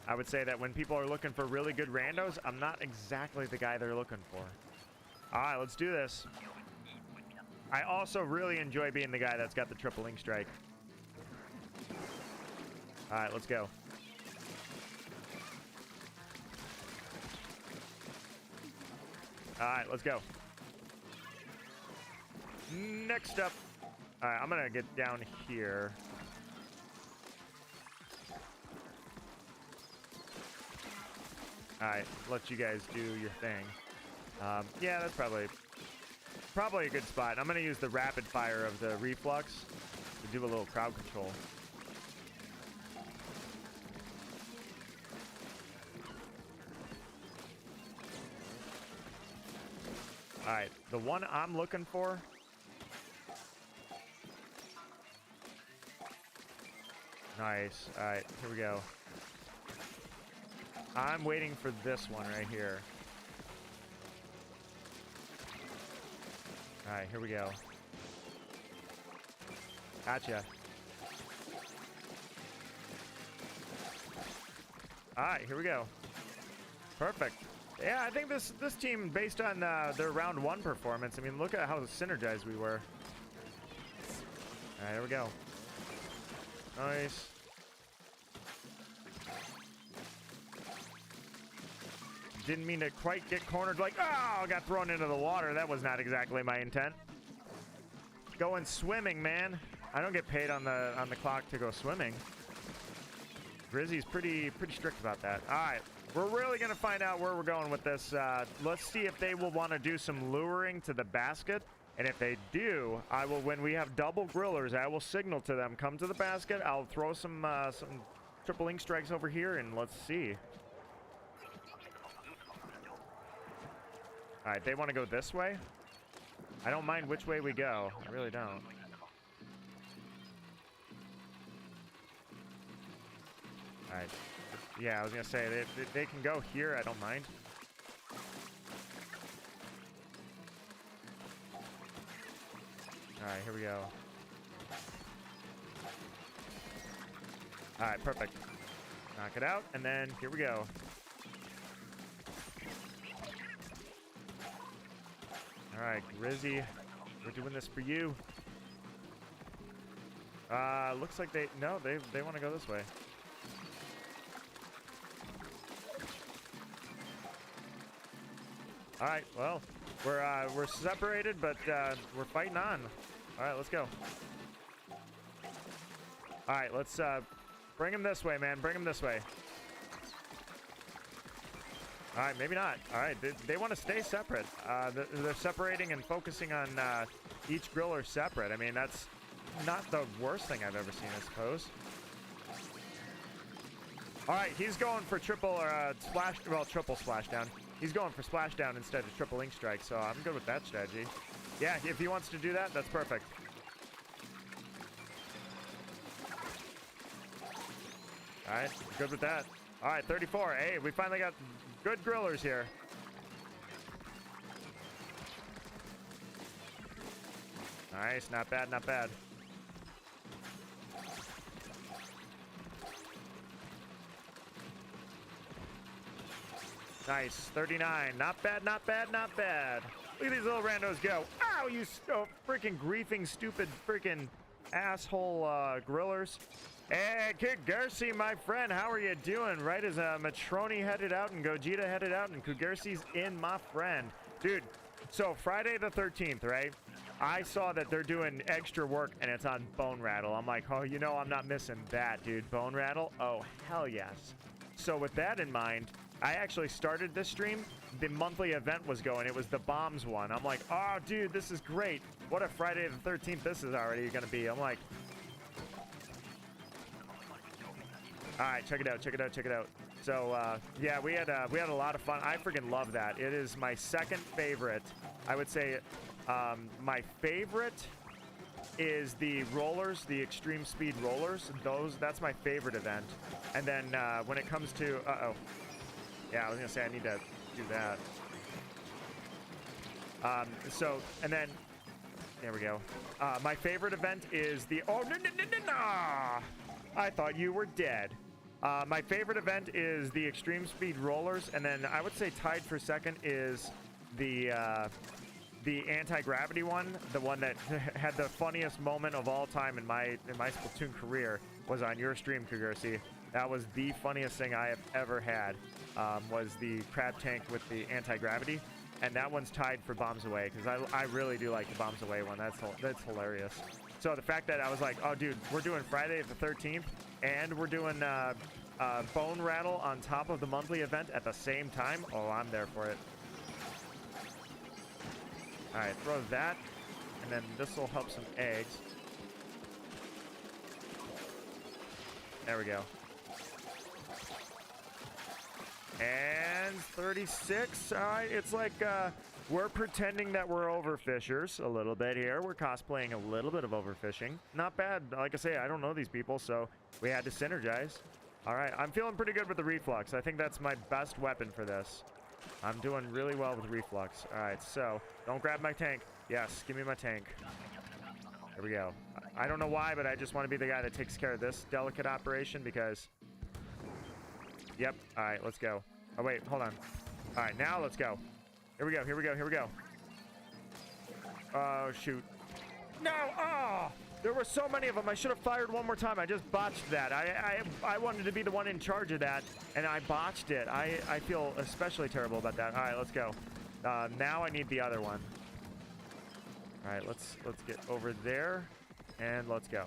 I would say that when people are looking for really good randos, I'm not exactly the guy they're looking for. All right, let's do this. I also really enjoy being the guy that's got the triple link strike. All right, let's go. All right, let's go. Next up. All right, I'm going to get down here. All right, let you guys do your thing. Yeah, that's probably a good spot. I'm going to use the rapid fire of the reflux to do a little crowd control. All right, the one I'm looking for. Nice. All right, here we go. I'm waiting for this one right here. All right, here we go. Gotcha. All right, here we go. Perfect. Yeah, I think this team, based on their round 1 performance, I mean, look at how synergized we were. All right, here we go. Nice. Didn't mean to quite get cornered. Like, oh, got thrown into the water. That was not exactly my intent. Going swimming, man. I don't get paid on the clock to go swimming. Grizzy's pretty strict about that. All right, we're really gonna find out where we're going with this. Let's see if they will want to do some luring to the basket. And if they do, I will, when we have double grillers, I will signal to them, come to the basket. I'll throw some triple ink strikes over here, and let's see. All right, they want to go this way. I don't mind which way we go. I really don't. All right. Yeah, I was going to say, they can go here. I don't mind. All right, here we go. All right, perfect. Knock it out, and then here we go. All right, Grizzy, we're doing this for you. Looks like they want to go this way. All right, well, we're separated, but we're fighting on. All right, let's go. All right, let's bring him this way, man. Bring him this way. All right, maybe not. All right, they want to stay separate. They're separating and focusing on each griller separate. I mean, that's not the worst thing I've ever seen, I suppose. All right, he's going for triple or triple splashdown. He's going for splashdown instead of triple ink strike, so I'm good with that strategy. Yeah, if he wants to do that, that's perfect. All right, good with that. All right, 34. Hey, we finally got good grillers here. Nice, not bad, not bad. Nice, 39. Not bad, not bad, not bad. Look at these little randos go. Ow, you freaking griefing, stupid freaking asshole grillers. Hey, Kid Gersi, my friend, how are you doing? Right as Matroni headed out and Gogeta headed out and Kugersi's in, my friend. Dude, so Friday the 13th, right? I saw that they're doing extra work and it's on BoneRattle. I'm like, oh, you know, I'm not missing that, dude. BoneRattle? Oh, hell yes. So with that in mind, I actually started this stream. The monthly event was going. It was the bombs one. I'm like, oh, dude, this is great. What if Friday the 13th this is already going to be? I'm like, all right, check it out, check it out, check it out. So, yeah, we had a lot of fun. I freaking love that. It is my second favorite. I would say my favorite is the rollers, the extreme speed rollers. That's my favorite event. And then when it comes to, yeah, I was gonna say I need to do that. So, and then, there we go. My favorite event is the, oh, no. I thought you were dead. My favorite event is the extreme speed rollers, and then I would say tied for second is the anti-gravity one. The one that had the funniest moment of all time in my Splatoon career was on your stream, Kugersi. That was the funniest thing I have ever had. Was the crab tank with the anti-gravity, and that one's tied for bombs away because I really do like the bombs away one. That's hilarious. So the fact that I was like, oh, dude, we're doing Friday the 13th, and we're doing BoneRattle on top of the monthly event at the same time. Oh, I'm there for it. All right, throw that, and then this will help some eggs. There we go. And 36. All right, it's like we're pretending that we're overfishers a little bit here. We're cosplaying a little bit of overfishing. Not bad. Like I say, I don't know these people, so we had to synergize. All right, I'm feeling pretty good with the reflux. I think that's my best weapon for this. I'm doing really well with reflux. All right, so don't grab my tank. Yes, give me my tank. There we go. I don't know why, but I just want to be the guy that takes care of this delicate operation because... Yep. All right, let's go. Oh, wait, hold on. All right, now let's go. Here we go, here we go, here we go. Oh, shoot. No! Oh! There were so many of them. I should have fired one more time. I just botched that. I wanted to be the one in charge of that, and I botched it. I feel especially terrible about that. All right, let's go. Now I need the other one. All right, let's get over there, and let's go.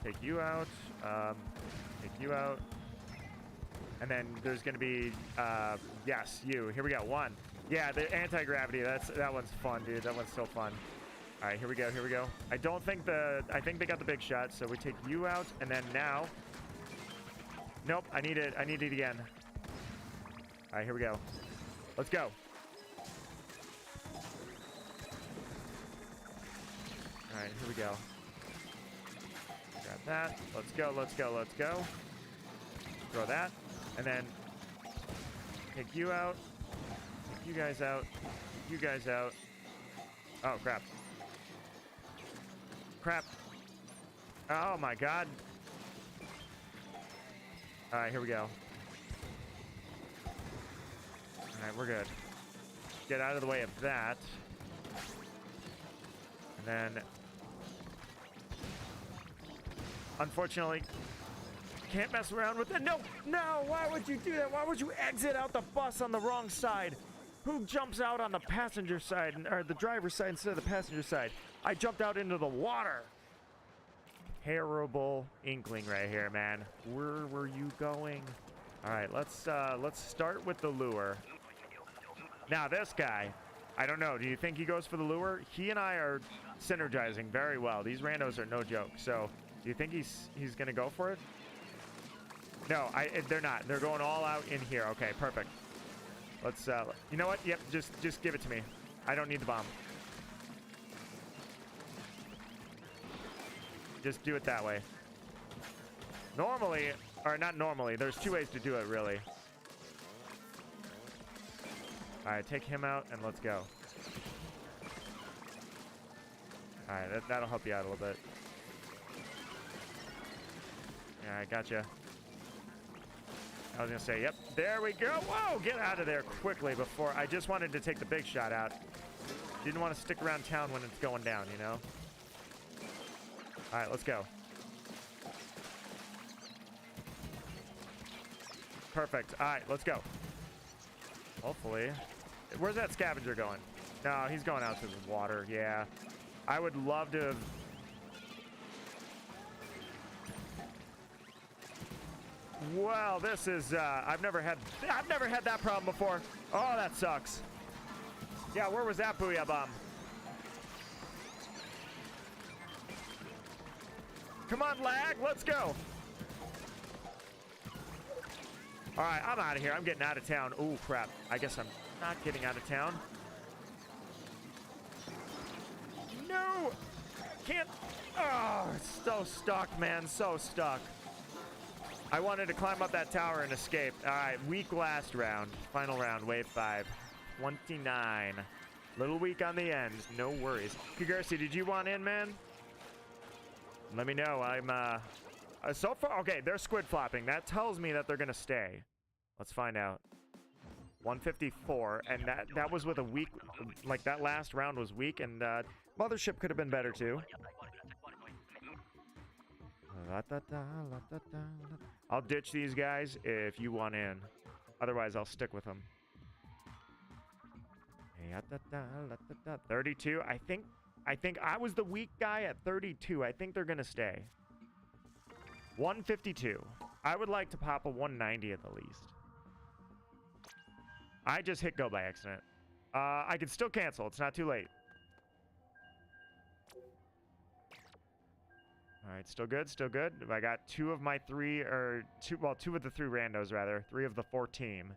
Take you out. Take you out. And then there's going to be, yes, you. Here we go. One. Yeah, the anti-gravity. That one's fun, dude. That one's so fun. All right, here we go. Here we go. I think they got the big shot, so we take you out, and then now. Nope, I need it again. All right, here we go. Let's go. All right, here we go. Grab that. Let's go, let's go, let's go. Throw that. And then take you out. Take you guys out. You guys out. Oh, crap. Crap. Oh, my God. All right, here we go. All right, we're good. Get out of the way of that. And then... Unfortunately, can't mess around with it. No, no, why would you do that? Why would you exit out the bus on the wrong side? Who jumps out on the passenger side, or the driver's side instead of the passenger side? I jumped out into the water. Terrible inkling right here, man. Where were you going? All right, let's start with the lure. Now this guy, I don't know. Do you think he goes for the lure? He and I are synergizing very well. These randos are no joke. So, do you think he's going to go for it? No, they're not. They're going all out in here. Okay, perfect. Let's, you know what? Yep, just give it to me. I don't need the bomb. Just do it that way. Normally, or not normally, there's two ways to do it, really. All right, take him out, and let's go. All right, that'll help you out a little bit. All right, gotcha. I was gonna say, yep, there we go. Whoa, get out of there quickly before. I just wanted to take the big shot out. Didn't want to stick around town when it's going down, you know? All right, let's go. Perfect. All right, let's go. Hopefully. Where's that scavenger going? No, he's going out to the water. Yeah. I would love to have... Well, this is, I've never had that problem before. Oh, that sucks. Yeah, where was that booyah bomb? Come on, lag, let's go. All right, I'm out of here. I'm getting out of town. Oh, crap. I guess I'm not getting out of town. No! Can't. Oh, it's so stuck, man. So stuck. I wanted to climb up that tower and escape. All right, weak last round. Final round, wave 5. 29. Little weak on the end. No worries. Kugersi, did you want in, man? Let me know. I'm, so far, okay, they're squid flopping. That tells me that they're gonna stay. Let's find out. 154, and that was with a weak, like that last round was weak, and Mothership could have been better too. I'll ditch these guys if you want in. Otherwise, I'll stick with them. 32. I think I was the weak guy at 32. I think they're gonna stay. 152. I would like to pop a 190 at the least. I just hit go by accident. I can still cancel. It's not too late. All right, still good, still good. I got two of the 3 randos, rather. 3 of the 4 team.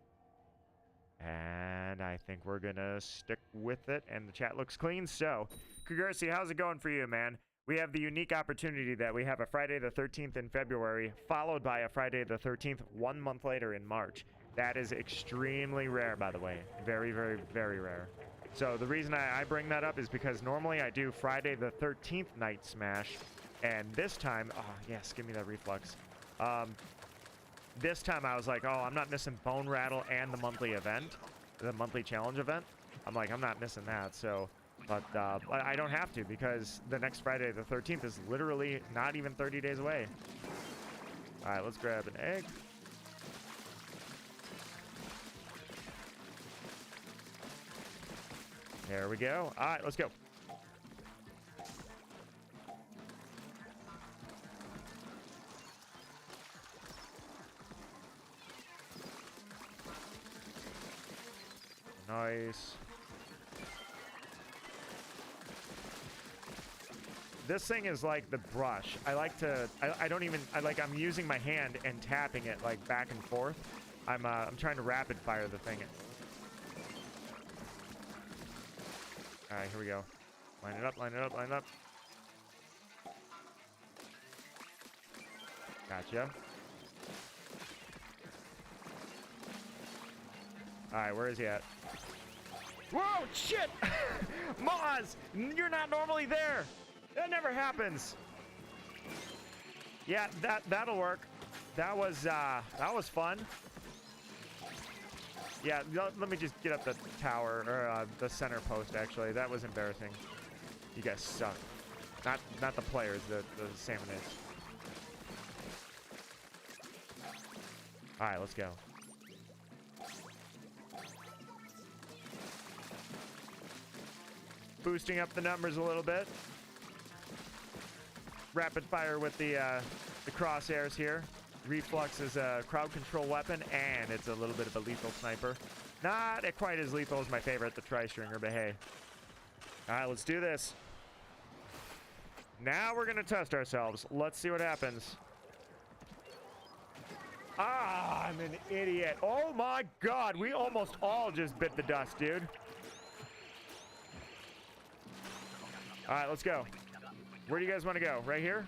And I think we're going to stick with it, and the chat looks clean. So, Kugersi, how's it going for you, man? We have the unique opportunity that we have a Friday the 13th in February, followed by a Friday the 13th 1 month later in March. That is extremely rare, by the way. Very, very, very rare. So the reason I bring that up is because normally I do Friday the 13th Night Smash, and this time, oh, yes, give me that reflux. This time I was like, oh, I'm not missing BoneRattle and the monthly event, the monthly challenge event. I'm like, I'm not missing that, so... But I don't have to because the next Friday, the 13th, is literally not even 30 days away. All right, let's grab an egg. There we go. All right, let's go. Nice. This thing is like the brush. I like to, I'm using my hand and tapping it like back and forth. I'm trying to rapid fire the thing. All right, here we go. Line it up, line it up, line it up. Gotcha. All right, where is he at? Whoa, shit! Moz, you're not normally there. That never happens. Yeah, that'll work. That was fun. Yeah, let me just get up the tower or the center post. Actually, that was embarrassing. You guys suck. Not the players, the salmonids. All right, let's go. Boosting up the numbers a little bit. Rapid fire with the crosshairs here. Reflux is a crowd control weapon, and it's a little bit of a lethal sniper. Not quite as lethal as my favorite, the tri-stringer, but hey. All right, let's do this. Now we're gonna test ourselves. Let's see what happens. Ah, I'm an idiot. Oh my God, we almost all just bit the dust, dude. All right, let's go. Where do you guys want to go? Right here?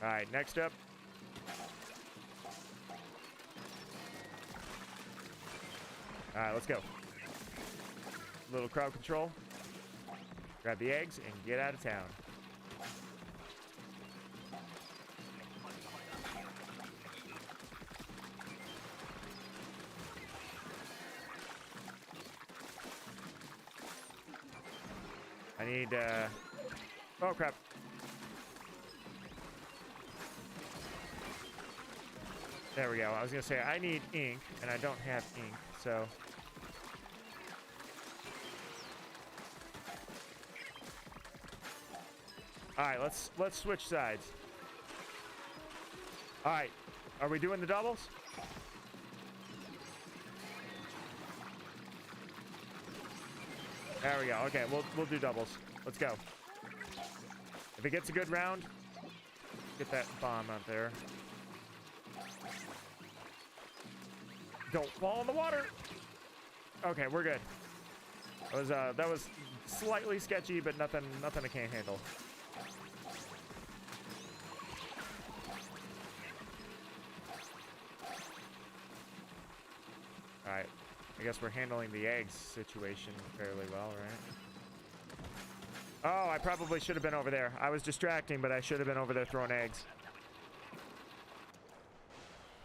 All right, next up. All right, let's go. Little crowd control. Grab the eggs and get out of town. I need, oh crap. There we go. I was gonna say I need ink, and I don't have ink, so. All right, let's switch sides. All right, are we doing the doubles? There we go. Okay, we'll do doubles. Let's go. If it gets a good round, get that bomb out there. Don't fall in the water. Okay, we're good. That was slightly sketchy, but nothing I can't handle. All right, I guess we're handling the eggs situation fairly well, right? Oh, I probably should have been over there. I was distracting, but I should have been over there throwing eggs.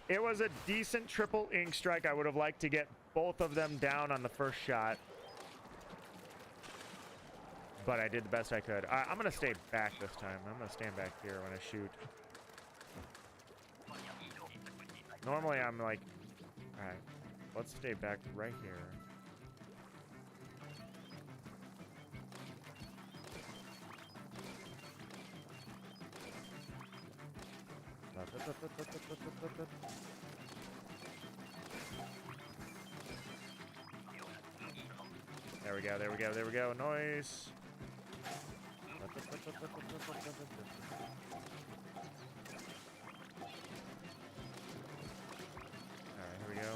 It was a decent triple ink strike. I would have liked to get both of them down on the first shot. But I did the best I could. I'm going to stay back this time. I'm going to stand back here when I shoot. Normally, I'm like... All right. Let's stay back right here. There we go, there we go, there we go. Noise. Alright, here we go.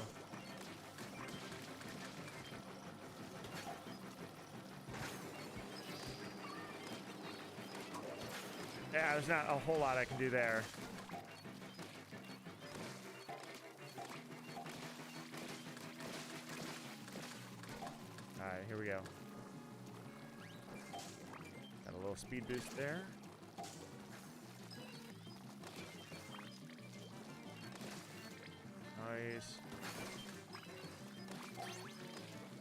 Yeah, there's not a whole lot I can do there. Alright, here we go. Got a little speed boost there. Nice.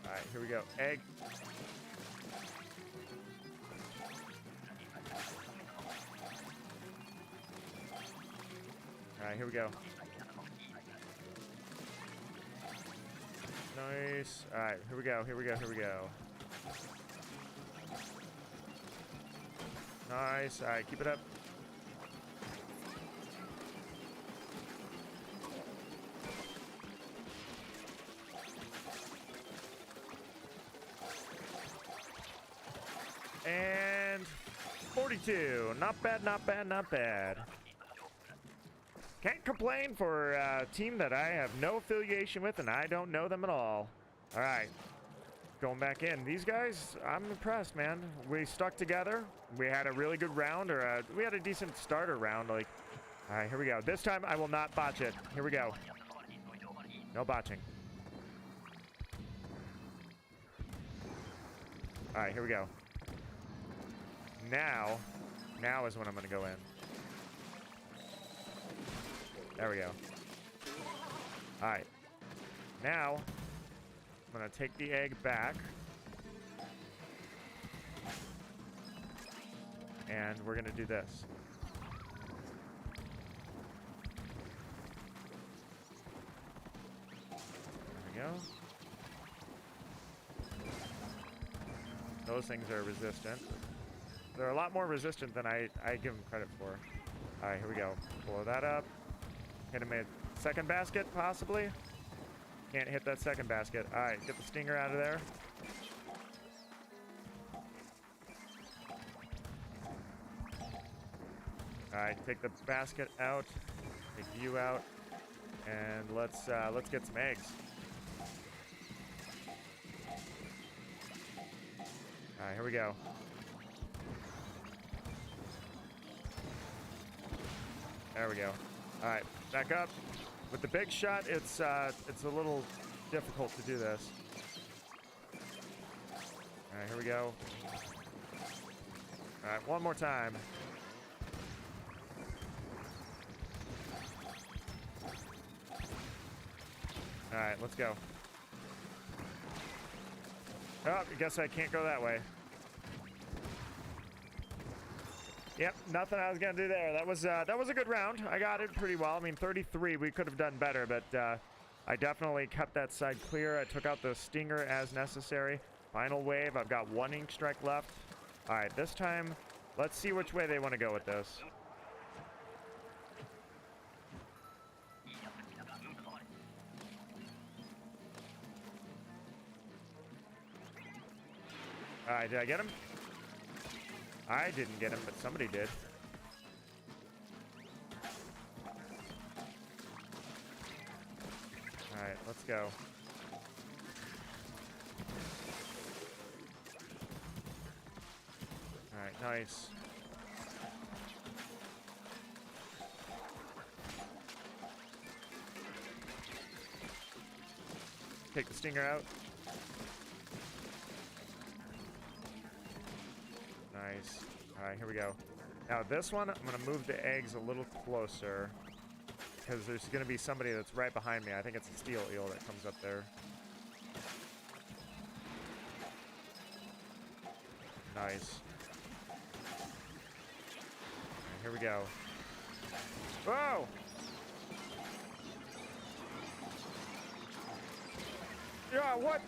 Alright, here we go. Egg. Alright, here we go. Nice. Alright, here we go, here we go, here we go. Nice. Alright, keep it up. And 42. Not bad, not bad, not bad. Can't complain for a team that I have no affiliation with and I don't know them at all. All right, going back in. These guys, I'm impressed, man. We stuck together. We had a really good round, or we had a decent starter round. Like, all right, here we go. This time I will not botch it. Here we go. No botching. All right, here we go. Now is when I'm gonna go in. There we go. All right. Now, I'm going to take the egg back. And we're going to do this. There we go. Those things are resistant. They're a lot more resistant than I give them credit for. All right, here we go. Blow that up. Hit him at second basket, possibly. Can't hit that second basket. All right, get the stinger out of there. All right, take the basket out. Take you out. And let's get some eggs. All right, here we go. There we go. All right, back up. With the big shot, it's a little difficult to do this. All right, here we go. All right, one more time. All right, let's go. Oh, I guess I can't go that way. Yep, nothing I was gonna do there. That was a good round. I got it pretty well. I mean, 33, we could have done better, but I definitely kept that side clear. I took out the stinger as necessary. Final wave, I've got one ink strike left. All right, this time, let's see which way they want to go with this. All right, did I get him? I didn't get him, but somebody did. All right, let's go. All right, nice. Take the stinger out. Nice. All right, here we go. Now this one, I'm gonna move the eggs a little closer because there's gonna be somebody that's right behind me. I think it's a steel eel that comes up there. Nice. Right, here we go. Whoa! Yeah, what?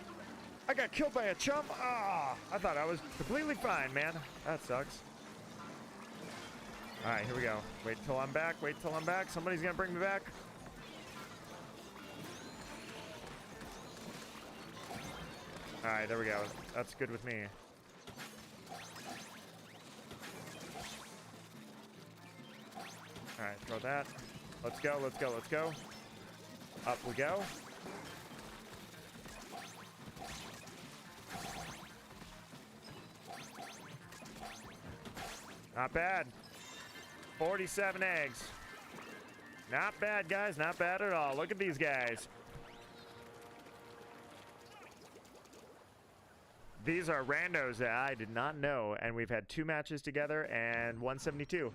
I got killed by a chump? Ah, I thought I was completely fine, man. That sucks. All right, here we go. Wait till I'm back. Wait till I'm back. Somebody's gonna bring me back. All right, there we go. That's good with me. All right, throw that. Let's go, let's go, let's go. Up we go. Not bad. 47 eggs. Not bad, guys. Not bad at all. Look at these guys. These are randos that I did not know, and we've had 2 matches together and 172.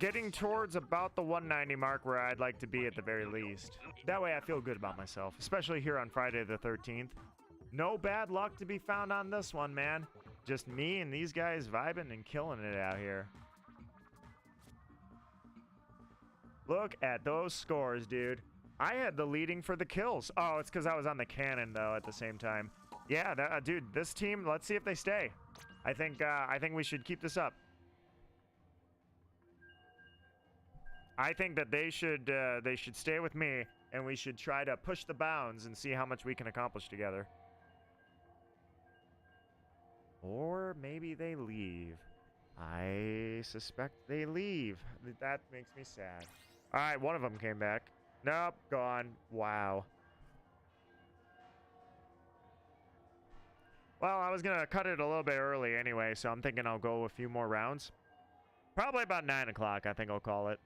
Getting towards about the 190 mark where I'd like to be at the very least. That way I feel good about myself, especially here on Friday the 13th. No bad luck to be found on this one, man. Just me and these guys vibing and killing it out here. Look at those scores, dude. I had the leading for the kills. Oh, it's because I was on the cannon, though, at the same time. Yeah, dude, this team, let's see if they stay. I think we should keep this up. I think that they should stay with me, and we should try to push the bounds and see how much we can accomplish together. Or maybe they leave. I suspect they leave. That makes me sad. All right, one of them came back. Nope, gone. Wow. Well, I was going to cut it a little bit early anyway, so I'm thinking I'll go a few more rounds. Probably about 9 o'clock, I think I'll call it.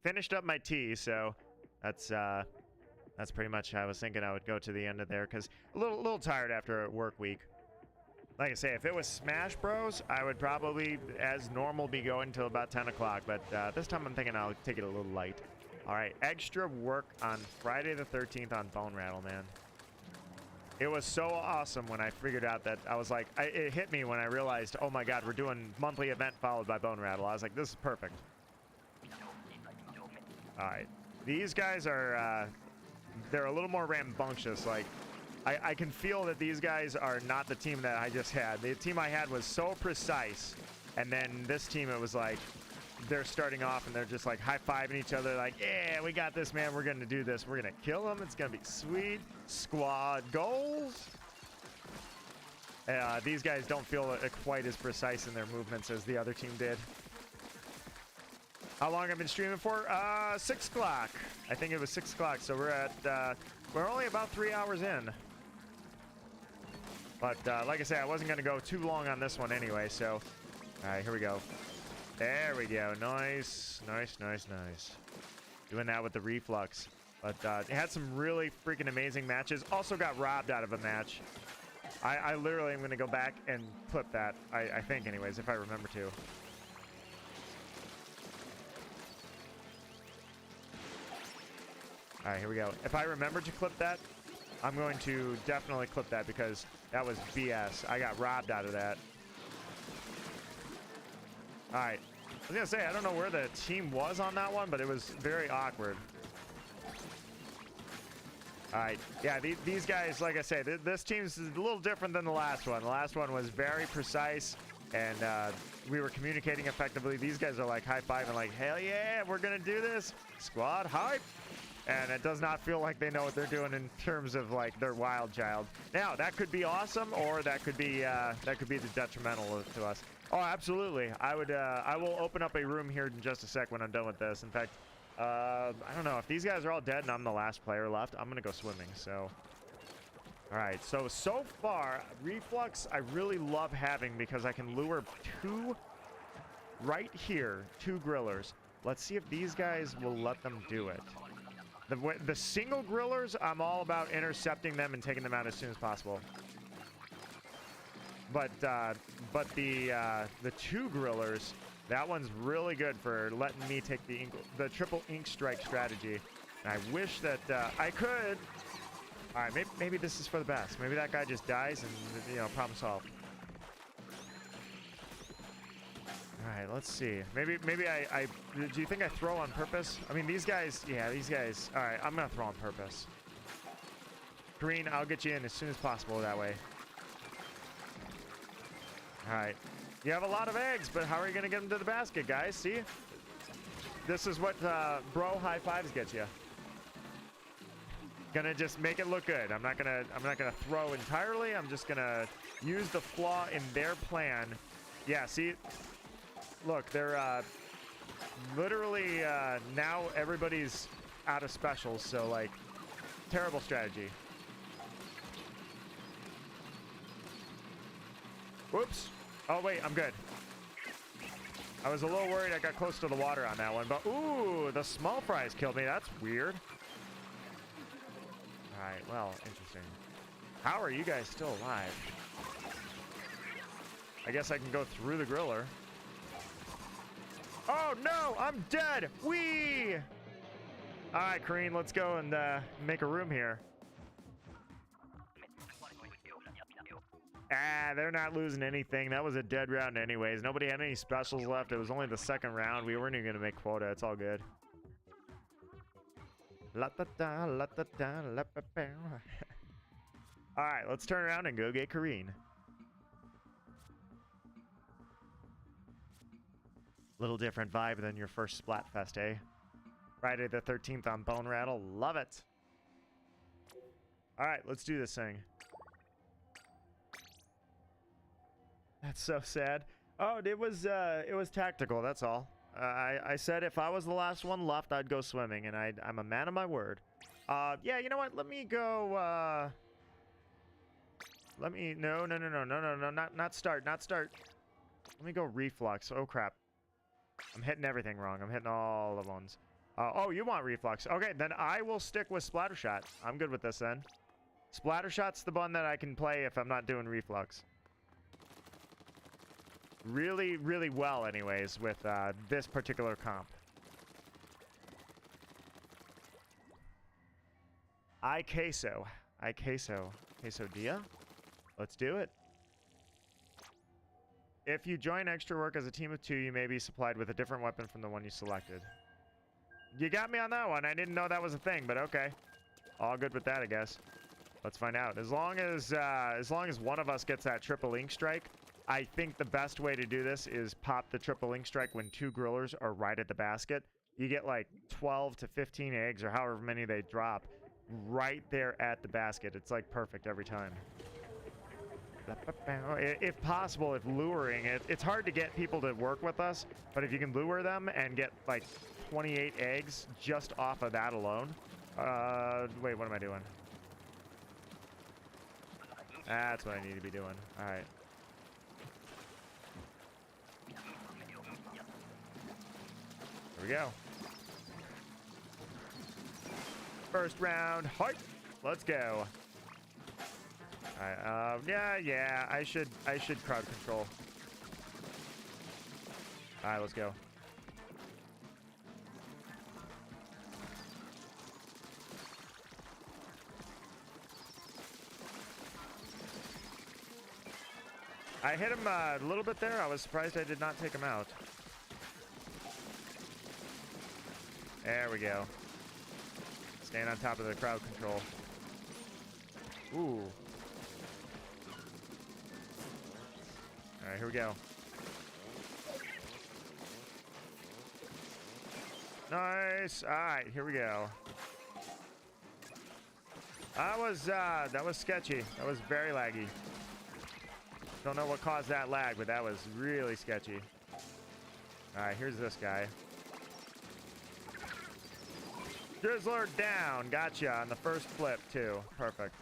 Finished up my tea, so that's pretty much how I was thinking I would go to the end of there, because a little tired after a work week. Like I say, if it was Smash Bros, I would probably, as normal, be going till about 10 o'clock, but this time I'm thinking I'll take it a little light. All right, extra work on Friday the 13th on BoneRattle, man. It was so awesome when I figured out that I was like, it hit me when I realized, oh my god, we're doing monthly event followed by BoneRattle. I was like, this is perfect. All right, these guys are they're a little more rambunctious. Like, I can feel that these guys are not the team that I just had. The team I had was so precise, and then this team, it was like they're starting off and they're just like high-fiving each other like, yeah, we got this, man. We're going to do this. We're going to kill them. It's going to be sweet. Squad goals. These guys don't feel quite as precise in their movements as the other team did. How long I've been streaming for? 6 o'clock. I think it was 6 o'clock. So we're only about 3 hours in. But like I said, I wasn't going to go too long on this one anyway. So, all right, here we go. There we go. Nice, nice, nice, nice. Doing that with the reflux. But it had some really freaking amazing matches. Also got robbed out of a match. I literally am going to go back and clip that. I think anyways, if I remember to. All right, here we go. If I remember to clip that, I'm going to definitely clip that because that was BS. I got robbed out of that. All right. I was going to say, I don't know where the team was on that one, but it was very awkward. All right. Yeah, these guys, like I say, this team's a little different than the last one. The last one was very precise, and we were communicating effectively. These guys are like high-fiving like, hell yeah, we're going to do this. Squad hype. And it does not feel like they know what they're doing in terms of like their wild child. Now, that could be awesome, or that could be the detrimental to us. Oh, absolutely. I will open up a room here in just a sec when I'm done with this. In fact, I don't know if these guys are all dead and I'm the last player left. I'm gonna go swimming. So, all right. So far, reflux I really love having because I can lure two right here, two grillers. Let's see if these guys will let them do it. The single grillers, I'm all about intercepting them and taking them out as soon as possible. But the two grillers, that one's really good for letting me take the triple ink strike strategy. And I wish that I could. All right, maybe this is for the best. Maybe that guy just dies and, you know, problem solved. All right, let's see. Maybe I do you think I throw on purpose? I mean, these guys, yeah, these guys. All right, I'm gonna throw on purpose. Green, I'll get you in as soon as possible that way. All right. You have a lot of eggs, but how are you gonna get them to the basket, guys? See? This is what bro high fives get you. Gonna just make it look good. I'm not gonna throw entirely. I'm just gonna use the flaw in their plan. Yeah, see? Look, they're literally now everybody's out of specials, so like terrible strategy. Whoops. Oh wait, I'm good. I was a little worried I got close to the water on that one, but ooh, the small fries killed me. That's weird. All right, well, interesting. How are you guys still alive? I guess I can go through the griller. Oh no, I'm dead. Whee! All right, Kareen, let's go and make a room here. Ah, they're not losing anything. That was a dead round anyways. Nobody had any specials left. It was only the second round. We weren't even going to make quota. It's all good. La-da-da, la-da-da, la-ba-ba. All right, let's turn around and go get Kareen. Little different vibe than your first Splatfest, eh? Friday the 13th on BoneRattle. Love it. All right, let's do this thing. That's so sad. Oh, it was tactical. That's all. I said if I was the last one left, I'd go swimming, and I'm a man of my word. Yeah, you know what? Let me go. Let me no, not start. Let me go reflux. Oh crap. I'm hitting everything wrong. I'm hitting all the ones. Oh, you want reflux? Okay, then I will stick with Splattershot. I'm good with this then. Splattershot's the one that I can play if I'm not doing reflux. Really, really well, anyways, with this particular comp. Queso. Quesadilla? Let's do it. If you join Eggstra work as a team of 2, you may be supplied with a different weapon from the one you selected. You got me on that one. I didn't know that was a thing, but okay. All good with that, I guess. Let's find out. As long as one of us gets that triple ink strike, I think the best way to do this is pop the triple ink strike when 2 grillers are right at the basket. You get like 12 to 15 eggs or however many they drop right there at the basket. It's like perfect every time. If possible, if luring, it's hard to get people to work with us, but if you can lure them and get like 28 eggs just off of that alone. Wait, what am I doing? That's what I need to be doing. All right. Here we go. First round. Hi. Let's go. All right. Yeah. I should crowd control. All right. Let's go. I hit him a little bit there. I was surprised I did not take him out. There we go. Stand on top of the crowd control. Ooh. All right, here we go. Nice. All right, here we go. That was sketchy. That was very laggy. Don't know what caused that lag, but that was really sketchy. All right, here's this guy. Drizzler down. Gotcha on the first flip, too. Perfect.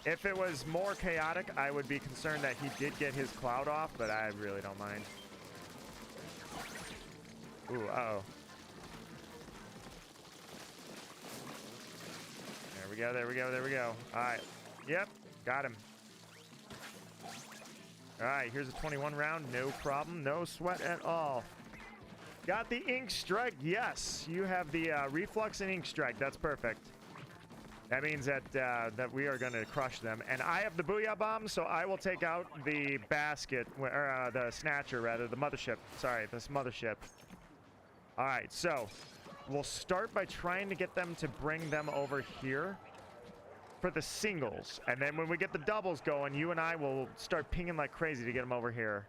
If it was more chaotic, I would be concerned that he did get his cloud off, but I really don't mind. Ooh, uh-oh. There we go, there we go, there we go. All right. Yep, got him. All right, here's a 21 round. No problem. No sweat at all. Got the ink strike. Yes, you have the reflux and ink strike. That's perfect. That means that that we are going to crush them. And I have the booyah bomb, so I will take out the basket, or the snatcher, rather, the mothership. Sorry, this mothership. All right, so we'll start by trying to get them to bring them over here for the singles. And then when we get the doubles going, you and I will start pinging like crazy to get them over here.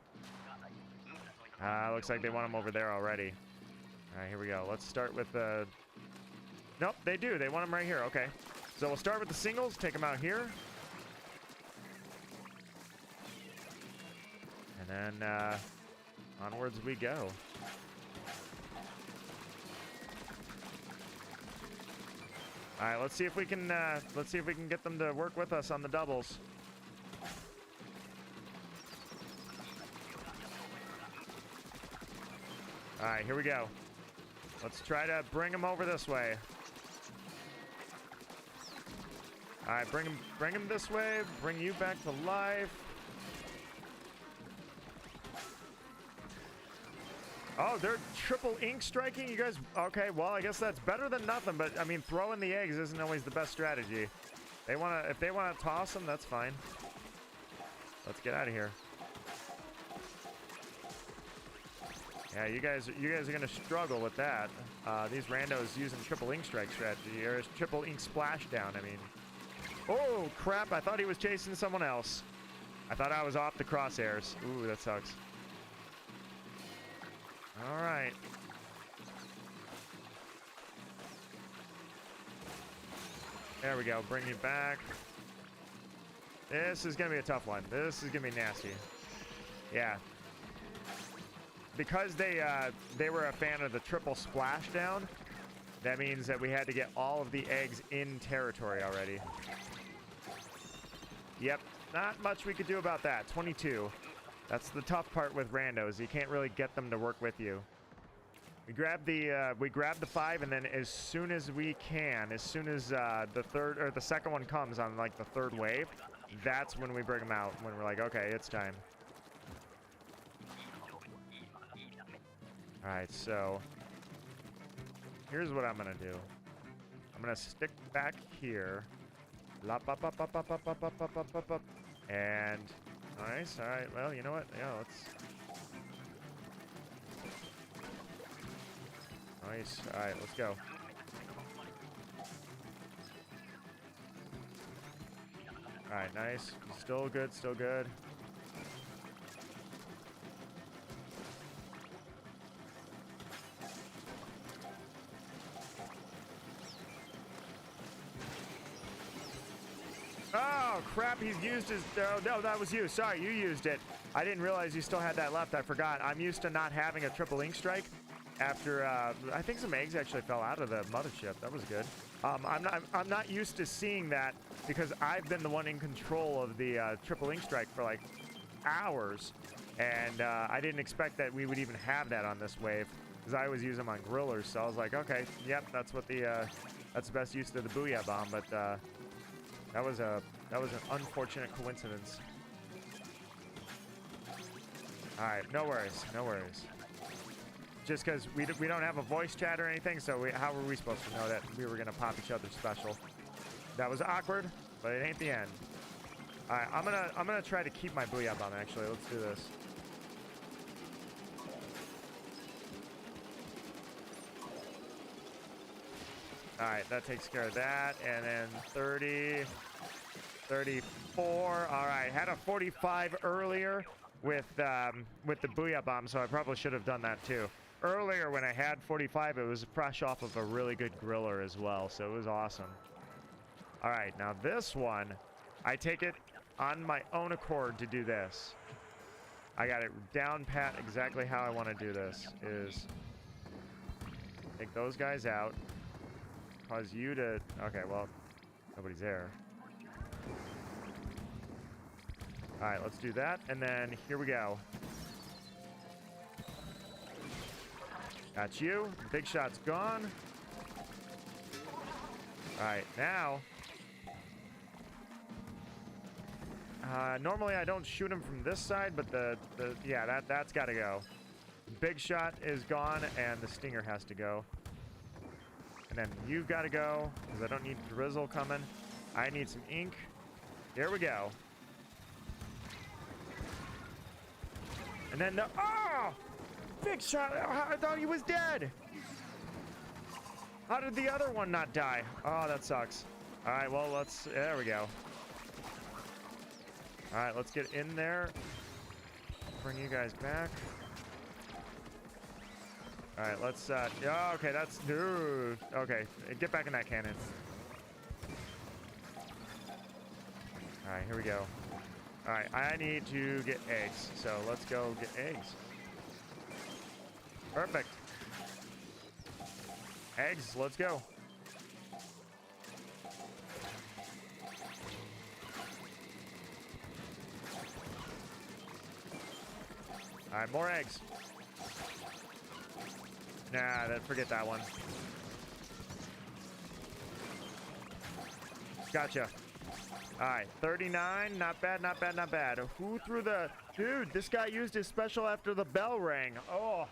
Looks like they want them over there already. All right, here we go. Let's start with the... Nope, they do. They want them right here. Okay. So we'll start with the singles, take them out here. And then onwards we go. All right, let's see if we can get them to work with us on the doubles. All right, here we go. Let's try to bring them over this way. All right, bring him this way. Bring you back to life. Oh, they're triple ink striking? You guys, okay, well, I guess that's better than nothing, but, I mean, throwing the eggs isn't always the best strategy. If they want to toss them, that's fine. Let's get out of here. Yeah, you guys are going to struggle with that. These randos using triple ink strike strategy, or triple ink splashdown, I mean. Oh, crap, I thought he was chasing someone else. I thought I was off the crosshairs. Ooh, that sucks. All right. There we go. Bring you back. This is going to be a tough one. This is going to be nasty. Yeah. Because they were a fan of the triple splashdown, that means that we had to get all of the eggs in territory already. Yep. Not much we could do about that. 22. That's the tough part with randos. You can't really get them to work with you. We grab the 5, and then as soon as we can, as soon as the second one comes on like the third wave, that's when we bring them out. When we're like, okay, it's time. All right, so here's what I'm gonna do. I'm gonna stick back here. And nice. All right. Well, you know what? Yeah, let's. Nice. All right, let's go. All right, nice. Still good, still good. Oh, crap, he's used his... no, that was you. Sorry, you used it. I didn't realize you still had that left. I forgot. I'm used to not having a triple ink strike after... I think some eggs actually fell out of the mothership. That was good. I'm not used to seeing that because I've been the one in control of the triple ink strike for, like, hours. And I didn't expect that we would even have that on this wave because I always use them on grillers. So I was like, okay, yep, that's what the... that's the best use of the Booyah Bomb, but... That was an unfortunate coincidence. All right, no worries, no worries. Just because we don't have a voice chat or anything, so how were we supposed to know that we were gonna pop each other's special? That was awkward, but it ain't the end. All right, I'm gonna try to keep my Booyah Bomb. Actually, let's do this. All right, that takes care of that. And then 30, 34. All right, had a 45 earlier with the Booyah Bomb, so I probably should have done that too. Earlier when I had 45, it was fresh off of a really good griller as well, so it was awesome. All right, now this one, I take it on my own accord to do this. I got it down pat exactly how I want to do this. Is take those guys out. Cause you to... Okay, well, nobody's there. All right, let's do that. And then here we go. Got you. Big shot's gone. All right, now... normally I don't shoot him from this side, but yeah, that's got to go. Big shot is gone, and the stinger has to go. And then you've got to go, because I don't need drizzle coming. I need some ink. Here we go. And then the... Oh! Big shot! I thought he was dead! How did the other one not die? Oh, that sucks. Alright, well, let's... There we go. Alright, let's get in there. Bring you guys back. All right, let's, oh, okay, that's, dude. Okay, get back in that cannon. All right, here we go. All right, I need to get eggs, so let's go get eggs. Perfect. Eggs, let's go. All right, more eggs. Nah, forget that one. Gotcha. All right, 39. Not bad, not bad, not bad. Who threw the... Dude, this guy used his special after the bell rang. Oh,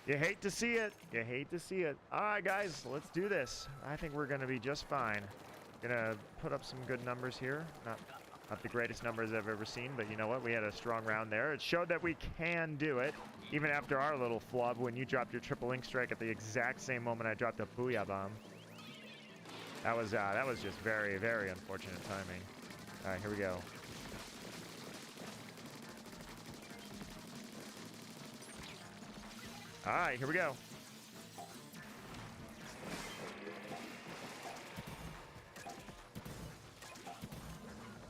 you hate to see it. You hate to see it. All right, guys, let's do this. I think we're going to be just fine. Gonna put up some good numbers here. Not the greatest numbers I've ever seen, but you know what? We had a strong round there. It showed that we can do it, even after our little flub when you dropped your triple ink strike at the exact same moment I dropped a Booyah Bomb. That was just very, very unfortunate timing. All right, here we go. All right, here we go.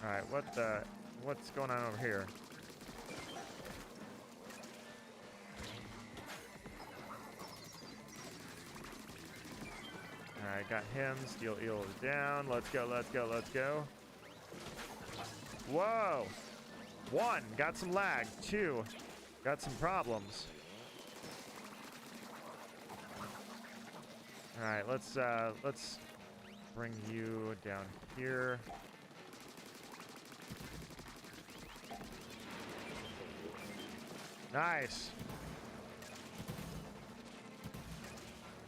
All right, what's going on over here? All right, got him. Steel eel is down. Let's go, let's go, let's go. Whoa. 1, got some lag. 2, got some problems. All right, let's bring you down here. Nice.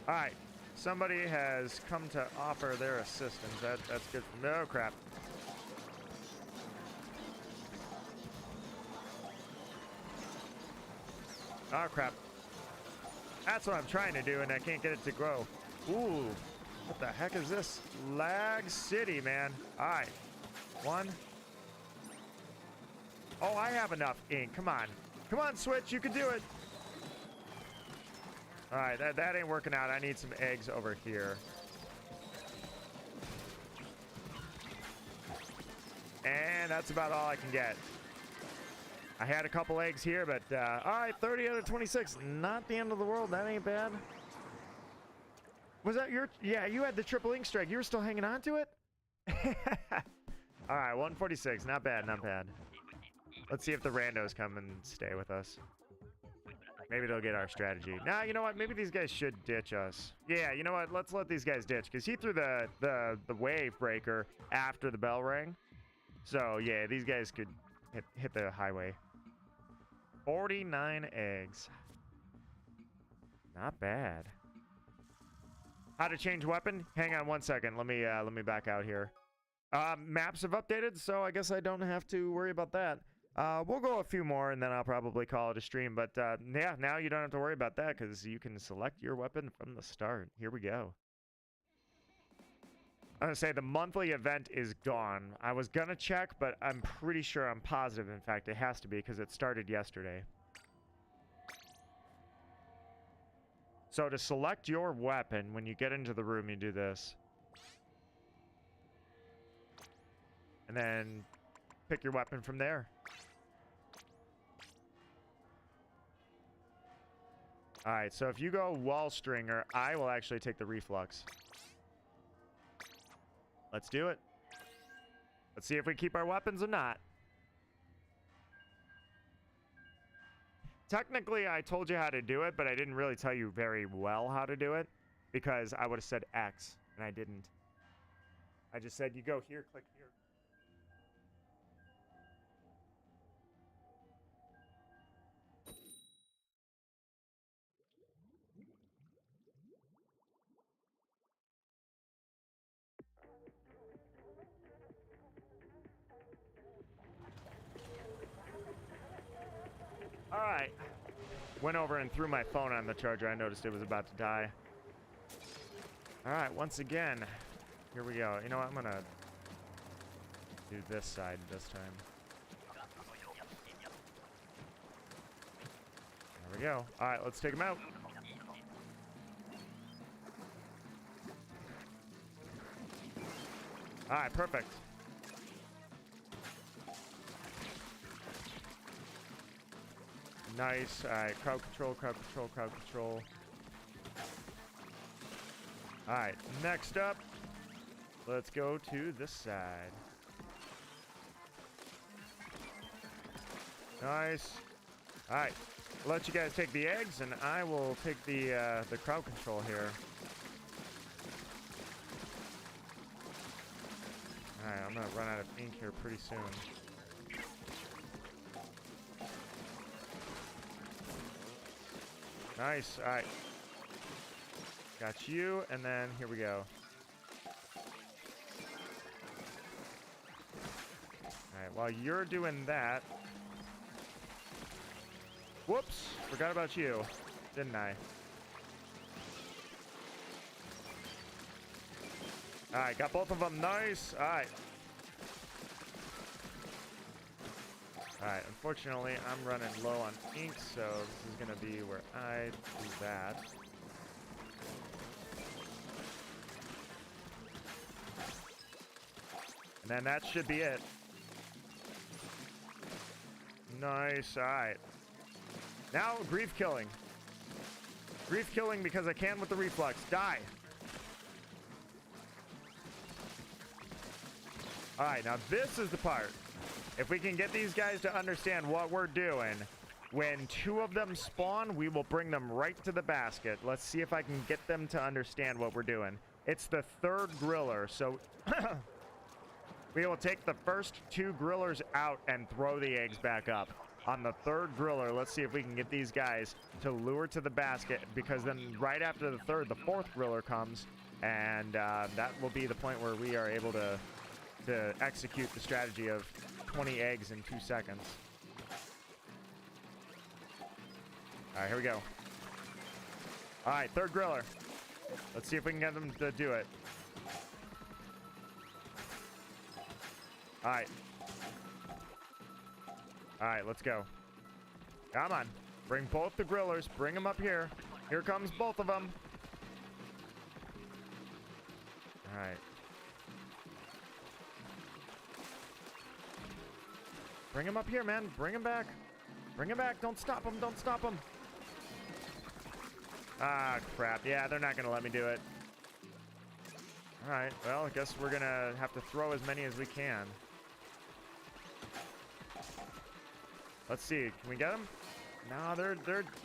All right. Somebody has come to offer their assistance. That's good. No crap. Oh crap. That's what I'm trying to do, and I can't get it to grow. Ooh. What the heck is this? Lag City, man. All right. One. Oh, I have enough ink. Come on. Come on, Switch. You can do it. All right, that ain't working out. I need some eggs over here. And that's about all I can get. I had a couple eggs here, but all right, 30 out of 26. Not the end of the world. That ain't bad. Was that your... Yeah, you had the triple ink strike. You were still hanging on to it? All right, 146. Not bad, not bad. Let's see if the randos come and stay with us. Maybe they'll get our strategy. Nah, you know what? Maybe these guys should ditch us. Yeah, you know what? Let's let these guys ditch, because he threw the wave breaker after the bell rang. So, yeah, these guys could hit the highway. 49 eggs. Not bad. How to change weapon? Hang on one second. Let me back out here. Maps have updated, so I guess I don't have to worry about that. We'll go a few more, and then I'll probably call it a stream. But yeah, now you don't have to worry about that because you can select your weapon from the start. Here we go. I'm going to say the monthly event is gone. I was going to check, but I'm pretty sure, I'm positive, in fact, it has to be because it started yesterday. So to select your weapon, when you get into the room, you do this. And then pick your weapon from there. Alright, so if you go wall stringer, I will actually take the reflux. Let's do it. Let's see if we keep our weapons or not. Technically, I told you how to do it, but I didn't really tell you very well how to do it because I would have said X, and I didn't. I just said, you go here, click here. All right. Went over and threw my phone on the charger. I noticed it was about to die. All right, once again, here we go. You know what? I'm going to do this side this time. There we go. All right, let's take him out. All right, perfect. Nice. All right, crowd control, crowd control, crowd control. All right, next up, let's go to this side. Nice. All right, I'll let you guys take the eggs, and I will take the crowd control here. All right, I'm gonna run out of ink here pretty soon. Nice. All right. Got you, and then here we go. All right, while you're doing that... Whoops! Forgot about you, didn't I? All right, got both of them. Nice. All right. All right, unfortunately, I'm running low on ink, so this is going to be where I do that. And then that should be it. Nice, all right. Now, grief killing. Grief killing because I can with the reflux. Die. All right, now this is the part. If we can get these guys to understand what we're doing, when two of them spawn, we will bring them right to the basket. Let's see if I can get them to understand what we're doing. It's the third griller, so we will take the first two grillers out and throw the eggs back up. On the third griller, let's see if we can get these guys to lure to the basket, because then right after the third, the fourth griller comes, and that will be the point where we are able to execute the strategy of 20 eggs in 2 seconds. All right, here we go. All right, third griller. Let's see if we can get them to do it. All right. All right, let's go. Come on. Bring both the grillers. Bring them up here. Here comes both of them. All right. Bring him up here, man. Bring him back. Bring him back. Don't stop him. Don't stop him. Ah, crap. Yeah, they're not going to let me do it. All right. Well, I guess we're going to have to throw as many as we can. Let's see. Can we get them? No,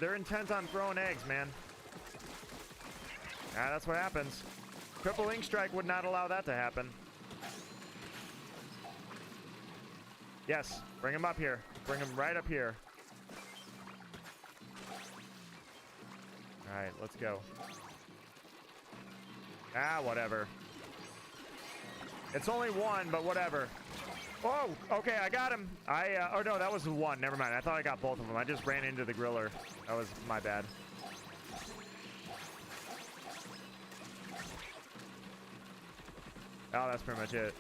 they're intent on throwing eggs, man. Ah, that's what happens. Triple ink strike would not allow that to happen. Yes, bring him up here. Bring him right up here. All right, let's go. Ah, whatever. It's only one, but whatever. Oh, okay, I got him. Oh no, that was one. Never mind. I thought I got both of them. I just ran into the griller. That was my bad. Oh, that's pretty much it.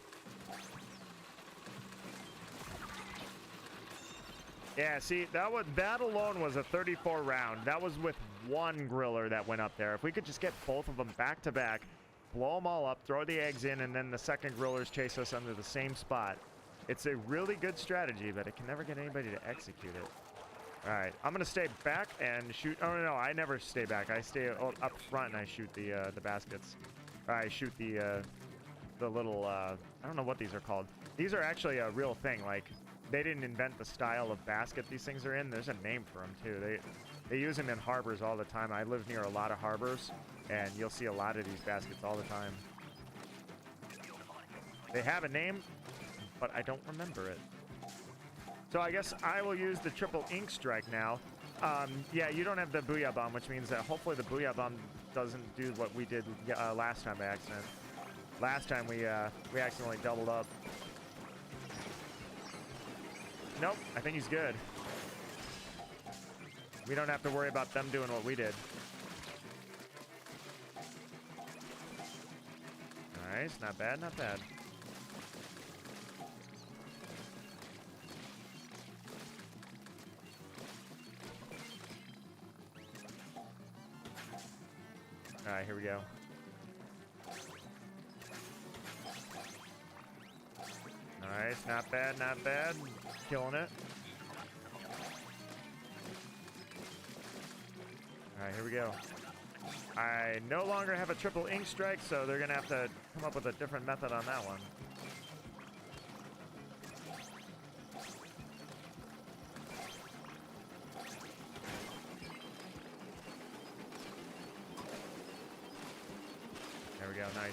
Yeah, see, that alone was a 34 round. That was with one griller that went up there. If we could just get both of them back to back, blow them all up, throw the eggs in, and then the second grillers chase us under the same spot. It's a really good strategy, but it can never get anybody to execute it. All right, I'm gonna stay back and shoot. Oh no, I never stay back. I stay up front and I shoot the baskets. Or I shoot the little I don't know what these are called. These are actually a real thing. Like, they didn't invent the style of basket these things are in. There's a name for them too. They use them in harbors all the time. I live near a lot of harbors, and you'll see a lot of these baskets all the time. They have a name, but I don't remember it. So I guess I will use the triple ink strike now. Yeah, you don't have the Booyah Bomb, which means that hopefully the Booyah Bomb doesn't do what we did last time by accident. Last time we accidentally doubled up. Nope, I think he's good. We don't have to worry about them doing what we did. Nice, not bad, not bad. All right, here we go. Nice, not bad, not bad. Killing it. All right, here we go. I no longer have a triple ink strike, so they're gonna have to come up with a different method on that one. There we go, nice.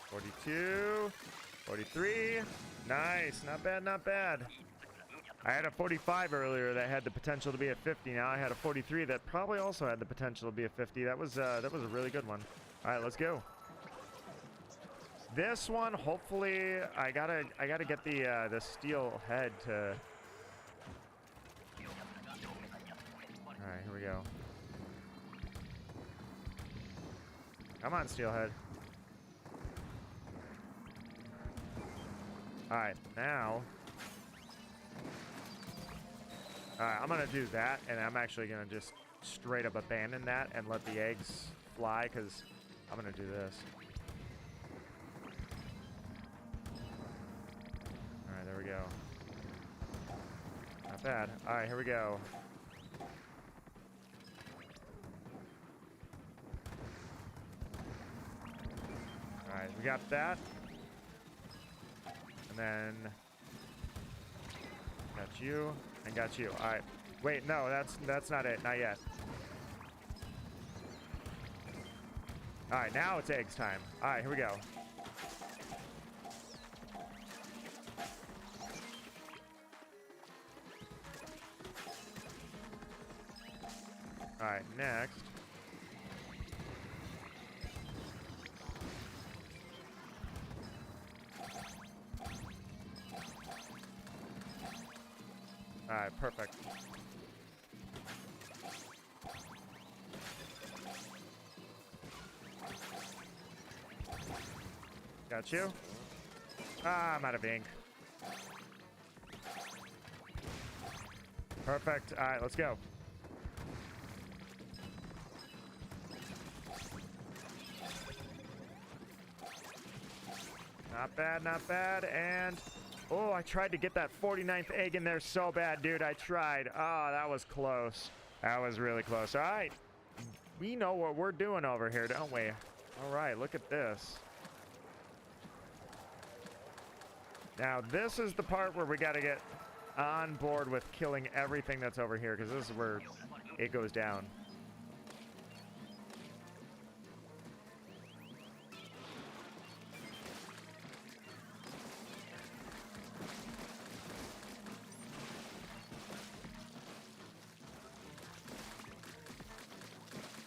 42, 43, nice, not bad, not bad. I had a 45 earlier that had the potential to be a 50. Now I had a 43 that probably also had the potential to be a 50. That was a really good one. All right, let's go. This one, hopefully, I gotta get the steel head to. All right, here we go. Come on, steelhead. All right, now. All right, I'm gonna do that, and I'm actually gonna just straight up abandon that and let the eggs fly, because I'm gonna do this. All right, there we go. Not bad. All right, here we go. All right, we got that. And then got you and got you. All right. Wait, no, that's not it. Not yet. All right, now it's eggs time. All right, here we go. All right, next. All right, perfect. Got you. Ah, I'm out of ink. Perfect. All right, let's go. Not bad, not bad. And, oh, I tried to get that 49th egg in there so bad, dude. I tried. Oh, that was close. That was really close. All right. We know what we're doing over here, don't we? All right, look at this. Now, this is the part where we got to get on board with killing everything that's over here, because this is where it goes down.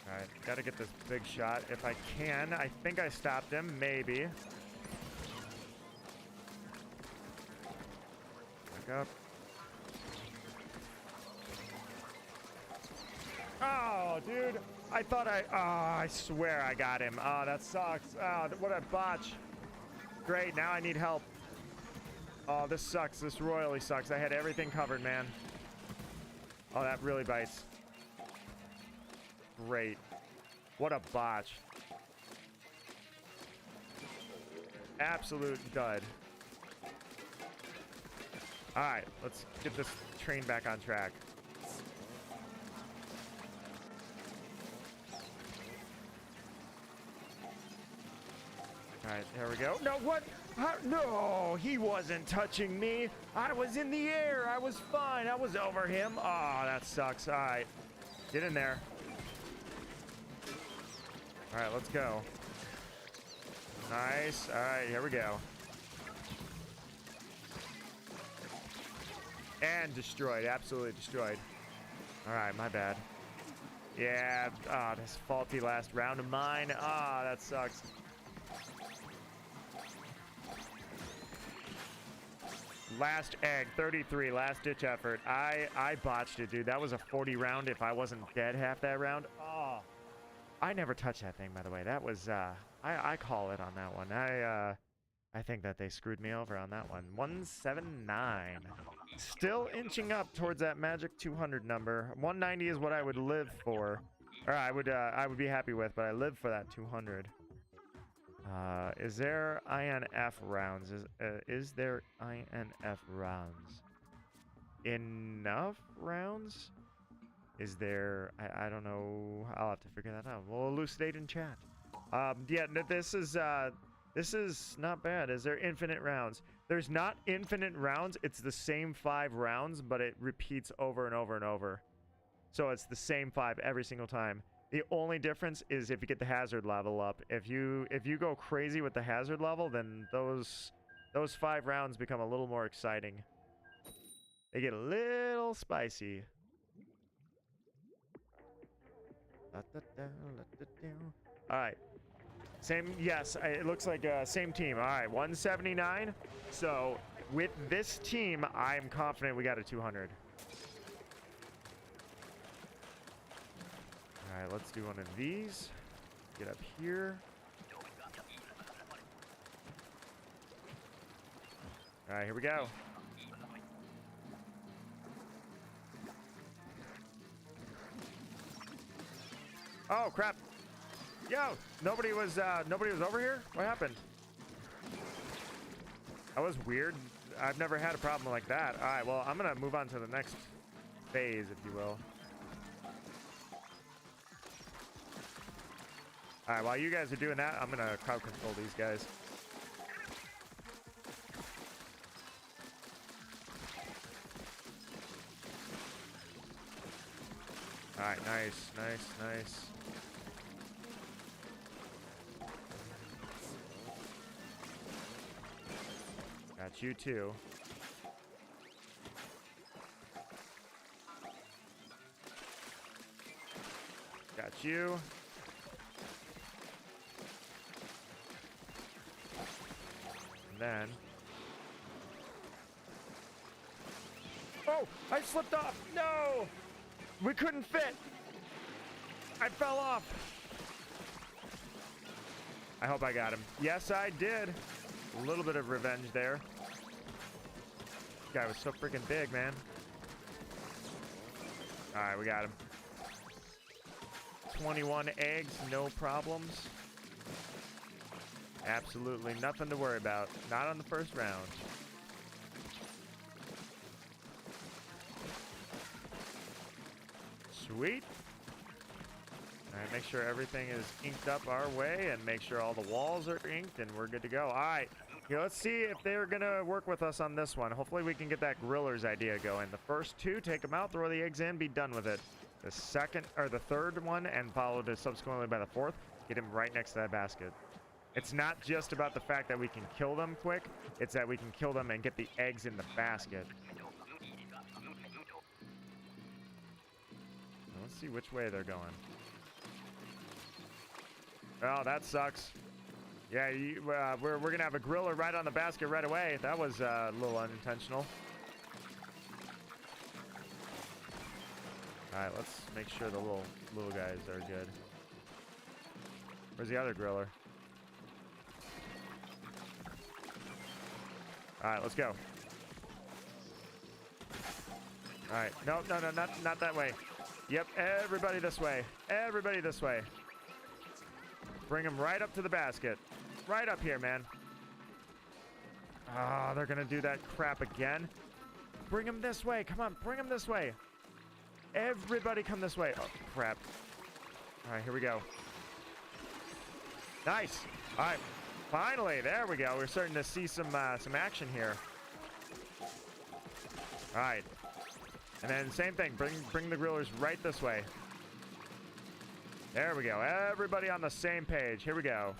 All right, got to get this big shot if I can. I think I stopped him, maybe. Back up. Oh, dude. I thought I swear I got him. Oh, that sucks. Oh, what a botch. Great, now I need help. Oh, this sucks. This royally sucks. I had everything covered, man. Oh, that really bites. Great. What a botch. Absolute dud. All right, let's get this train back on track. All right, there we go. No, what? How? No, he wasn't touching me. I was in the air. I was fine. I was over him. Oh, that sucks. All right, get in there. All right, let's go. Nice. All right, here we go. And destroyed. Absolutely destroyed. All right, my bad. Yeah. Ah, this faulty last round of mine. Ah, that sucks. Last egg, 33, last ditch effort. I botched it, dude. That was a 40 round if I wasn't dead half that round. Oh, I never touched that thing, by the way. That was, I call it on that one. I think that they screwed me over on that one. 179. Still inching up towards that magic 200 number. 190 is what I would live for. Or I would be happy with, but I live for that 200. Is there INF rounds? Is there INF rounds? Enough rounds? Is there? I don't know. I'll have to figure that out. We'll elucidate in chat. Yeah, this is not bad. Is there infinite rounds? There's not infinite rounds. It's the same 5 rounds, but it repeats over and over and over. So it's the same 5 every single time. The only difference is if you get the hazard level up. If you go crazy with the hazard level, then those 5 rounds become a little more exciting. They get a little spicy. All right. Same, yes, it looks like same team. All right, 179. So with this team, I'm confident we got a 200. All right, let's do one of these. Get up here. All right, here we go. Oh crap! Yo, nobody was over here. What happened? That was weird. I've never had a problem like that. All right, well, I'm gonna move on to the next phase, if you will. All right, while you guys are doing that, I'm gonna crowd control these guys. All right, nice, nice, nice. Got you too. Got you. And then. Oh, I slipped off. No, we couldn't fit. I fell off. I hope I got him. Yes, I did. A little bit of revenge there. This guy was so freaking big, man. All right, we got him. 21 eggs, no problems. Absolutely nothing to worry about. Not on the first round. Sweet. All right, make sure everything is inked up our way and make sure all the walls are inked and we're good to go. All right, here, let's see if they're gonna work with us on this one. Hopefully we can get that griller's idea going. The first two, take them out, throw the eggs in, be done with it. The second, or the third one, and followed subsequently by the fourth, get him right next to that basket. It's not just about the fact that we can kill them quick, it's that we can kill them and get the eggs in the basket. Now, let's see which way they're going. Oh, that sucks. Yeah, we're going to have a griller right on the basket right away. That was a little unintentional. All right, let's make sure the little guys are good. Where's the other griller? All right, let's go. All right, no, not that way. Yep, everybody this way. Everybody this way. Bring them right up to the basket. Right up here, man. Oh, they're going to do that crap again. Bring them this way. Come on, bring them this way. Everybody come this way. Oh, crap. All right, here we go. Nice. All right, finally, there we go. We're starting to see some action here. All right. And then same thing. Bring the grillers right this way. There we go. Everybody on the same page. Here we go.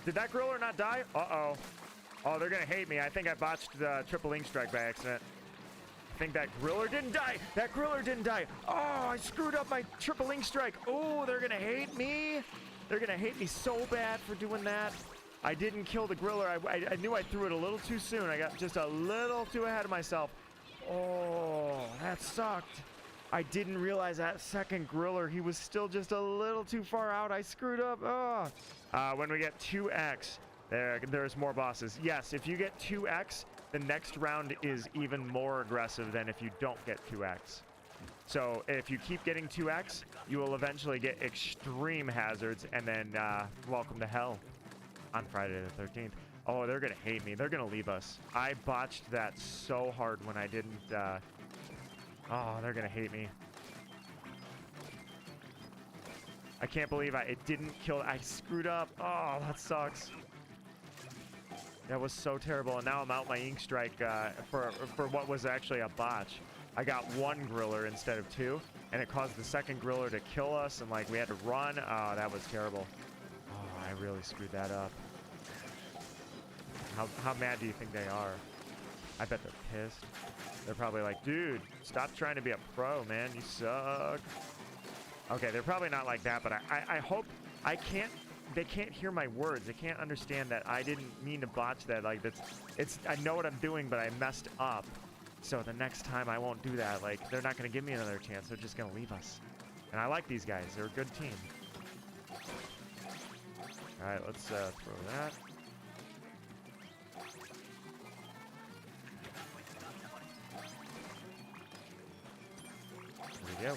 Did that griller not die? Uh-oh. Oh, they're going to hate me. I think I botched the triple ink strike by accident. I think that griller didn't die. That griller didn't die. Oh, I screwed up my triple ink strike. Oh, they're going to hate me. They're going to hate me so bad for doing that. I didn't kill the griller. I knew I threw it a little too soon. I got just a little too ahead of myself. Oh, that sucked. I didn't realize that second griller, he was still just a little too far out. I screwed up. Oh. When we get 2x, there's more bosses. Yes, if you get 2x, the next round is even more aggressive than if you don't get 2x. So if you keep getting 2x, you will eventually get extreme hazards, and then welcome to hell on Friday the 13th. Oh, they're going to hate me. They're going to leave us. I botched that so hard when I didn't... oh, they're going to hate me. I can't believe it didn't kill... I screwed up. Oh, that sucks. That was so terrible. And now I'm out my ink strike for what was actually a botch. I got one griller instead of two, and it caused the second griller to kill us, and like we had to run. Oh, that was terrible. Oh, I really screwed that up. How mad do you think they are? I bet they're pissed. They're probably like, dude, stop trying to be a pro, man. You suck. Okay, they're probably not like that, but I hope they can't hear my words. They can't understand that I didn't mean to botch that. Like, I know what I'm doing, but I messed up. So the next time I won't do that. Like, they're not going to give me another chance. They're just going to leave us. And I like these guys. They're a good team. All right, let's throw that. There we go.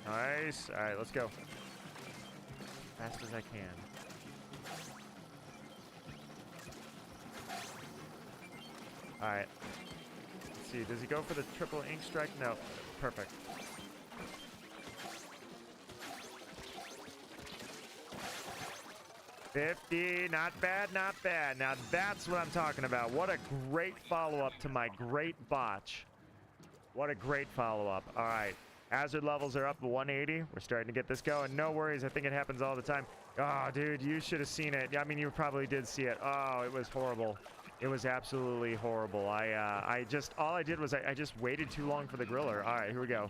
Nice. All right, let's go. Fast as I can. All right. Let's see. Does he go for the triple ink strike? No. Perfect. $50. Not bad, not bad. Now that's what I'm talking about. What a great follow-up to my great botch. What a great follow-up. All right. Hazard levels are up to 180. We're starting to get this going. No worries. I think it happens all the time. Oh, dude, you should have seen it. I mean, you probably did see it. Oh, it was horrible. It was absolutely horrible. all I did was I just waited too long for the griller. All right, here we go.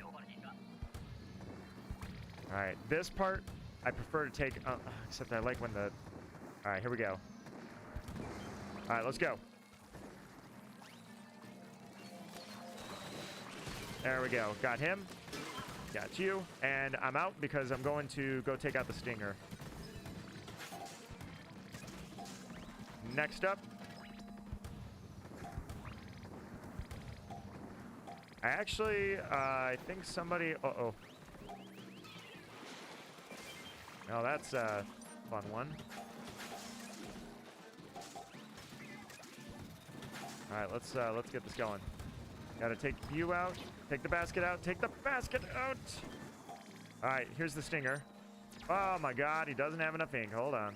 All right, this part I prefer to take, except I like when the, all right, here we go. All right, let's go. There we go. Got him. Got you. And I'm out because I'm going to go take out the stinger. Next up. I think somebody... Uh-oh. Oh, that's a fun one. All right, let's get this going. Gotta take you out. Take the basket out. Take the basket out. All right, here's the stinger. Oh my God, he doesn't have enough ink. Hold on.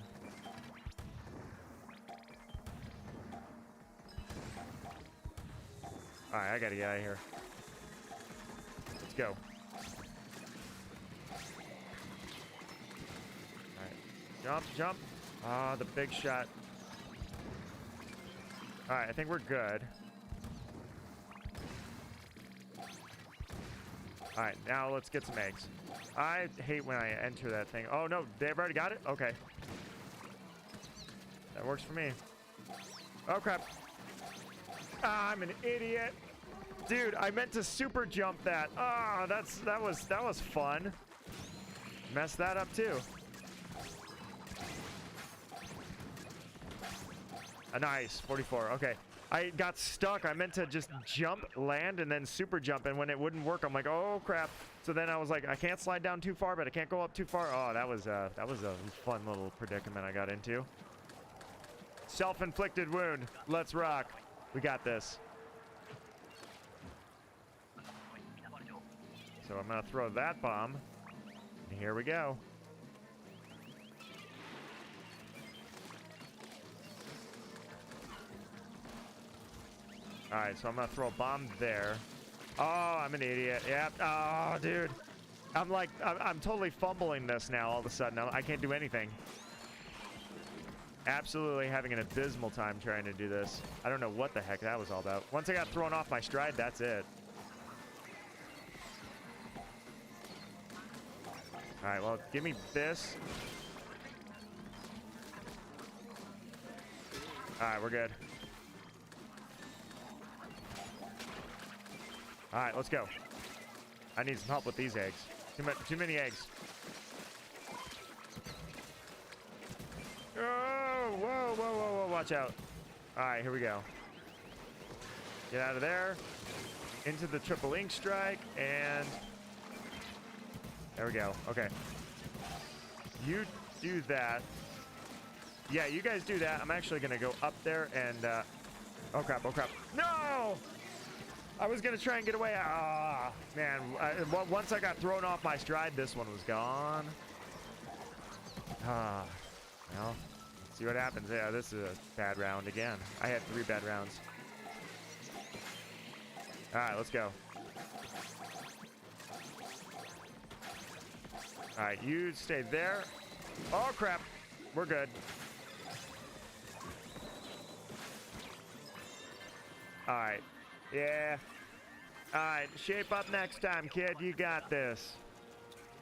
All right, I gotta get out of here. Let's go. All right, jump, jump. Ah, the big shot. All right, I think we're good. All right, now let's get some eggs. I hate when I enter that thing. Oh, no, they've already got it? Okay. That works for me. Oh, crap. Ah, I'm an idiot. Dude, I meant to super jump that. Oh, that was fun. Messed that up, too. Nice, 44. Okay. I got stuck. I meant to just jump, land, and then super jump. And when it wouldn't work, I'm like, oh, crap. So then I was like, I can't slide down too far, but I can't go up too far. Oh, that was a fun little predicament I got into. Self-inflicted wound. Let's rock. We got this. So I'm going to throw that bomb. And here we go. All right, so I'm going to throw a bomb there. Oh, I'm an idiot. Yep. Oh, dude. I'm totally fumbling this now all of a sudden. I can't do anything. Absolutely having an abysmal time trying to do this. I don't know what the heck that was all about. Once I got thrown off my stride, that's it. All right, well, give me this. All right, we're good. All right, let's go. I need some help with these eggs. Too many eggs. Oh, whoa, whoa, whoa, whoa, watch out. All right, here we go. Get out of there. Into the triple ink strike, and there we go. Okay. You do that. Yeah, you guys do that. I'm actually going to go up there and... oh, crap. Oh, crap. No! I was going to try and get away. Ah, man. Once I got thrown off my stride, this one was gone. Ah, well, see what happens. Yeah, this is a bad round again. I had 3 bad rounds. All right, let's go. All right, you stay there. Oh, crap. We're good. All right. Yeah. All right, shape up next time, kid. You got this.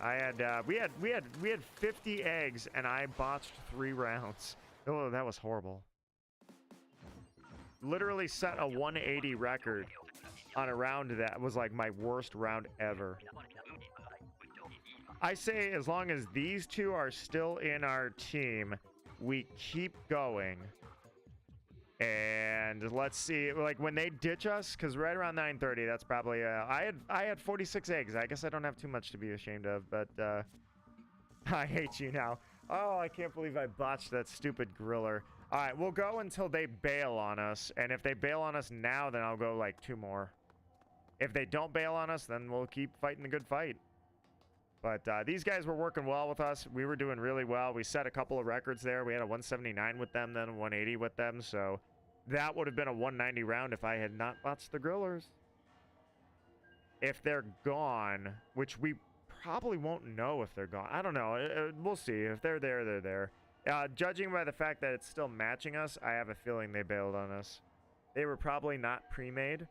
I had we had 50 eggs and I botched 3 rounds. Oh, that was horrible. Literally set a 180 record on a round that was like my worst round ever. I say as long as these 2 are still in our team, we keep going. And let's see, like when they ditch us, because right around 9:30, that's probably I had 46 eggs. I guess I don't have too much to be ashamed of, but I hate you now. Oh, I can't believe I botched that stupid griller. All right, we'll go until they bail on us, and if they bail on us now, then I'll go like 2 more. If they don't bail on us, then we'll keep fighting the good fight. But these guys were working well with us. We were doing really well. We set a couple of records there. We had a 179 with them, then a 180 with them. So that would have been a 190 round if I had not botched the grillers. If they're gone, which we probably won't know if they're gone. I don't know. We'll see. If they're there, they're there. Judging by the fact that it's still matching us, I have a feeling they bailed on us. They were probably not pre-made.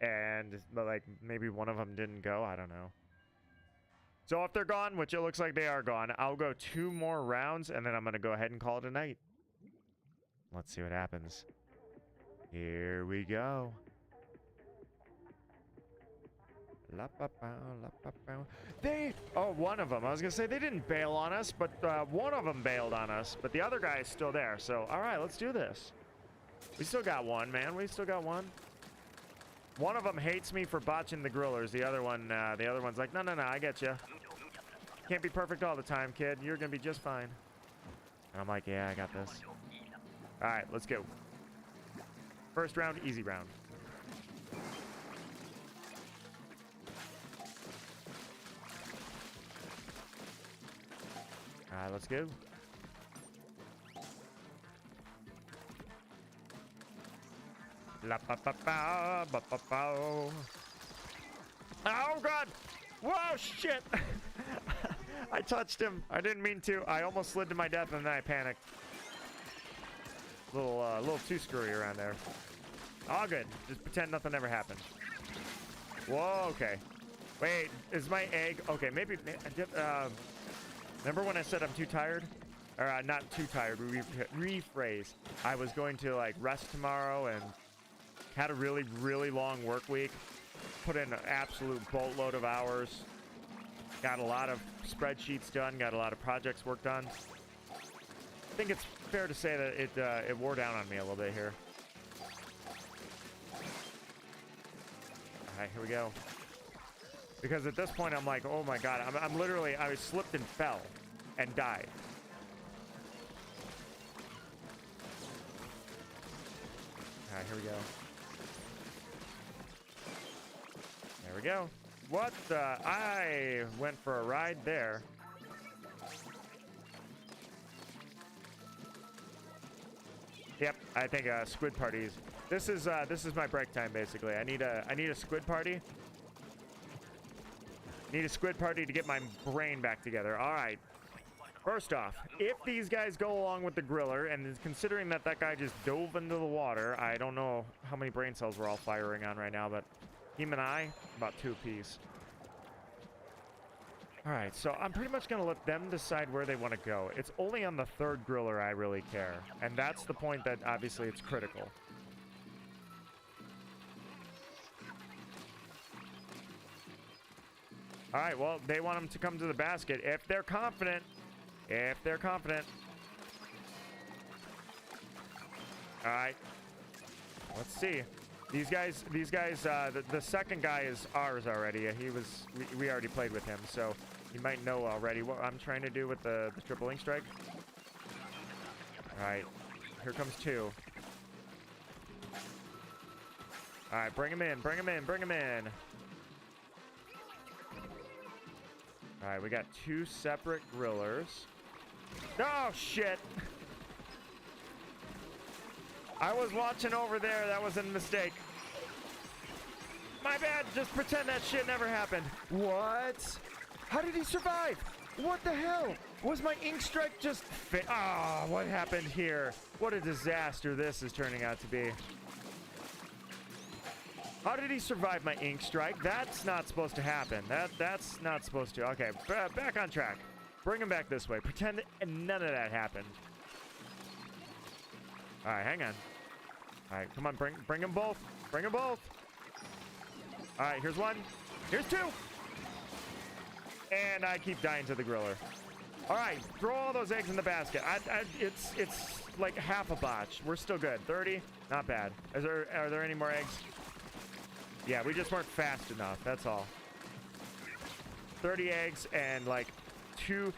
But like maybe one of them didn't go. I don't know. So if they're gone, which it looks like they are gone, I'll go 2 more rounds, and then I'm going to go ahead and call it a night. Let's see what happens. Here we go. La pa pow, la pa pow. Oh, one of them. I was gonna say they didn't bail on us, but one of them bailed on us. But the other guy is still there. So, all right, let's do this. We still got one, man. We still got one. One of them hates me for botching the grillers. The other one's like, no, I get you. Can't be perfect all the time, kid. You're gonna be just fine. And I'm like, yeah, I got this. All right, let's go. First round, easy round. All right, let's go. La pa pa pa ba pa pa. Oh god! Whoa, shit! I touched him. I didn't mean to. I almost slid to my death and then I panicked. Little too screwy around there. All good. Just pretend nothing ever happened. Whoa, okay. Wait, is my egg... Okay, maybe... remember when I said I'm too tired? Or not too tired, rephrase. I was going to like rest tomorrow and had a really, really long work week. Put in an absolute boatload of hours. Got a lot of spreadsheets done. Got a lot of projects worked on. I think it's fair to say that it wore down on me a little bit here. All right, here we go. Because at this point, I'm like, oh my god, I'm literally, I slipped and fell and died. All right, here we go. There we go. What the? I went for a ride there. Yep, I think squid parties. This is my break time basically. I need a squid party. Need a squid party to get my brain back together. All right. First off, if these guys go along with the griller, and considering that guy just dove into the water, I don't know how many brain cells we're all firing on right now, but him and I, about 2 apiece. All right, so I'm pretty much going to let them decide where they want to go. It's only on the third griller I really care, and that's the point that obviously it's critical. All right, well, they want them to come to the basket if they're confident. If they're confident. All right. Let's see. These guys, the second guy is ours already. We already played with him, so he might know already what I'm trying to do with the triple ink strike. All right. Here comes 2. All right, bring him in, bring him in, bring him in. All right, we got 2 separate grillers. Oh, shit. I was watching over there. That was a mistake. My bad. Just pretend that shit never happened. What? How did he survive? What the hell? Was my ink strike just Ah, what happened here? What a disaster this is turning out to be. How did he survive my ink strike? That's not supposed to happen. That's not supposed to. Okay, back on track. Bring him back this way. Pretend none of that happened. All right, hang on. All right, come on, bring them both. Bring them both. All right, here's 1. Here's 2. And I keep dying to the griller. All right, throw all those eggs in the basket. It's like half a botch. We're still good. 30, not bad. Are there any more eggs? Yeah, we just weren't fast enough. That's all. 30 eggs and like 2.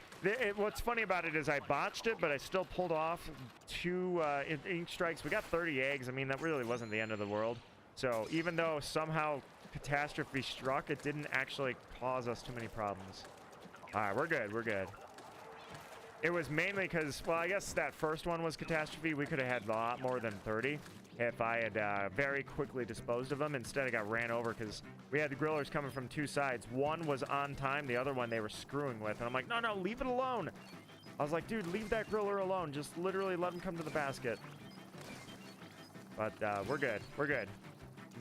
What's funny about it is I botched it, but I still pulled off 2 ink strikes. We got 30 eggs. I mean, that really wasn't the end of the world. So even though somehow catastrophe struck, it didn't actually cause us too many problems. All right, we're good. We're good. It was mainly because, well, I guess that first one was catastrophe. We could have had a lot more than 30 if I had very quickly disposed of them. Instead, I got ran over because we had the grillers coming from 2 sides. One was on time. The other one they were screwing with. And I'm like, no, leave it alone. I was like, dude, leave that griller alone. Just literally let him come to the basket. But we're good. We're good.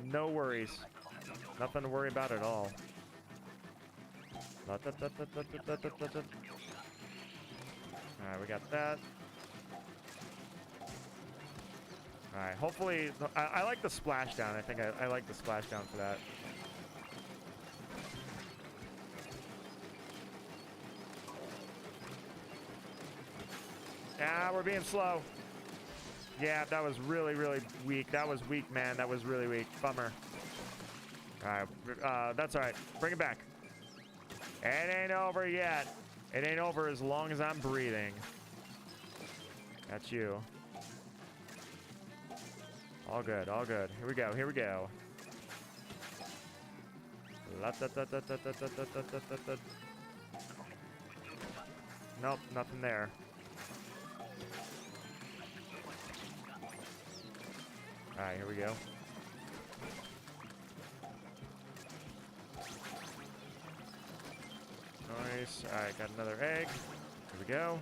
No worries. Nothing to worry about at all. All right, we got that. All right, hopefully, I like the splashdown. I think I like the splashdown for that. Ah, we're being slow. Yeah, that was really, really weak. That was weak, man. That was really weak. Bummer. All right, that's all right. Bring it back. It ain't over yet. It ain't over as long as I'm breathing. That's you. All good, all good. Here we go, here we go. Nope, nothing there. All right, here we go. Nice. All right, got another egg. Here we go.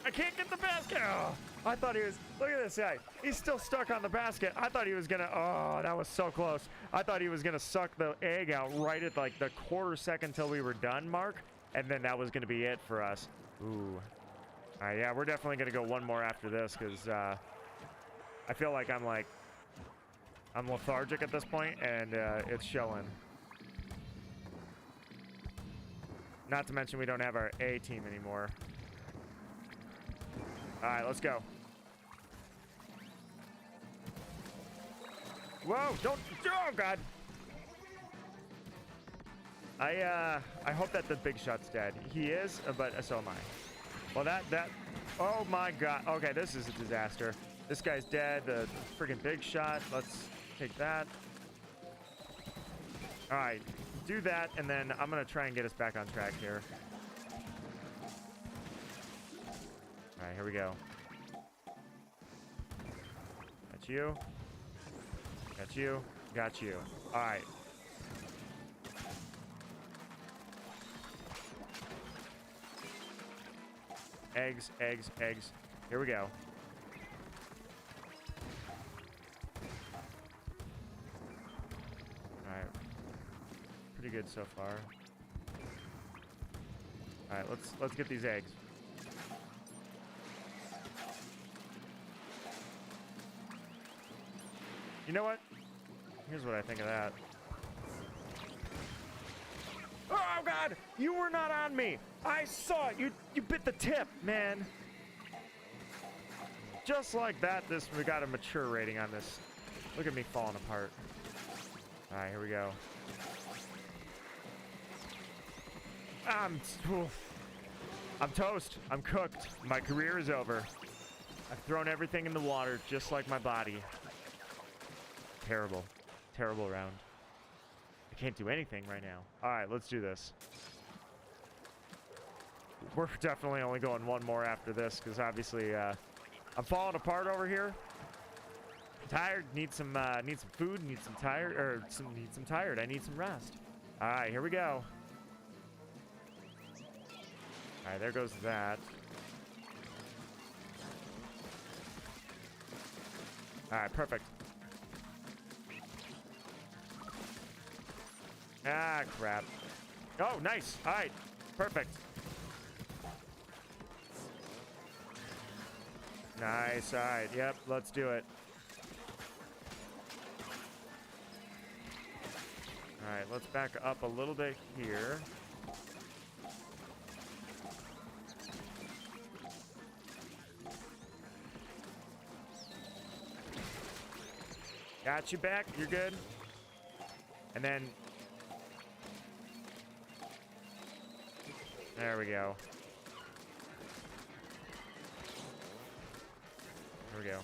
I can't get the basket. Oh, I thought he was. Look at this guy. He's still stuck on the basket. I thought he was gonna. Oh, that was so close. I thought he was gonna suck the egg out right at like the quarter second till we were done mark, and then that was gonna be it for us. Ooh. All right, yeah, we're definitely gonna go one more after this because I feel like I'm lethargic at this point, and it's showing. Not to mention we don't have our A team anymore. All right, let's go. Whoa, don't, oh God. I hope that the big shot's dead. He is, but so am I. Well, oh my God. Okay, this is a disaster. This guy's dead. The freaking big shot. Let's take that. All right, do that, and then I'm gonna try and get us back on track here. All right, here we go. Got you. Got you. Got you. All right. Eggs, eggs, eggs. Here we go. All right. Pretty good so far. All right, let's get these eggs. You know what? Here's what I think of that. Oh God! You were not on me! I saw it! You bit the tip, man! Just like that, we got a mature rating on this. Look at me falling apart. Alright, here we go. I'm toast. I'm cooked. My career is over. I've thrown everything in the water, just like my body. Terrible. Terrible round. I can't do anything right now. All right, let's do this. We're definitely only going one more after this because obviously I'm falling apart over here. Tired, need some food, need some tired. I need some rest. All right, here we go. All right, there goes that. All right, perfect. Ah, crap. Oh, nice. All right. Perfect. Nice. All right. Yep. Let's do it. All right. Let's back up a little bit here. Got you back. You're good. And then... There we go. There we go.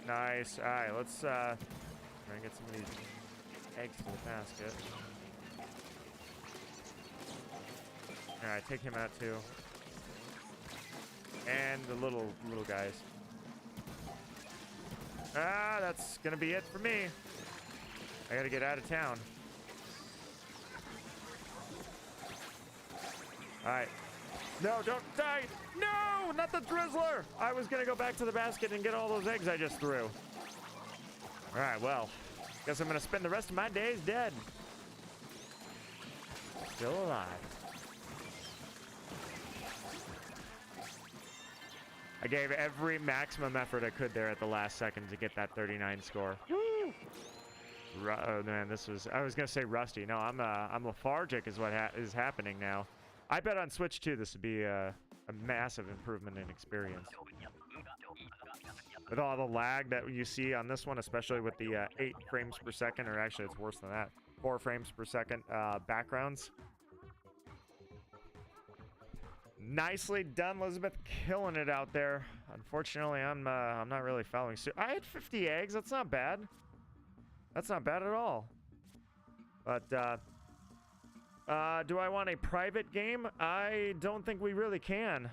Nice. All right, let's try and get some of these eggs to the basket. All right, take him out too. And the little guys. Ah, that's gonna be it for me. I gotta get out of town. All right. No, don't die. No, not the drizzler. I was going to go back to the basket and get all those eggs I just threw. All right, well, guess I'm going to spend the rest of my days dead. Still alive. I gave every maximum effort I could there at the last second to get that 39 score. Woo! Oh man, this was, I was gonna say rusty. No, I'm lethargic is what is happening now. I bet on Switch 2 this would be a massive improvement in experience. With all the lag that you see on this one, especially with the 8 frames per second, or actually it's worse than that, 4 frames per second backgrounds. Nicely done, Elizabeth, killing it out there. Unfortunately, I'm not really following suit. I had 50 eggs. That's not bad. That's not bad at all. But do I want a private game? I don't think we really can.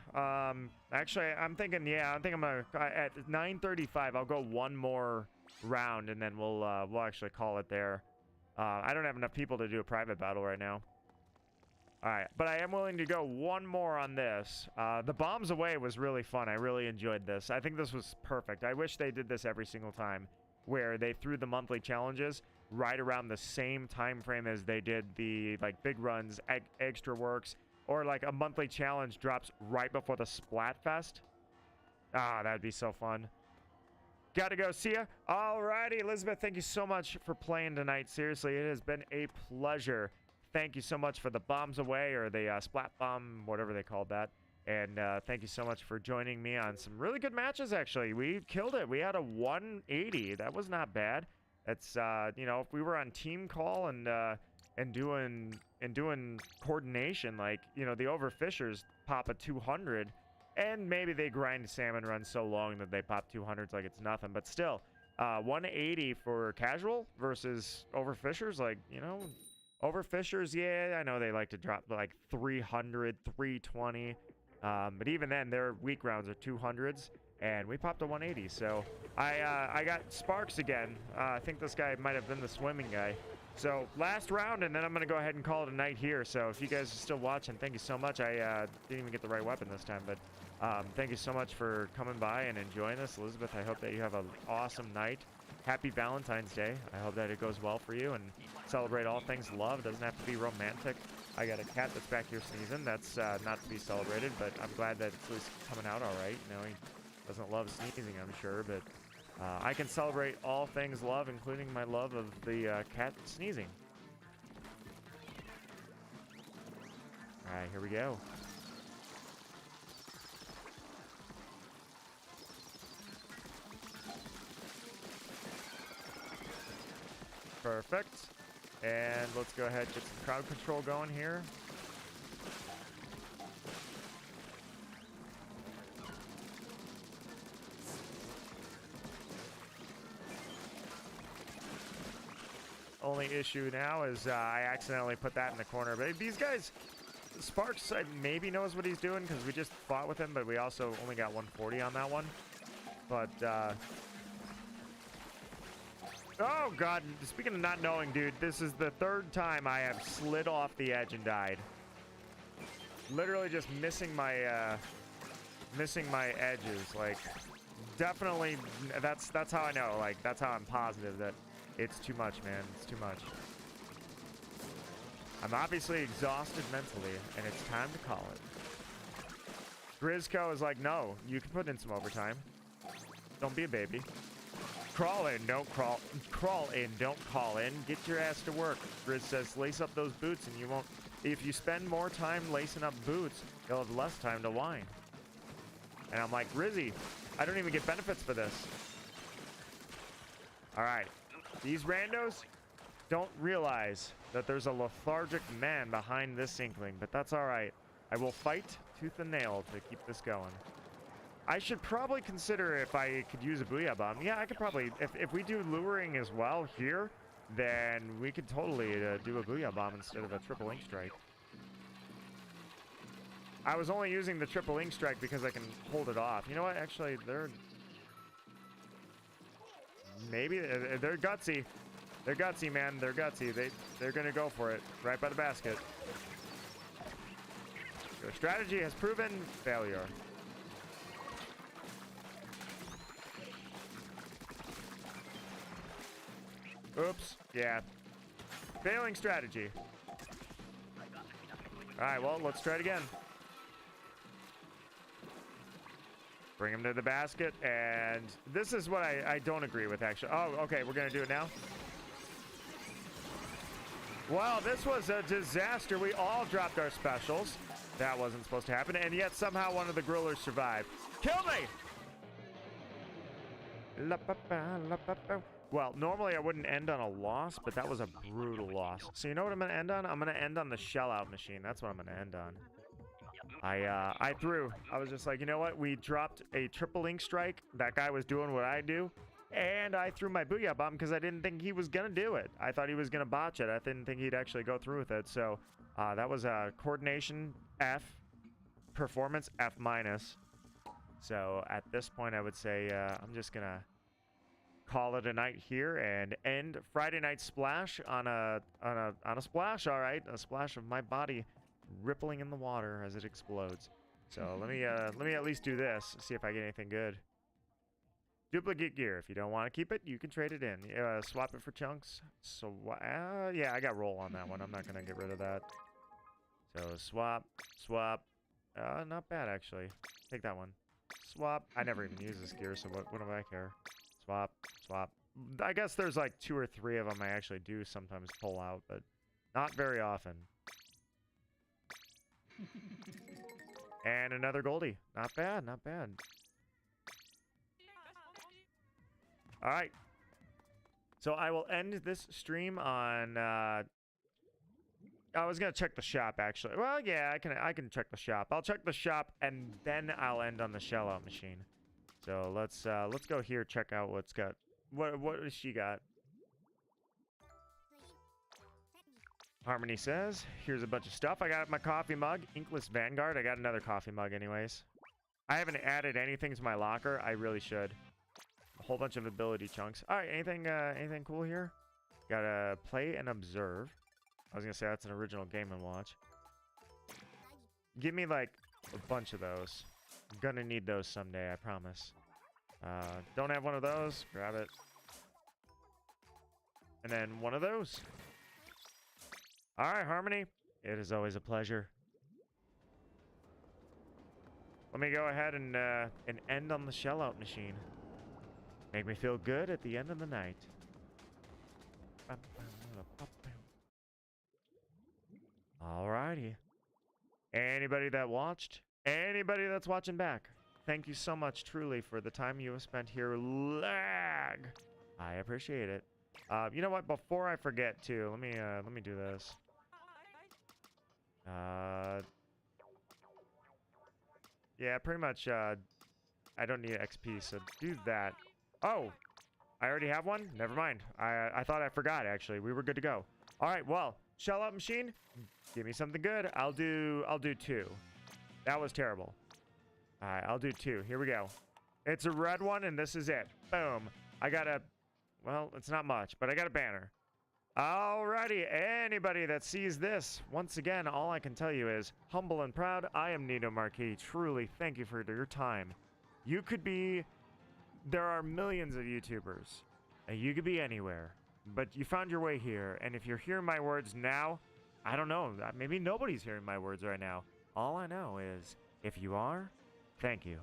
Actually, I'm thinking, yeah, I think I'm gonna at 9:35. I'll go one more round, and then we'll actually call it there. I don't have enough people to do a private battle right now. All right, but I am willing to go one more on this. The bombs away was really fun. I really enjoyed this. I think this was perfect. I wish they did this every single time, where they threw the monthly challenges right around the same time frame as they did the like big runs, Eggstra works, or like a monthly challenge drops right before the Splatfest. Ah, that'd be so fun. Gotta go. See ya. Alrighty, Elizabeth, thank you so much for playing tonight. Seriously, it has been a pleasure. Thank you so much for the bombs away, or the splat bomb, whatever they called that. And thank you so much for joining me on some really good matches, actually. We killed it. We had a 180. That was not bad. That's, you know, if we were on team call and doing coordination, like, you know, the overfishers pop a 200, and maybe they grind salmon run so long that they pop 200s like it's nothing. But still, 180 for casual versus overfishers, like, you know, overfishers, yeah, I know they like to drop like 300, 320. But even then, their weak rounds are 200s, and we popped a 180. So I got sparks again. I think this guy might have been the swimming guy. So last round, and then I'm going to go ahead and call it a night here. So if you guys are still watching, thank you so much. I didn't even get the right weapon this time, but thank you so much for coming by and enjoying this. Elizabeth, I hope that you have an awesome night. Happy Valentine's Day. I hope that it goes well for you and celebrate all things love. Doesn't have to be romantic. I got a cat that's back here sneezing. That's not to be celebrated, but I'm glad that it's at least coming out all right. You know, he doesn't love sneezing, I'm sure, but I can celebrate all things love, including my love of the cat sneezing. All right, here we go. Perfect. And let's go ahead and get some crowd control going here. Only issue now is I accidentally put that in the corner. But these guys, Sparks maybe knows what he's doing because we just fought with him, but we also only got 140 on that one. But, oh, God. Speaking of not knowing, dude, this is the third time I have slid off the edge and died. Literally just missing my edges. Like, definitely, that's how I know. Like, that's how I'm positive that it's too much, man. It's too much. I'm obviously exhausted mentally, and it's time to call it. Grizzco is like, no, you can put in some overtime. Don't be a baby. Crawl in, don't crawl. Crawl in, don't call in. Get your ass to work. Grizz says, lace up those boots, and you won't. If you spend more time lacing up boots, you'll have less time to whine. And I'm like, Grizzy, I don't even get benefits for this. All right. These randos don't realize that there's a lethargic man behind this inkling, but that's all right. I will fight tooth and nail to keep this going. I should probably consider if I could use a Booyah Bomb. Yeah, I could probably, if we do luring as well here, then we could totally do a Booyah Bomb instead of a triple ink strike. I was only using the triple ink strike because I can hold it off. You know what? Actually, they're gutsy. They're gutsy, man. They're gutsy. They're gonna go for it right by the basket. Your strategy has proven failure. Oops. Yeah. Failing strategy. All right. Well, let's try it again. Bring him to the basket, and this is what I don't agree with, actually. Oh, okay, we're going to do it now. Wow, this was a disaster. We all dropped our specials. That wasn't supposed to happen, and yet somehow one of the grillers survived. Kill me! Well, normally I wouldn't end on a loss, but that was a brutal loss. So you know what I'm going to end on? I'm going to end on the shell-out machine. That's what I'm going to end on. I threw. I was just like, you know what? We dropped a triple ink strike. That guy was doing what I do. And I threw my Booyah Bomb because I didn't think he was going to do it. I thought he was going to botch it. I didn't think he'd actually go through with it. So that was a coordination F, performance F minus. So at this point, I would say I'm just going to call it a night here and end Friday Night Splash on a splash. All right, a splash of my body rippling in the water as it explodes. So let me at least do this, see if I get anything good. Duplicate gear. If you don't want to keep it, you can trade it in. Swap it for chunks. So yeah, I got roll on that one. I'm not gonna get rid of that. So swap. Not bad actually. Take that one. Swap. I never even use this gear, so what do I care? Swap. I guess there's like 2 or 3 of them I actually do sometimes pull out, but not very often. And another Goldie. Not bad. All right. So I will end this stream on. I was gonna check the shop actually. Well, yeah, I can check the shop. I'll check the shop and then I'll end on the shell out machine. So let's go here. Check out what's got. What has she got? Harmony says, here's a bunch of stuff. I got my coffee mug, Inkless Vanguard. I got another coffee mug anyways. I haven't added anything to my locker. I really should. A whole bunch of ability chunks. All right, anything cool here? Gotta play and observe. I was gonna say that's an original Game & Watch. Give me like a bunch of those. I'm gonna need those someday, I promise. Don't have one of those? Grab it. And then one of those. All right, Harmony. It is always a pleasure. Let me go ahead and end on the shell-out machine. Make me feel good at the end of the night. Alrighty. Anybody that watched, anybody that's watching back, thank you so much, truly, for the time you have spent here. Lag. I appreciate it. You know what? Before I forget, too, let me do this. Yeah, pretty much, I don't need XP, so do that. Oh, I already have one? Never mind. I thought I forgot, actually. We were good to go. All right, well, shell out machine, give me something good. I'll do 2. That was terrible. All right, I'll do 2. Here we go. It's a red one, and this is it. Boom. I got a, well, it's not much, but I got a banner. Alrighty, anybody that sees this, once again, all I can tell you is, humble and proud, I am Nino Marquis. Truly, thank you for your time. You could be, there are millions of YouTubers, and you could be anywhere, but you found your way here, and if you're hearing my words now, I don't know, maybe nobody's hearing my words right now. All I know is, if you are, thank you.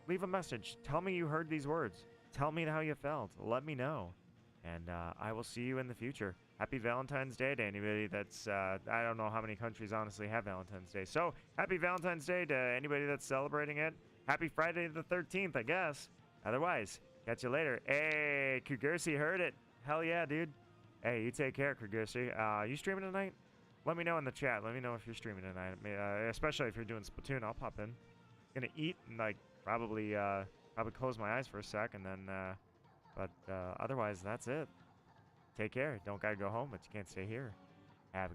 Leave a message. Tell me you heard these words. Tell me how you felt. Let me know. And I will see you in the future. Happy Valentine's Day to anybody that's, I don't know how many countries honestly have Valentine's Day. So, happy Valentine's Day to anybody that's celebrating it. Happy Friday the 13th, I guess. Otherwise, catch you later. Hey, Kugursi heard it. Hell yeah, dude. Hey, you take care, Kugursi. You streaming tonight? Let me know in the chat. Let me know if you're streaming tonight. Especially if you're doing Splatoon, I'll pop in. Gonna eat and, like, probably close my eyes for a sec and then, but otherwise, that's it. Take care. Don't gotta go home, but you can't stay here. Have a good